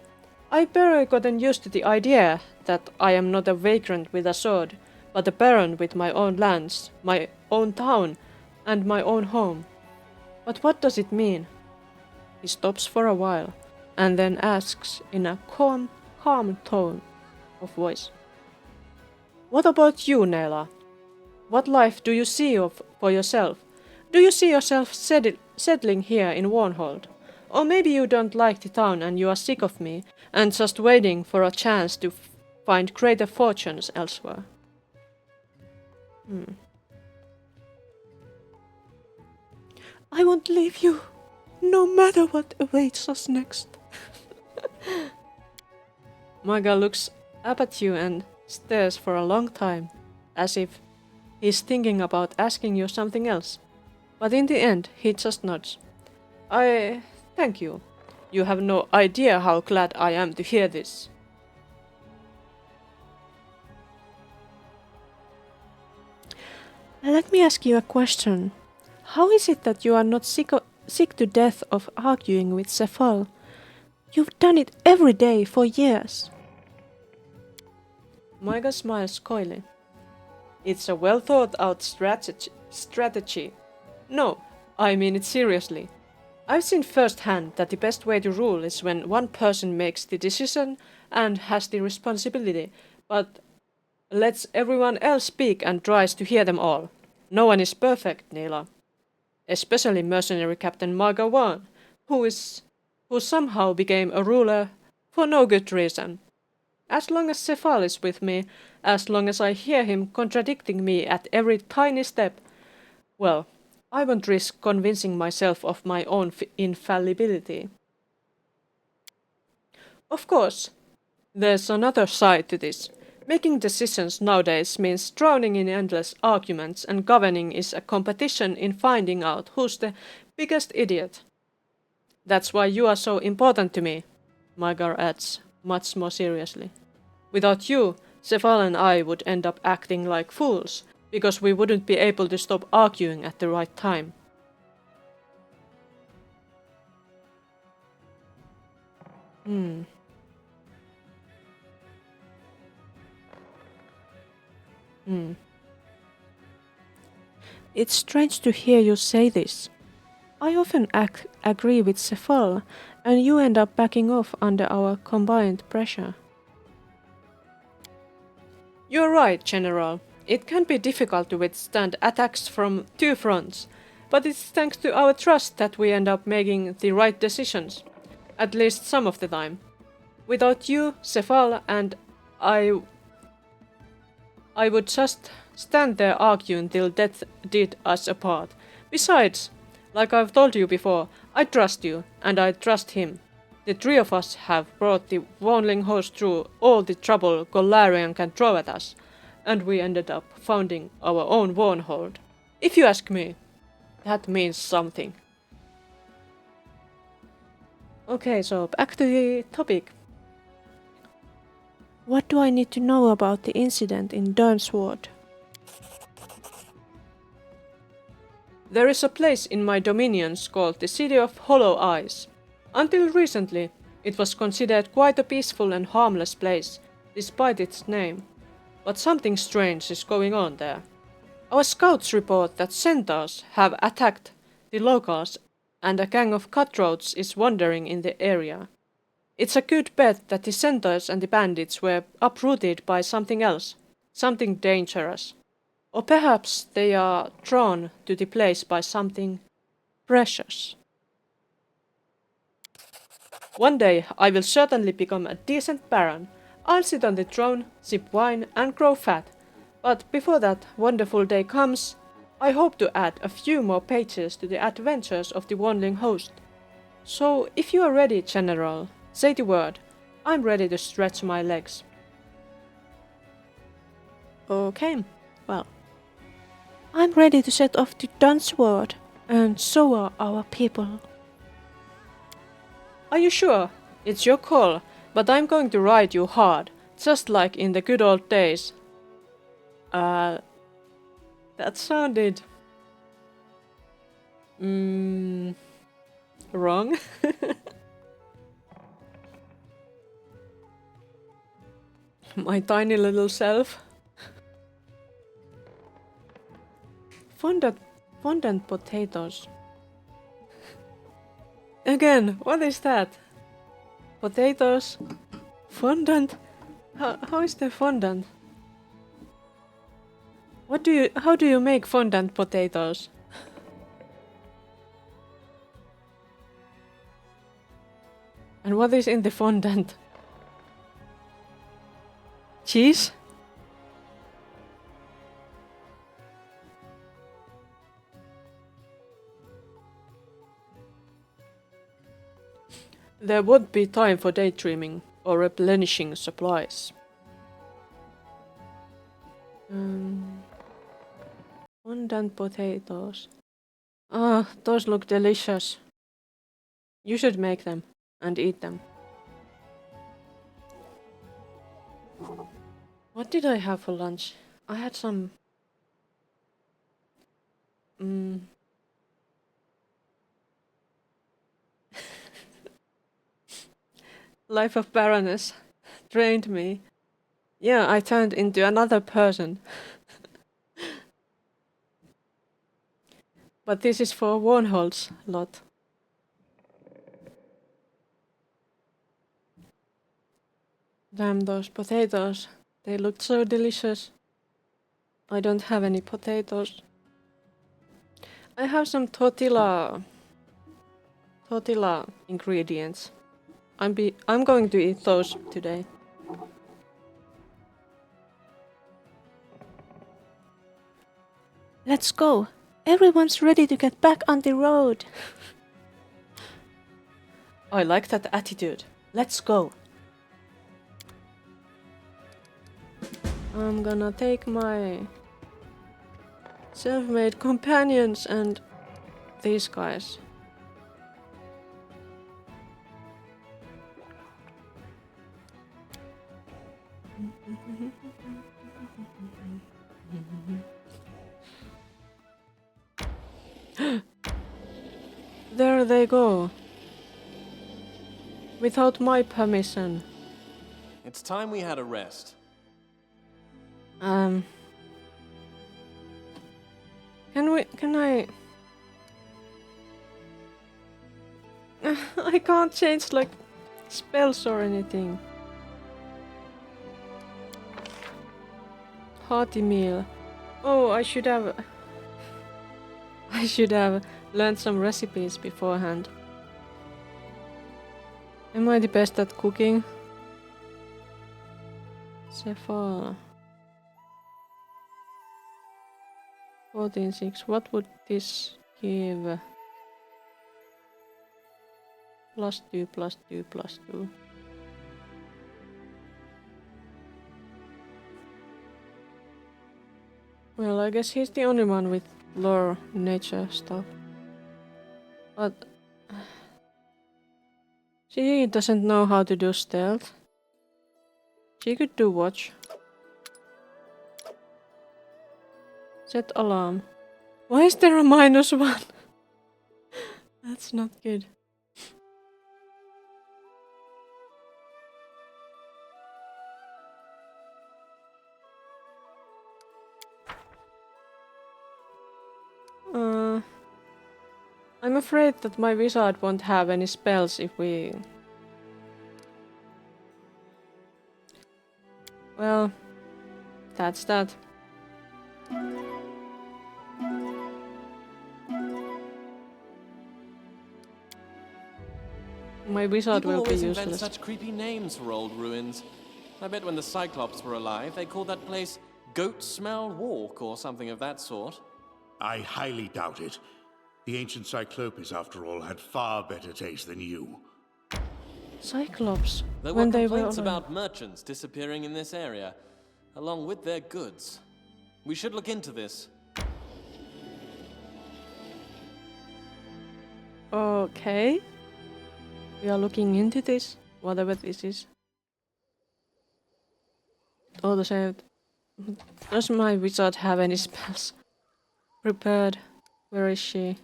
[SPEAKER 1] I've barely gotten used to the idea that I am not a vagrant with a sword, but a baron with my own lands, my own town, and my own home. But what does it mean? He stops for a while, and then asks in a calm tone of voice. What about you, Nela? What life do you see for yourself? Do you see yourself settling here in Varnhold? Or maybe you don't like the town and you are sick of me and just waiting for a chance to find greater fortunes elsewhere.
[SPEAKER 4] I won't leave you, no matter what awaits us next.
[SPEAKER 1] Maika looks up at you and stares for a long time, as if he's thinking about asking you something else. But in the end, he just nods. Thank you. You have no idea how glad I am to hear this.
[SPEAKER 4] Let me ask you a question. How is it that you are not sick to death of arguing with Cephal? You've done it every day for years.
[SPEAKER 1] Maika smiles coyly. It's a well thought out strategy. No, I mean it seriously. I've seen firsthand that the best way to rule is when one person makes the decision and has the responsibility, but lets everyone else speak and tries to hear them all. No one is perfect, Neela. Especially mercenary Captain Maika Wan, who somehow became a ruler for no good reason. As long as Cephal is with me, as long as I hear him contradicting me at every tiny step, well, I won't risk convincing myself of my own infallibility. Of course, there's another side to this. Making decisions nowadays means drowning in endless arguments, and governing is a competition in finding out who's the biggest idiot. That's why you are so important to me, Maika adds, much more seriously. Without you, Cephal and I would end up acting like fools, because we wouldn't be able to stop arguing at the right time.
[SPEAKER 4] It's strange to hear you say this. I often agree with Cephal, and you end up backing off under our combined pressure.
[SPEAKER 1] You're right, General. It can be difficult to withstand attacks from two fronts, but it's thanks to our trust that we end up making the right decisions, at least some of the time. Without you, Cephal, and I would just stand there arguing till death did us apart. Besides, Like I've told you before, I trust you, and I trust him. The three of us have brought the Warnling host through all the trouble Golarion can throw at us, and we ended up founding our own Varnhold. If you ask me, that means something. Okay, so back to the topic.
[SPEAKER 4] What do I need to know about the incident in Durnsward?
[SPEAKER 1] There is a place in my dominions called the City of Hollow Eyes. Until recently, it was considered quite a peaceful and harmless place, despite its name. But something strange is going on there. Our scouts report that centaurs have attacked the locals and a gang of cutthroats is wandering in the area. It's a good bet that the centaurs and the bandits were uprooted by something else, something dangerous. Or perhaps they are drawn to the place by something precious. One day I will certainly become a decent baron. I'll sit on the throne, sip wine, and grow fat. But before that wonderful day comes, I hope to add a few more pages to the adventures of the Wandeling host. So if you are ready, General, say the word. I'm ready to stretch my legs.
[SPEAKER 4] Okay, well. I'm ready to set off to Dunsward, and so are our people.
[SPEAKER 1] Are you sure? It's your call, but I'm going to ride you hard, just like in the good old days. That sounded... wrong? My tiny little self. Fondant potatoes. Again, what is that? Potatoes? Fondant? How is the fondant? How do you make fondant potatoes? And what is in the fondant? Cheese? There would be time for daydreaming or replenishing supplies. Fondant potatoes. Ah, those look delicious. You should make them and eat them. What did I have for lunch? I had some... Life of Baroness trained me. Yeah, I turned into another person. But this is for Warnhold's lot. Damn, those potatoes. They looked so delicious. I don't have any potatoes. I have some tortilla ingredients. I'm going to eat those today.
[SPEAKER 4] Let's go. Everyone's ready to get back on the road.
[SPEAKER 1] I like that attitude. Let's go. I'm gonna take my self-made companions and these guys. There they go. Without my permission.
[SPEAKER 7] It's time we had a rest.
[SPEAKER 1] Can I... I can't change like spells or anything. Hearty meal. Oh, I should have learned some recipes beforehand. Am I the best at cooking? Cephal. 14.6. What would this give? +2, +2, +2. Well, I guess he's the only one with lore nature stuff. But she doesn't know how to do stealth. She could do watch. Set alarm. Why is there a -1? That's not good. I'm afraid that my wizard won't have any spells if we... Well, that's that. My wizard
[SPEAKER 7] People
[SPEAKER 1] will be
[SPEAKER 7] always invent
[SPEAKER 1] useless.
[SPEAKER 7] such creepy names for old ruins. I bet when the Cyclops were alive, they called that place Goat Smell Walk or something of that sort.
[SPEAKER 8] I highly doubt it. The ancient Cyclopes, after all, had far better taste than you.
[SPEAKER 1] Cyclops.
[SPEAKER 7] There
[SPEAKER 1] when
[SPEAKER 7] were
[SPEAKER 1] they were
[SPEAKER 7] complaints
[SPEAKER 1] alive.
[SPEAKER 7] about merchants disappearing in this area, along with their goods. We should look into this.
[SPEAKER 1] Okay. We are looking into this, whatever this is. Auto saved. Does my wizard have any spells prepared? Where is she?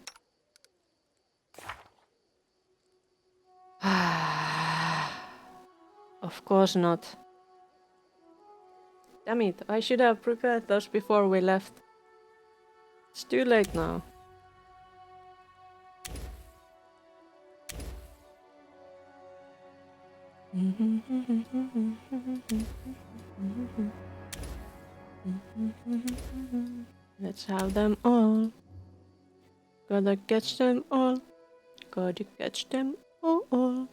[SPEAKER 1] Of course not. Damn it, I should have prepared those before we left. It's too late now. Let's have them all. Gotta catch them all. Gotta catch them all.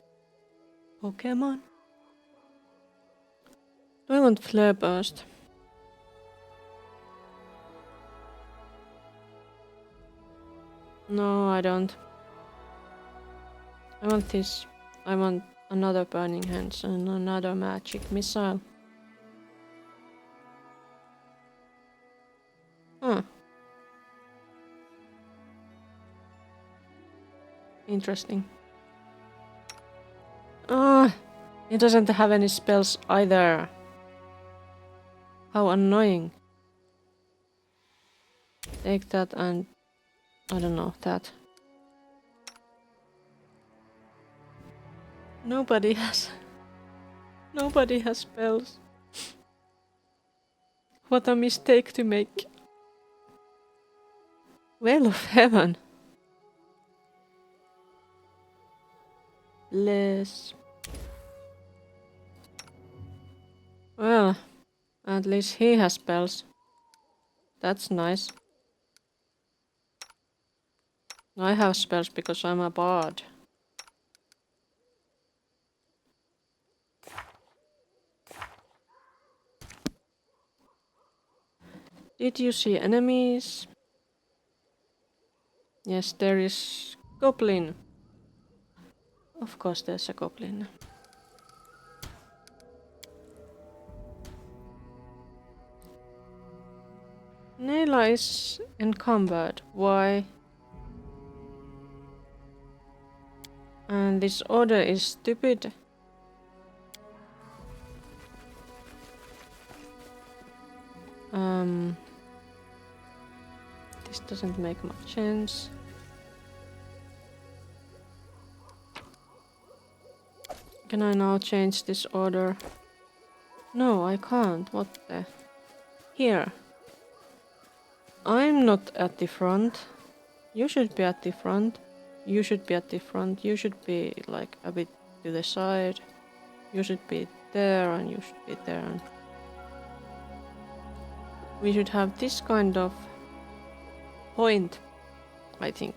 [SPEAKER 1] Pokemon. Do I want Flare Burst? No, I don't. I want this. I want another Burning Hands and another Magic Missile. Huh. Interesting. Ah, he doesn't have any spells either. How annoying. Take that and... I don't know, that. Nobody has... Nobody has spells. What a mistake to make. Well of heaven. Bless. Well, at least he has spells. That's nice. I have spells because I'm a bard. Did you see enemies? Yes, there is goblin. Of course there's a goblin. Nayla is encumbered. Why? And this order is stupid. This doesn't make much sense. Can I now change this order? No, I can't. What the? Here. I'm not at the front. You should be at the front. You should be at the front. You should be like a bit to the side. You should be there and you should be there. And we should have this kind of point, I think.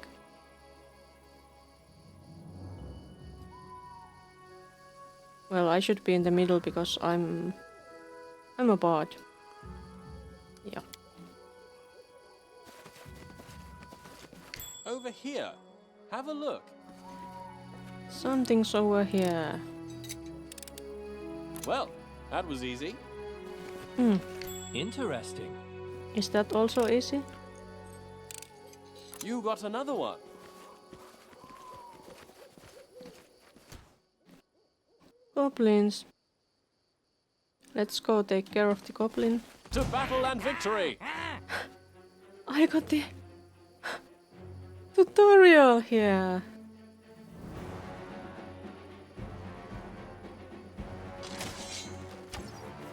[SPEAKER 1] Well, I should be in the middle because I'm a bard. Yeah.
[SPEAKER 7] Over here. Have a look.
[SPEAKER 1] Something's over here.
[SPEAKER 7] Well, that was easy.
[SPEAKER 9] Interesting.
[SPEAKER 1] Is that also easy?
[SPEAKER 7] You got another one.
[SPEAKER 1] Goblins. Let's go take care of the goblin.
[SPEAKER 7] To battle and victory!
[SPEAKER 1] I got the tutorial here.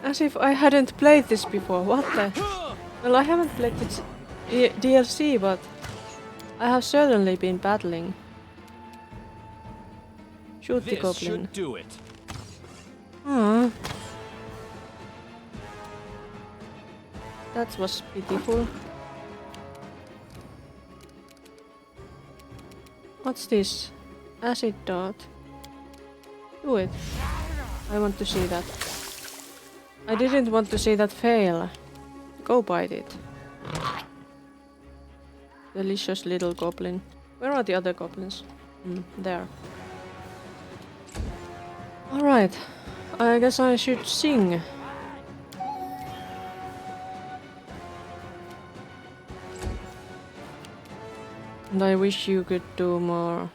[SPEAKER 1] As if I hadn't played this before. What the? Well, I haven't played this DLC, but I have certainly been battling. Shoot the
[SPEAKER 9] This
[SPEAKER 1] goblin.
[SPEAKER 9] should do it.
[SPEAKER 1] Aww. That was pitiful. What's this? Acid dart. Do it. I want to see that. I didn't want to see that fail. Go bite it. Delicious little goblin. Where are the other goblins? There. Alright. I guess I should sing. And I wish you could do more.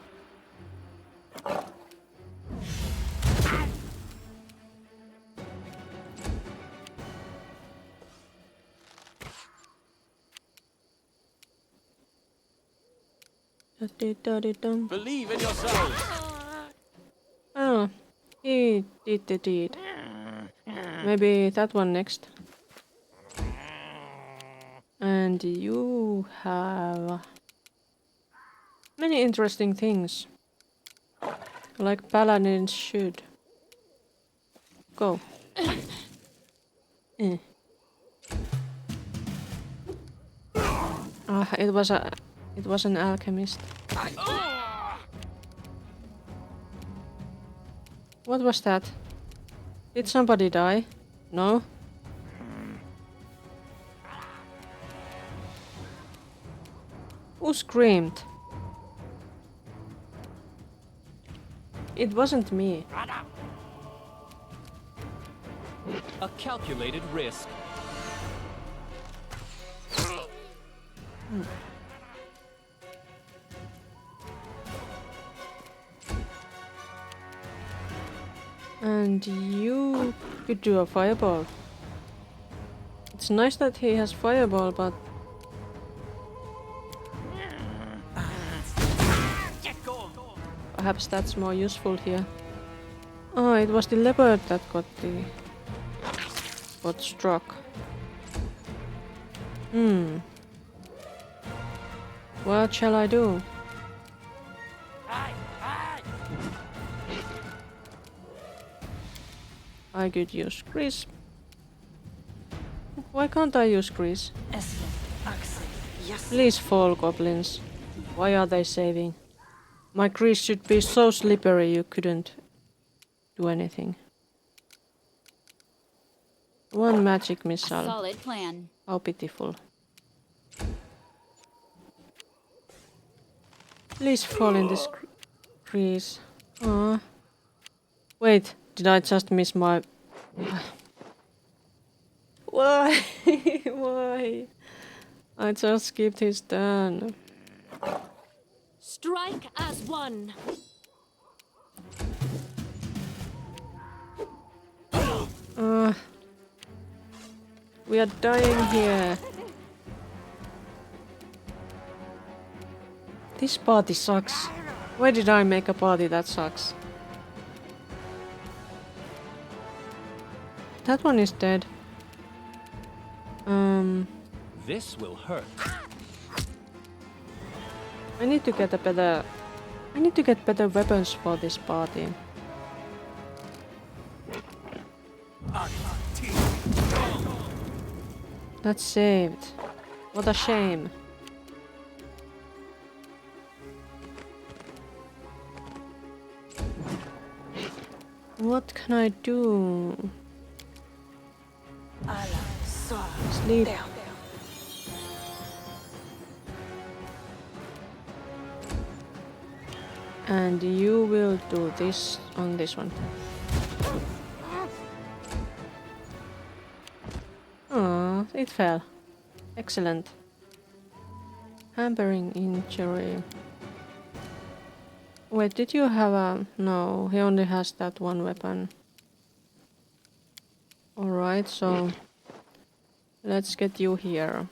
[SPEAKER 7] Believe in yourselves!
[SPEAKER 1] Oh, he did the deed. Maybe that one next. And you have many interesting things. Like paladins should. Go. Ah, it was an alchemist. What was that? Did somebody die? No? Who screamed? It wasn't me.
[SPEAKER 9] A calculated risk.
[SPEAKER 1] And you could do a fireball. It's nice that he has fireball, but perhaps that's more useful here. Oh, it was the leopard that got struck. What shall I do? I could use grease. Why can't I use grease? Please fall, goblins. Why are they saving? My grease should be so slippery you couldn't do anything. One magic missile.
[SPEAKER 3] Solid plan.
[SPEAKER 1] How pitiful. Please fall in this grease. Ah. Wait, did I just miss my... Why? Why? I just skipped his turn.
[SPEAKER 2] Strike as one.
[SPEAKER 1] We are dying here. This party sucks. Why did I make a party that sucks? That one is dead.
[SPEAKER 9] This will hurt.
[SPEAKER 1] I need to get better weapons for this party. That's saved. What a shame. What can I do? Sleep. And you will do this on this one. Ah, it fell. Excellent. Hampering injury. Wait, did you have a... No, he only has that one weapon. Alright, so... Let's get you here.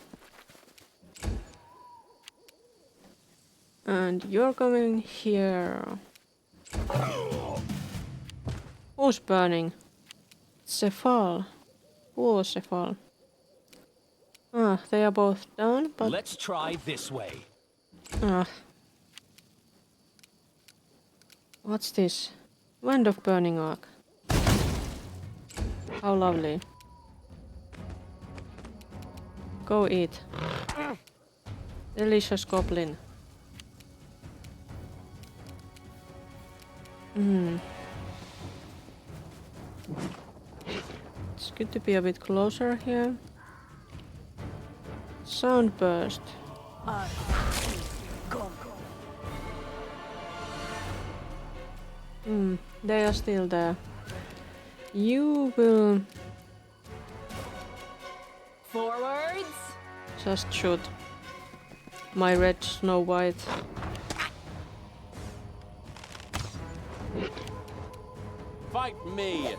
[SPEAKER 1] And you're coming here. Who's burning? Cephal. Who was Cephal? Ah, they are both down, but...
[SPEAKER 9] Let's try this way.
[SPEAKER 1] Ah. What's this? Wand of Burning Arc. How lovely. Go eat. Delicious goblin. It's good to be a bit closer here. Sound burst. They are still there. You will
[SPEAKER 3] Forwards!
[SPEAKER 1] just shoot my red Snow White.
[SPEAKER 7] Fight me!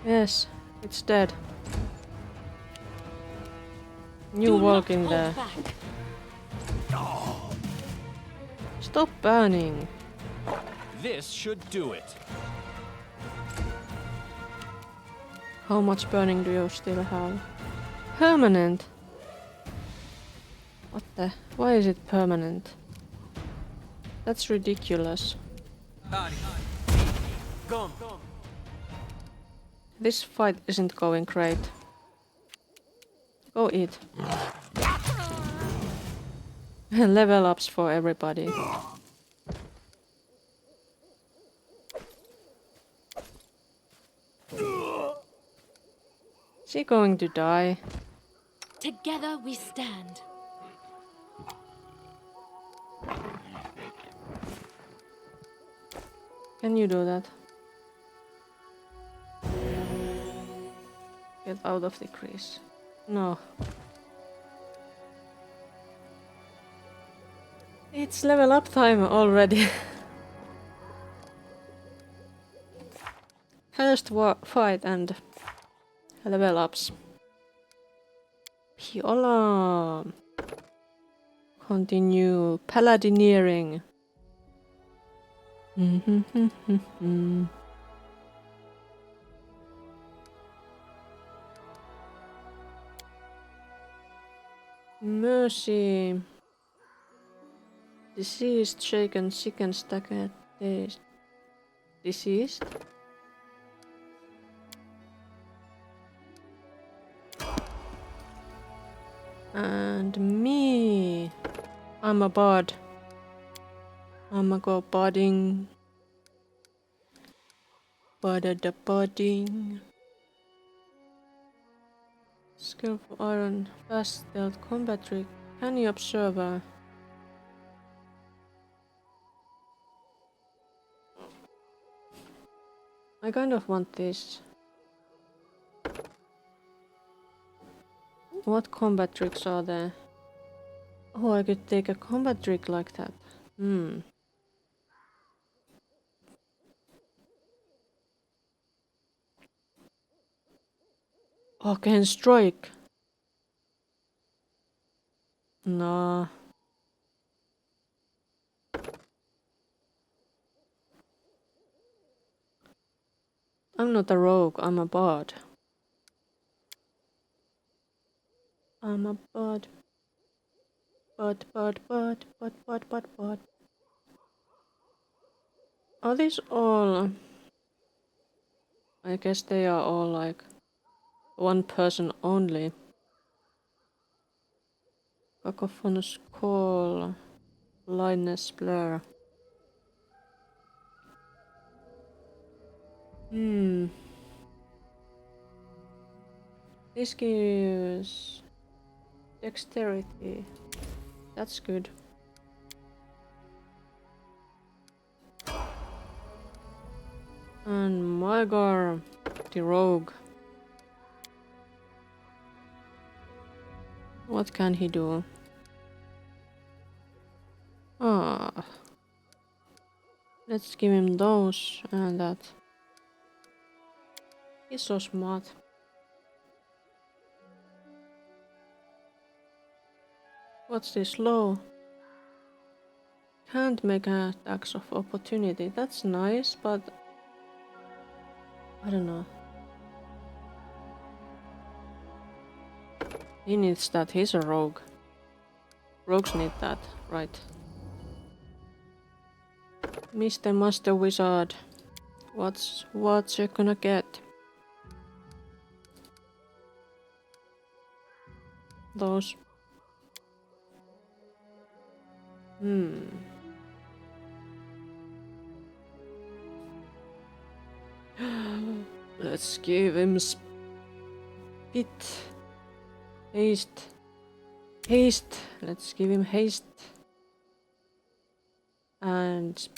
[SPEAKER 1] Yes, it's dead. You
[SPEAKER 3] Do not
[SPEAKER 1] walking
[SPEAKER 3] hold
[SPEAKER 1] there.
[SPEAKER 3] back.
[SPEAKER 1] Stop burning.
[SPEAKER 9] This should do it.
[SPEAKER 1] How much burning do you still have? Permanent? What the? Why is it permanent? That's ridiculous. This fight isn't going great. Go eat. Level ups for everybody. Is he going to die?
[SPEAKER 3] Together we stand.
[SPEAKER 1] Can you do that? Get out of the crease. No. It's level up time already. First fight and level ups. Piola. Continue paladineering. Mercy. Deceased, shaken, chicken, staggered, dazed. Deceased? And me. I'm a bard. I'm a go budding. Budded the budding. Skillful iron, fast stealth, combat trick. Canny observer. I kind of want this. What combat tricks are there? Oh, I could take a combat trick like that. Arcane strike. Nah. I'm not a rogue, I'm a bard. I'm a bard. Bard. Are these all... I guess they are all like... one person only. Cacophonous call. Blindness blur. This gives... dexterity. That's good. And Mygar, the rogue. What can he do? Ah. Let's give him those and that. He's so smart. What's this law? Can't make attacks of opportunity. That's nice, but I don't know. He needs that. He's a rogue. Rogues need that, right? Mr. Master Wizard. What's you gonna get? Those. Let's give him speed. Haste. Haste. Let's give him haste. And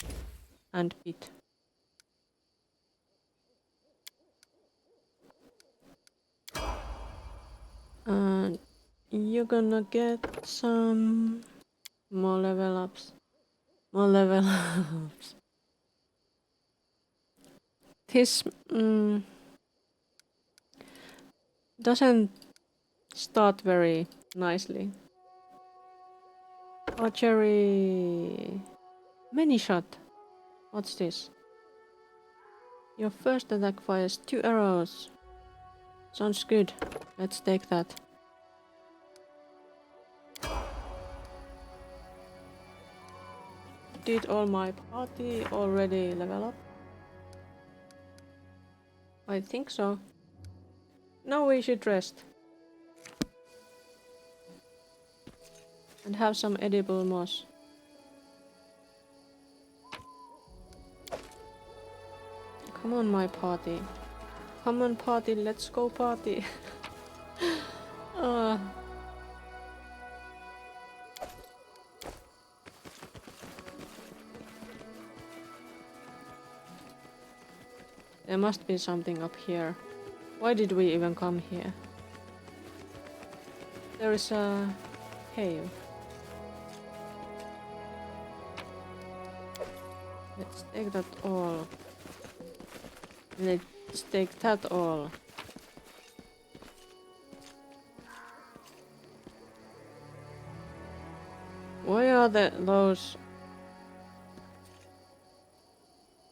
[SPEAKER 1] beat. And you're gonna get some more level ups. More level ups. This doesn't start very nicely. Archery. Many shot. What's this? Your first attack fires 2 arrows. Sounds good. Let's take that. Did all my party already level up? I think so. Now we should rest. And have some edible moss. Come on, my party. Come on, party, let's go party. There must be something up here. Why did we even come here? There is a cave. Let's take that all. Let's take that all. Why are those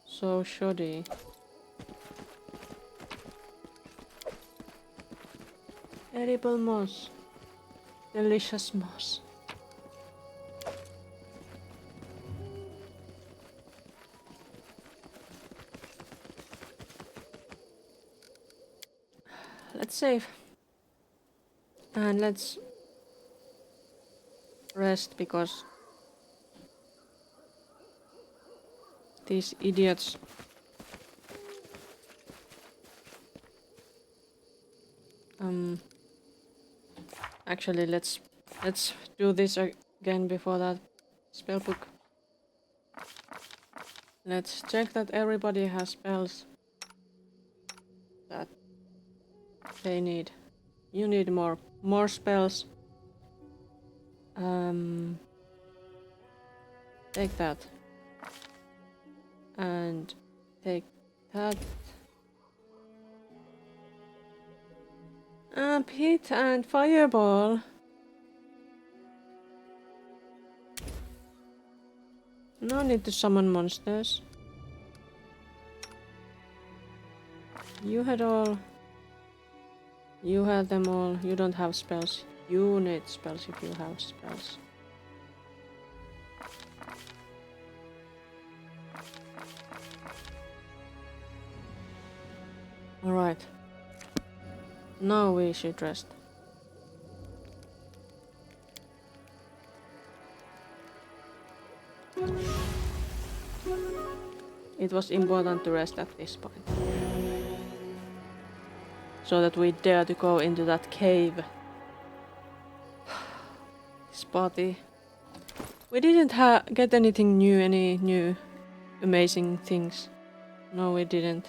[SPEAKER 1] so shoddy? Edible moss. Delicious moss. Let's save. And let's rest because these idiots actually let's do this again before that spellbook. Let's check that everybody has spells that they need. You need more spells. Take that. And take that. Pit and fireball. No need to summon monsters. You had all. You had them all. You don't have spells. You need spells if you have spells. Alright. Now we should rest. It was important to rest at this point. So that we dare to go into that cave. This party. We didn't get anything new, any new amazing things. No, we didn't.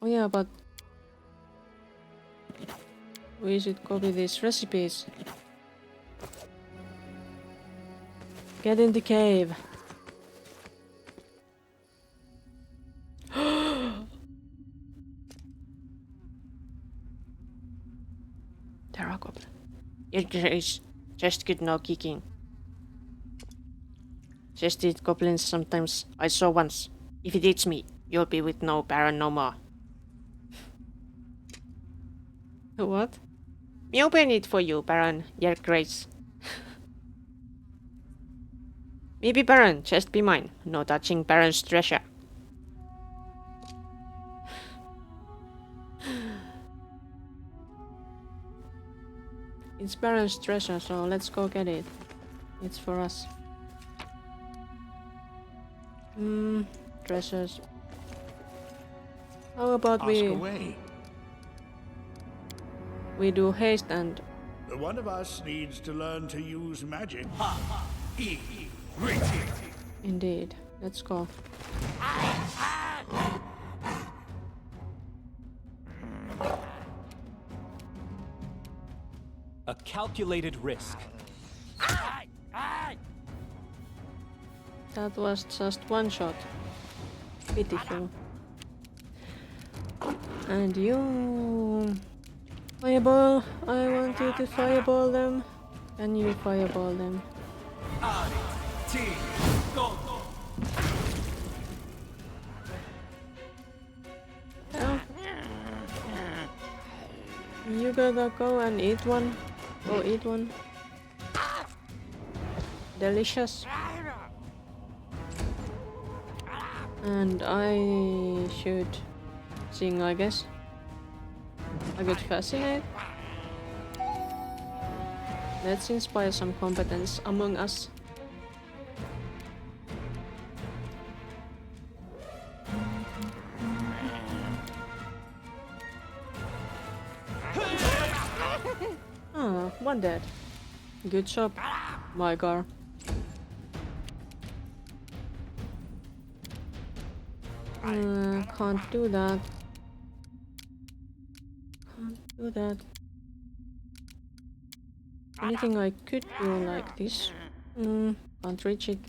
[SPEAKER 1] Oh yeah, but we should copy these recipes. Get in the cave. Terra goblin. It is just good no kicking. Just eat goblins sometimes. I saw once. If it eats me, you'll be with no Baron no more. What? Me open it for you, Baron, your grace. Maybe Baron, just be mine. No touching Baron's treasure. It's Baron's treasure, so let's go get it. It's for us. Treasures. How about
[SPEAKER 8] Ask away.
[SPEAKER 1] we do haste and
[SPEAKER 8] One of us needs to learn to use magic.
[SPEAKER 1] indeed. Let's go.
[SPEAKER 9] A calculated risk.
[SPEAKER 1] That was just one shot. Pitiful. And you... Fireball! I want you to fireball them. Can you fireball them? Well, you gotta go and eat one. Go eat one. Delicious. And I should sing, I guess. I could fascinate. Let's inspire some competence among us. Ah, one dead. Good job, my girl. Can't do that. Can't do that. Anything I could do like this? Can't reach it.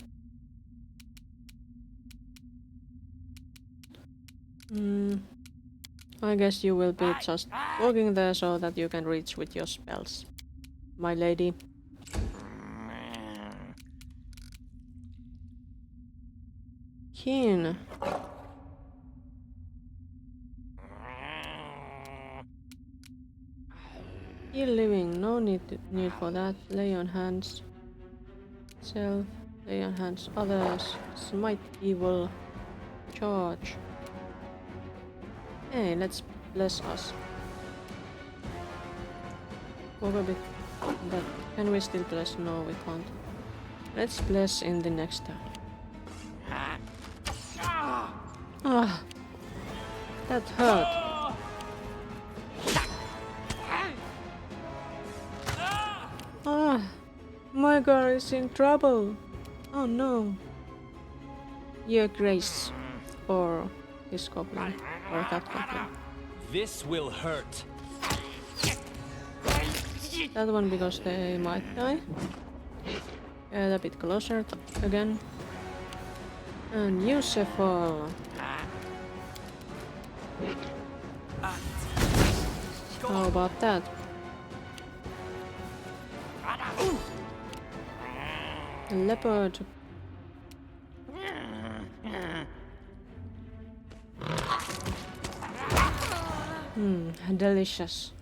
[SPEAKER 1] I guess you will be just walking there so that you can reach with your spells, my lady. Keen. Heal living, no need for that. Lay on hands. Self, lay on hands. Others, smite evil. Charge. Hey, let's bless us. Walk a bit. But can we still bless? No, we can't. Let's bless in the next turn. Ah, that hurt. Ah, my girl is in trouble. Oh no. Your grace, or this goblin, or that goblin.
[SPEAKER 9] This will hurt.
[SPEAKER 1] That one because they might die. Get a bit closer again. And useful. How about that? Leopard. Delicious.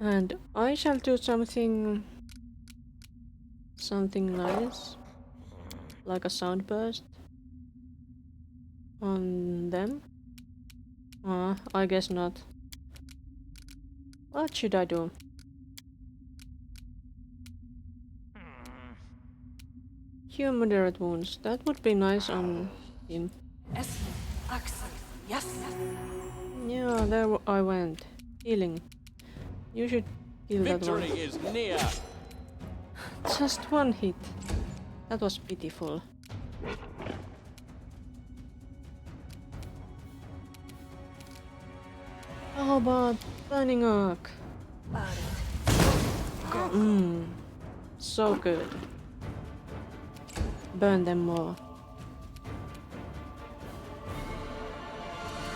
[SPEAKER 1] And I shall do something nice, like a sound burst on them. I guess not. What should I do? Cure moderate wounds. That would be nice on him.
[SPEAKER 2] Yes.
[SPEAKER 1] Yeah, there I went. Healing. You should heal that one.
[SPEAKER 7] Victory is near.
[SPEAKER 1] Just one hit. That was pitiful. How about burning arc? So good. Burn them more.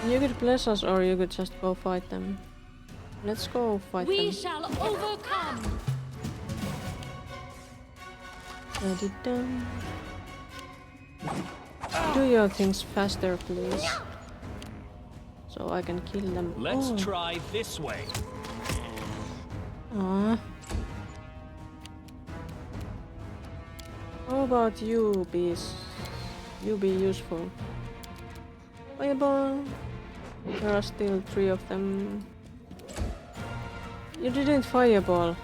[SPEAKER 1] You could bless us or you could just go fight them. Let's go fight them.
[SPEAKER 3] We shall overcome!
[SPEAKER 1] Da-di-dum. Do your things faster, please. So I can kill them.
[SPEAKER 9] Let's try this way.
[SPEAKER 1] Aww. How about you, bees? You be useful. Fireball. There are still 3 of them. You didn't fireball.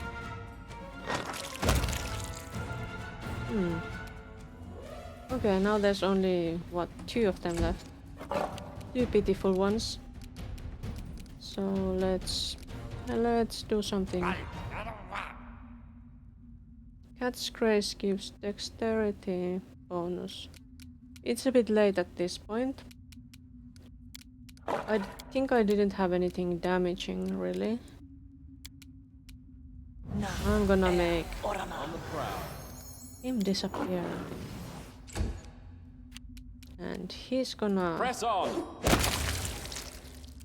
[SPEAKER 1] Okay, now there's only, what, 2 of them left. 2 pitiful ones. So let's do something. Cat's Grace gives dexterity bonus. It's a bit late at this point. I think I didn't have anything damaging, really. I'm gonna make him disappear. And he's gonna
[SPEAKER 7] Press on!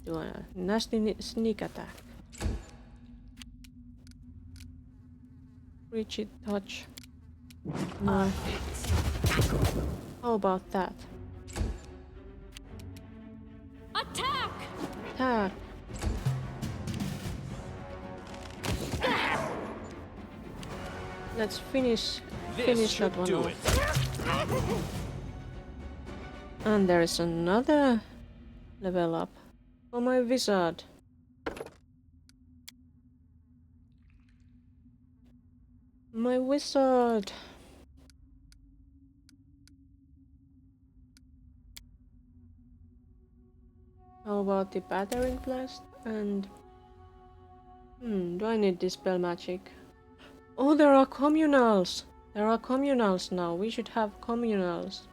[SPEAKER 1] do a nasty sneak attack. Reach it, touch. No. How about that?
[SPEAKER 3] Attack!
[SPEAKER 1] Attack! Let's finish that one
[SPEAKER 9] do
[SPEAKER 1] off. And there is another level up for my wizard. My wizard. How about the battering blast? And do I need dispel magic? Oh, there are communals. There are communals now. We should have communals.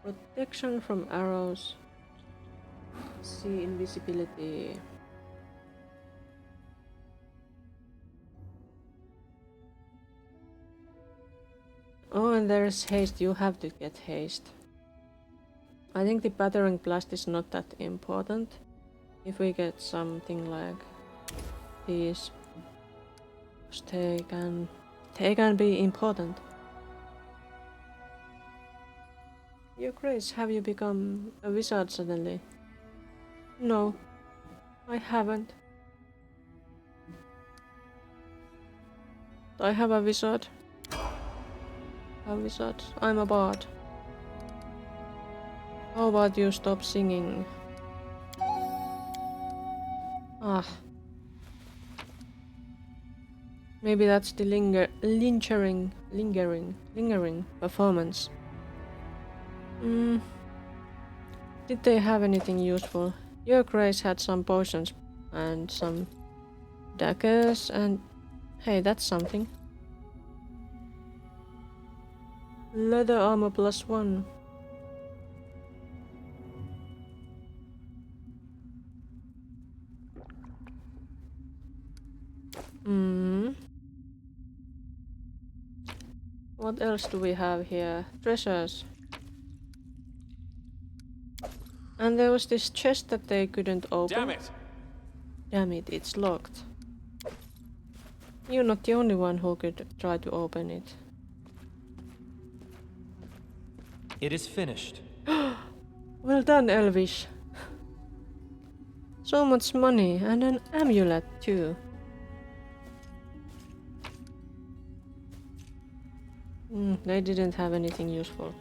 [SPEAKER 1] Protection from arrows. See invisibility. Oh, and there's haste. You have to get haste. I think the battering blast is not that important. If we get something like these, they can be important. Your Grace, have you become a wizard suddenly? No, I haven't. I have a wizard. A wizard. I'm a bard. How about you stop singing? Ah. Maybe that's the lingering performance. Did they have anything useful? Your Grace had some potions and some daggers and... Hey, that's something. Leather armor +1. What else do we have here? Treasures. And there was this chest that they couldn't open.
[SPEAKER 7] Damn it!
[SPEAKER 1] Damn it, it's locked. You're not the only one who could try to open it.
[SPEAKER 10] It is finished.
[SPEAKER 1] Well done, Elvish. So much money and an amulet too. They didn't have anything useful.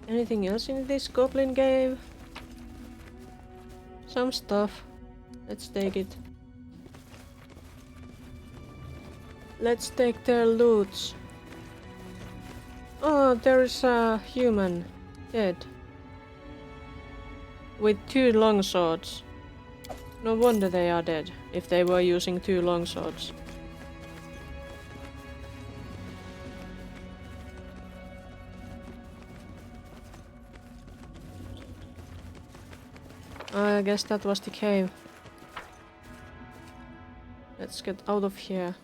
[SPEAKER 1] Anything else in this goblin cave? Some stuff. Let's take it. Let's take their loots. Oh, there is a human dead. With 2 long swords. No wonder they are dead. if they were using 2 longswords. I guess that was the cave. Let's get out of here.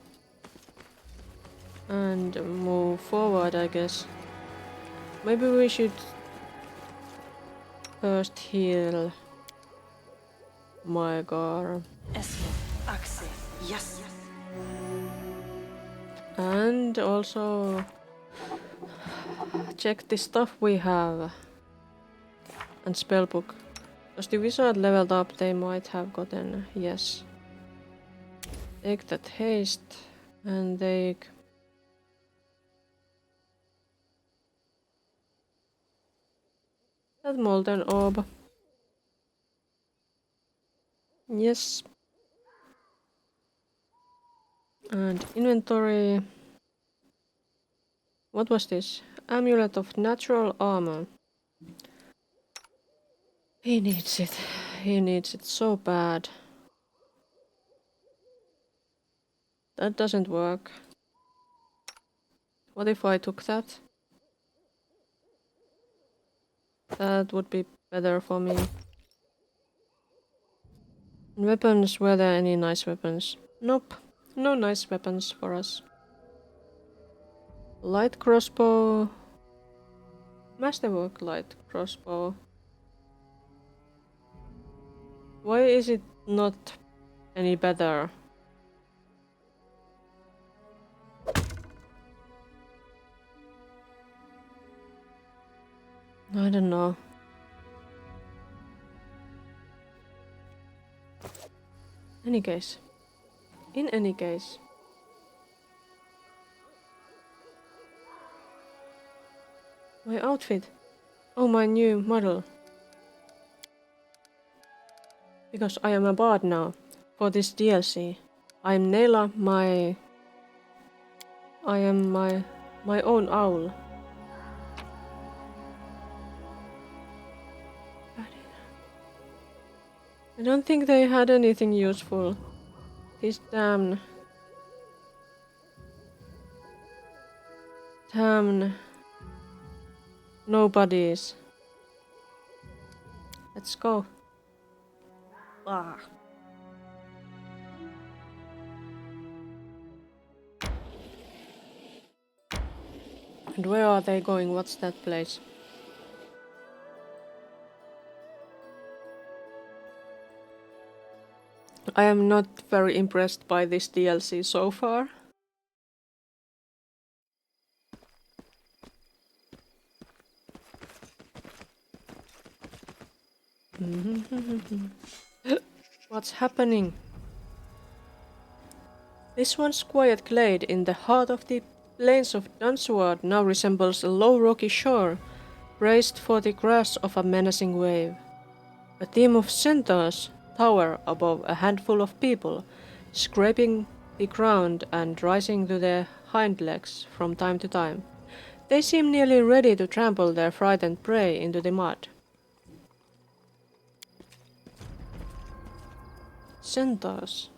[SPEAKER 1] And move forward, I guess. Maybe we should first heal my girl.
[SPEAKER 2] Yes.
[SPEAKER 1] And also check the stuff we have. And spellbook. Because the wizard leveled up, they might have gotten, yes. Take that haste and take that molten orb. Yes. And inventory. What was this? Amulet of natural armor. He needs it. He needs it so bad. That doesn't work. What if I took that? That would be better for me. Weapons, were there any nice weapons? Nope. No nice weapons for us. Light crossbow. Masterwork light crossbow. Why is it not any better? I don't know. In any case. My outfit. Oh, my new model. Because I am a bard now. For this DLC. I'm Nela, I am my own owl. I don't think they had anything useful. These damn nobodies. Let's go. Ah. And where are they going? What's that place? I am not very impressed by this DLC so far. What's happening? This once quiet glade in the heart of the plains of Dunsward now resembles a low rocky shore, braced for the crash of a menacing wave. A team of centaurs tower above a handful of people, scraping the ground and rising to their hind legs from time to time. They seem nearly ready to trample their frightened prey into the mud. Centaurs.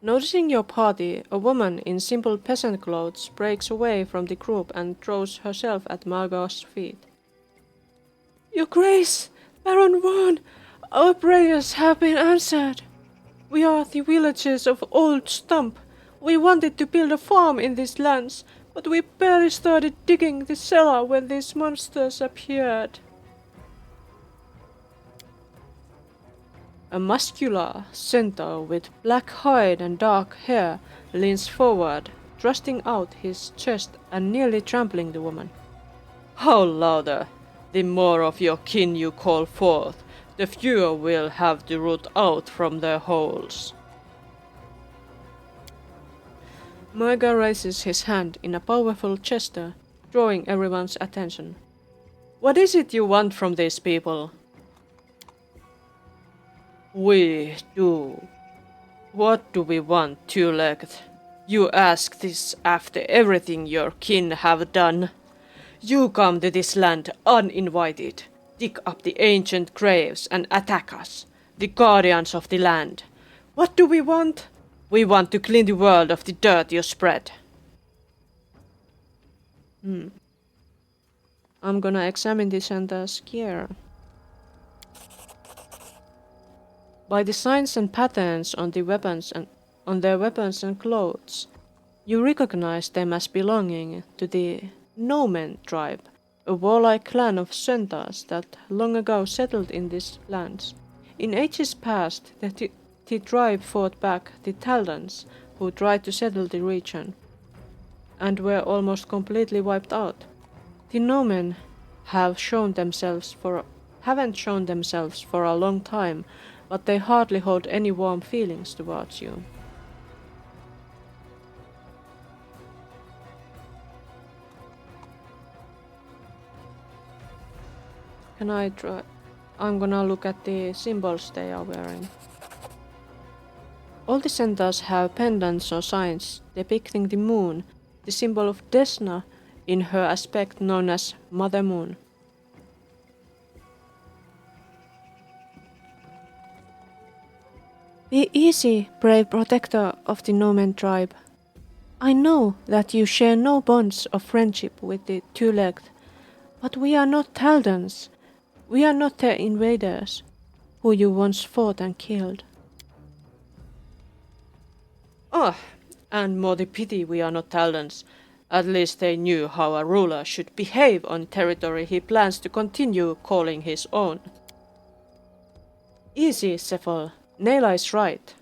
[SPEAKER 1] Noticing your party, a woman in simple peasant clothes breaks away from the group and throws herself at Margot's feet. Your Grace, Baron Vaughn, our prayers have been answered. We are the villagers of Old Stump. We wanted to build a farm in these lands, but we barely started digging the cellar when these monsters appeared. A muscular centaur with black hide and dark hair leans forward, thrusting out his chest and nearly trampling the woman. Howl louder! The more of your kin you call forth, the fewer will have to root out from their holes. Marga raises his hand in a powerful gesture, drawing everyone's attention. What is it you want from these people? We do. What do we want, two-legged? You ask this after everything your kin have done. You come to this land uninvited, dig up the ancient graves and attack us. the guardians of the land. What do we want? We want to clean the world of the dirt you spread.
[SPEAKER 4] I'm gonna examine this Centaur's gear. By the signs and patterns on the weapons and on their weapons and clothes, you recognize them as belonging to the Nomen tribe, a warlike clan of centaurs that long ago settled in these lands. In ages past, the tribe fought back the Taldans, who tried to settle the region, and were almost completely wiped out. The Nomen haven't shown themselves for a long time, but they hardly hold any warm feelings towards you. Can I try? I'm gonna look at the symbols they are wearing. All the centaurs have pendants or signs depicting the moon, the symbol of Desna in her aspect known as Mother Moon. Be easy, brave protector of the Nomen tribe. I know that you share no bonds of friendship with the Two-Legged, but we are not Taldans. We are not their invaders, who you once fought and killed.
[SPEAKER 1] Ah, and more the pity we are not Taldans. At least they knew how a ruler should behave on territory he plans to continue calling his own. Easy, Cephal. Nayla is right.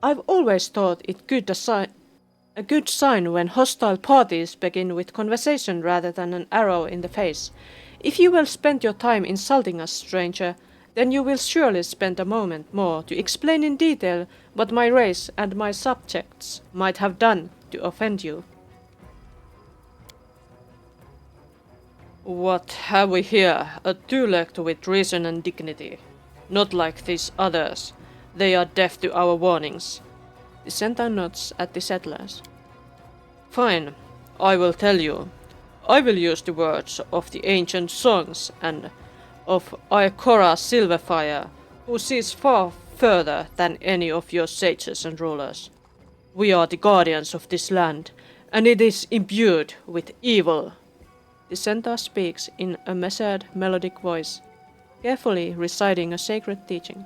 [SPEAKER 1] I've always thought it a good sign when hostile parties begin with conversation rather than an arrow in the face. If you will spend your time insulting us, stranger, then you will surely spend a moment more to explain in detail what my race and my subjects might have done to offend you. What have we here? A Two-Legged with reason and dignity. Not like these others. They are deaf to our warnings.
[SPEAKER 4] The centaur nods at the settlers.
[SPEAKER 1] Fine, I will tell you. I will use the words of the ancient songs and of Ikora Silverfire, who sees far further than any of your sages and rulers. We are the guardians of this land, and it is imbued with evil.
[SPEAKER 4] The centaur speaks in a measured, melodic voice, carefully reciting a sacred teaching.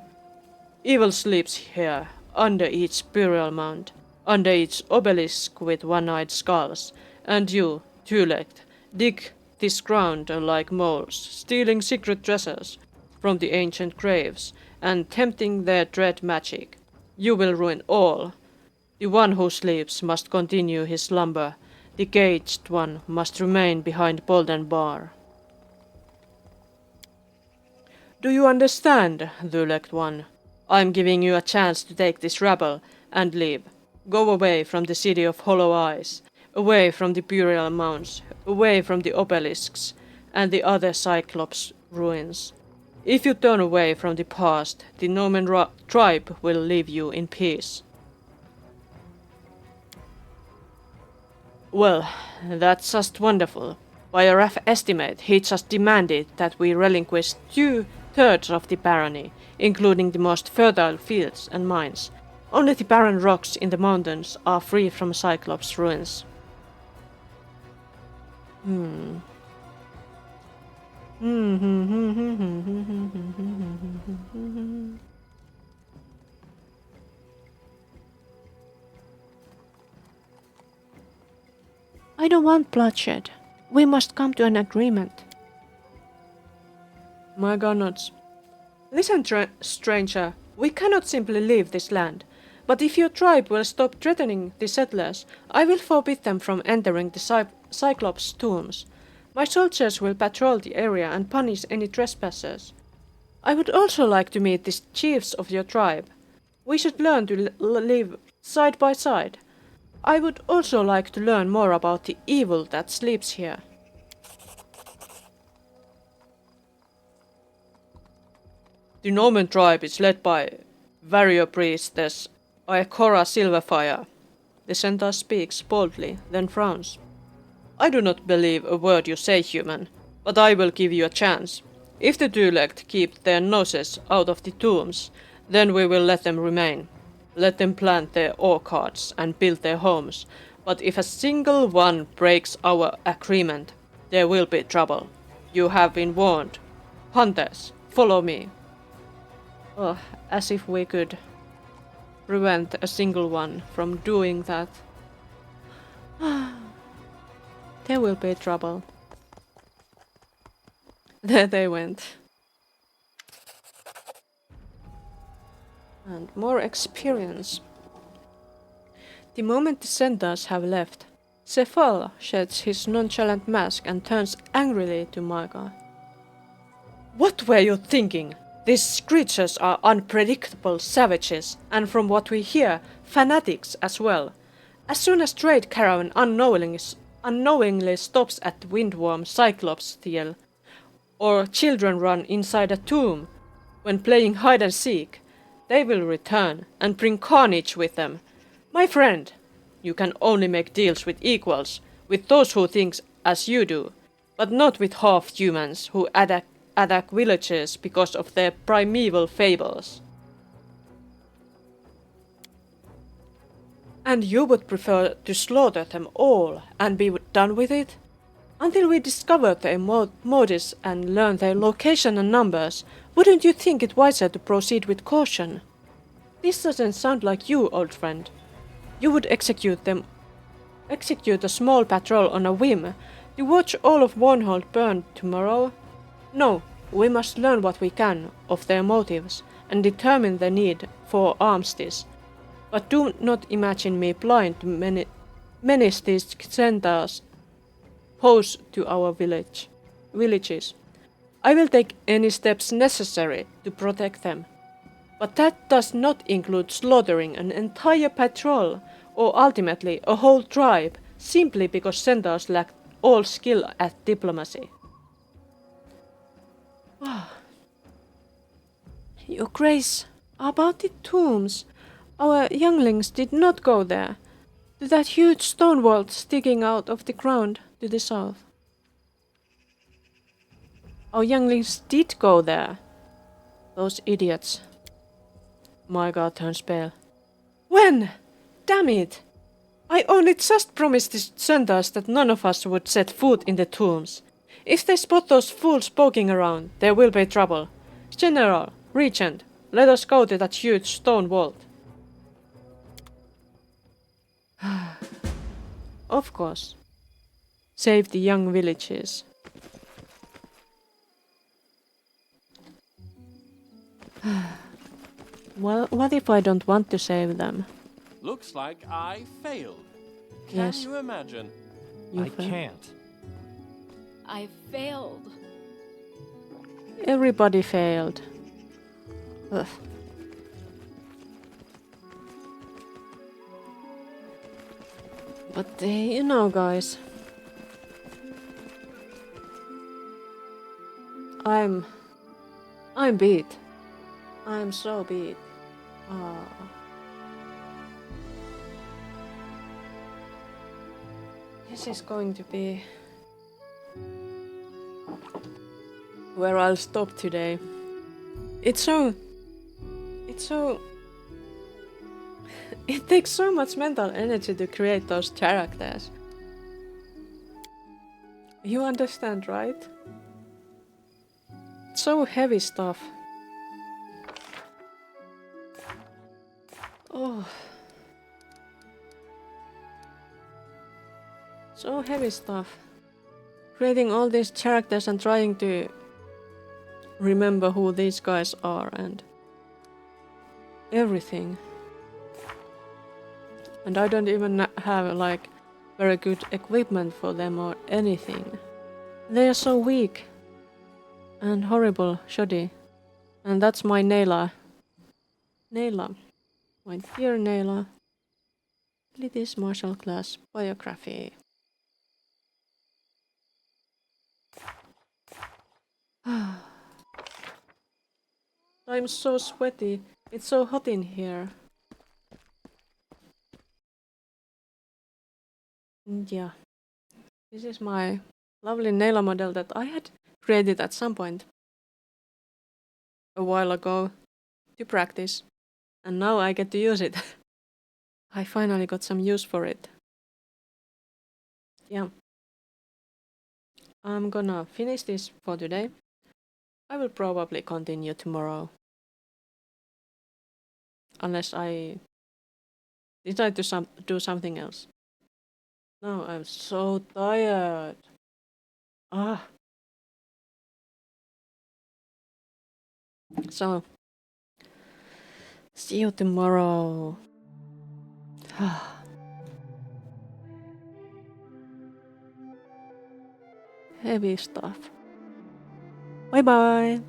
[SPEAKER 1] Evil sleeps here, under each burial mound, under each obelisk with one-eyed skulls, and you, Two-Legged, dig this ground like moles, stealing secret treasures from the ancient graves, and tempting their dread magic. You will ruin all. The one who sleeps must continue his slumber. The caged one must remain behind bolt and bar. Do you understand, Two-Legged One? I'm giving you a chance to take this rabble and leave. Go away from the city of Hollow Eyes, away from the burial mounds, away from the obelisks and the other Cyclops ruins. If you turn away from the past, the Nomen tribe will leave you in peace. Well, that's just wonderful. By a rough estimate, he just demanded that we relinquish 2/3 of the barony, including the most fertile fields and mines. Only the barren rocks in the mountains are free from Cyclops ruins.
[SPEAKER 4] I don't want bloodshed. We must come to an agreement.
[SPEAKER 1] Maga nods. Listen, stranger, we cannot simply leave this land. But if your tribe will stop threatening the settlers, I will forbid them from entering the Cyclops tombs. My soldiers will patrol the area and punish any trespassers. I would also like to meet the chiefs of your tribe. We should learn to live side by side. I would also like to learn more about the evil that sleeps here. The Nomen tribe is led by warrior priestess Ikora Silverfire. The centaur speaks boldly, then frowns. I do not believe a word you say, human, but I will give you a chance.
[SPEAKER 4] If the two-legged keep their noses out of the tombs, then we will let them remain. Let them plant their orchards and build their homes. But if a single one breaks our agreement, there will be trouble. You have been warned. Hunters, follow me. Oh, as if we could prevent a single one from doing that. There will be trouble. There they went. And more experience. The moment the centaurs have left, Cephal sheds his nonchalant mask and turns angrily to Micah. What were you thinking? These creatures are unpredictable savages, and from what we hear, fanatics as well. As soon as trade caravan unknowingly stops at the windworm Cyclops Thiel, or children run inside a tomb when playing hide and seek, they will return and bring carnage with them. My friend, you can only make deals with equals, with those who think as you do, but not with half-humans who attack villages because of their primeval fables. And you would prefer to slaughter them all and be done with it? Until we discover their modus and learn their location and numbers, wouldn't you think it wiser to proceed with caution? This doesn't sound like you, old friend. You would execute a small patrol on a whim, to watch all of Varnhold burn tomorrow? No, we must learn what we can of their motives and determine the need for armistice. But do not imagine me blind to menace these centaurs pose to our villages. I will take any steps necessary to protect them. But that does not include slaughtering an entire patrol or ultimately a whole tribe simply because centaurs lack all skill at diplomacy. Your Grace, about the tombs, our younglings did not go there, to that huge stone wall sticking out of the ground to the south. Our younglings did go there. Those idiots. Micah turns pale. When? Damn it! I only just promised the centaurs that none of us would set foot in the tombs. If they spot those fools poking around, there will be trouble. General, Regent, let us go to that huge stone vault. Of course. Save the young villages. Well, what if I don't want to save them?
[SPEAKER 7] Looks like I failed. Can
[SPEAKER 4] Yes.
[SPEAKER 7] you imagine?
[SPEAKER 10] I can't.
[SPEAKER 3] I failed.
[SPEAKER 4] Everybody failed. Ugh. But you know, guys, I'm beat. I'm so beat. This is going to be where I'll stop today. It's so it takes so much mental energy to create those characters. You understand, right? So heavy stuff. Oh. So heavy stuff. Creating all these characters and trying to remember who these guys are and everything. And I don't even have like very good equipment for them or anything. They are so weak and horrible, shoddy. And that's my Nayla. Nayla. My dear Nayla. British martial class biography. I'm so sweaty. It's so hot in here. And yeah. This is my lovely Nayla model that I had created at some point. a while ago to practice, and now I get to use it. I finally got some use for it. Yeah. I'm gonna finish this for today. I will probably continue tomorrow. Unless I decide to do something else. No, I'm so tired. Ah. So, see you tomorrow. Heavy stuff. Bye bye.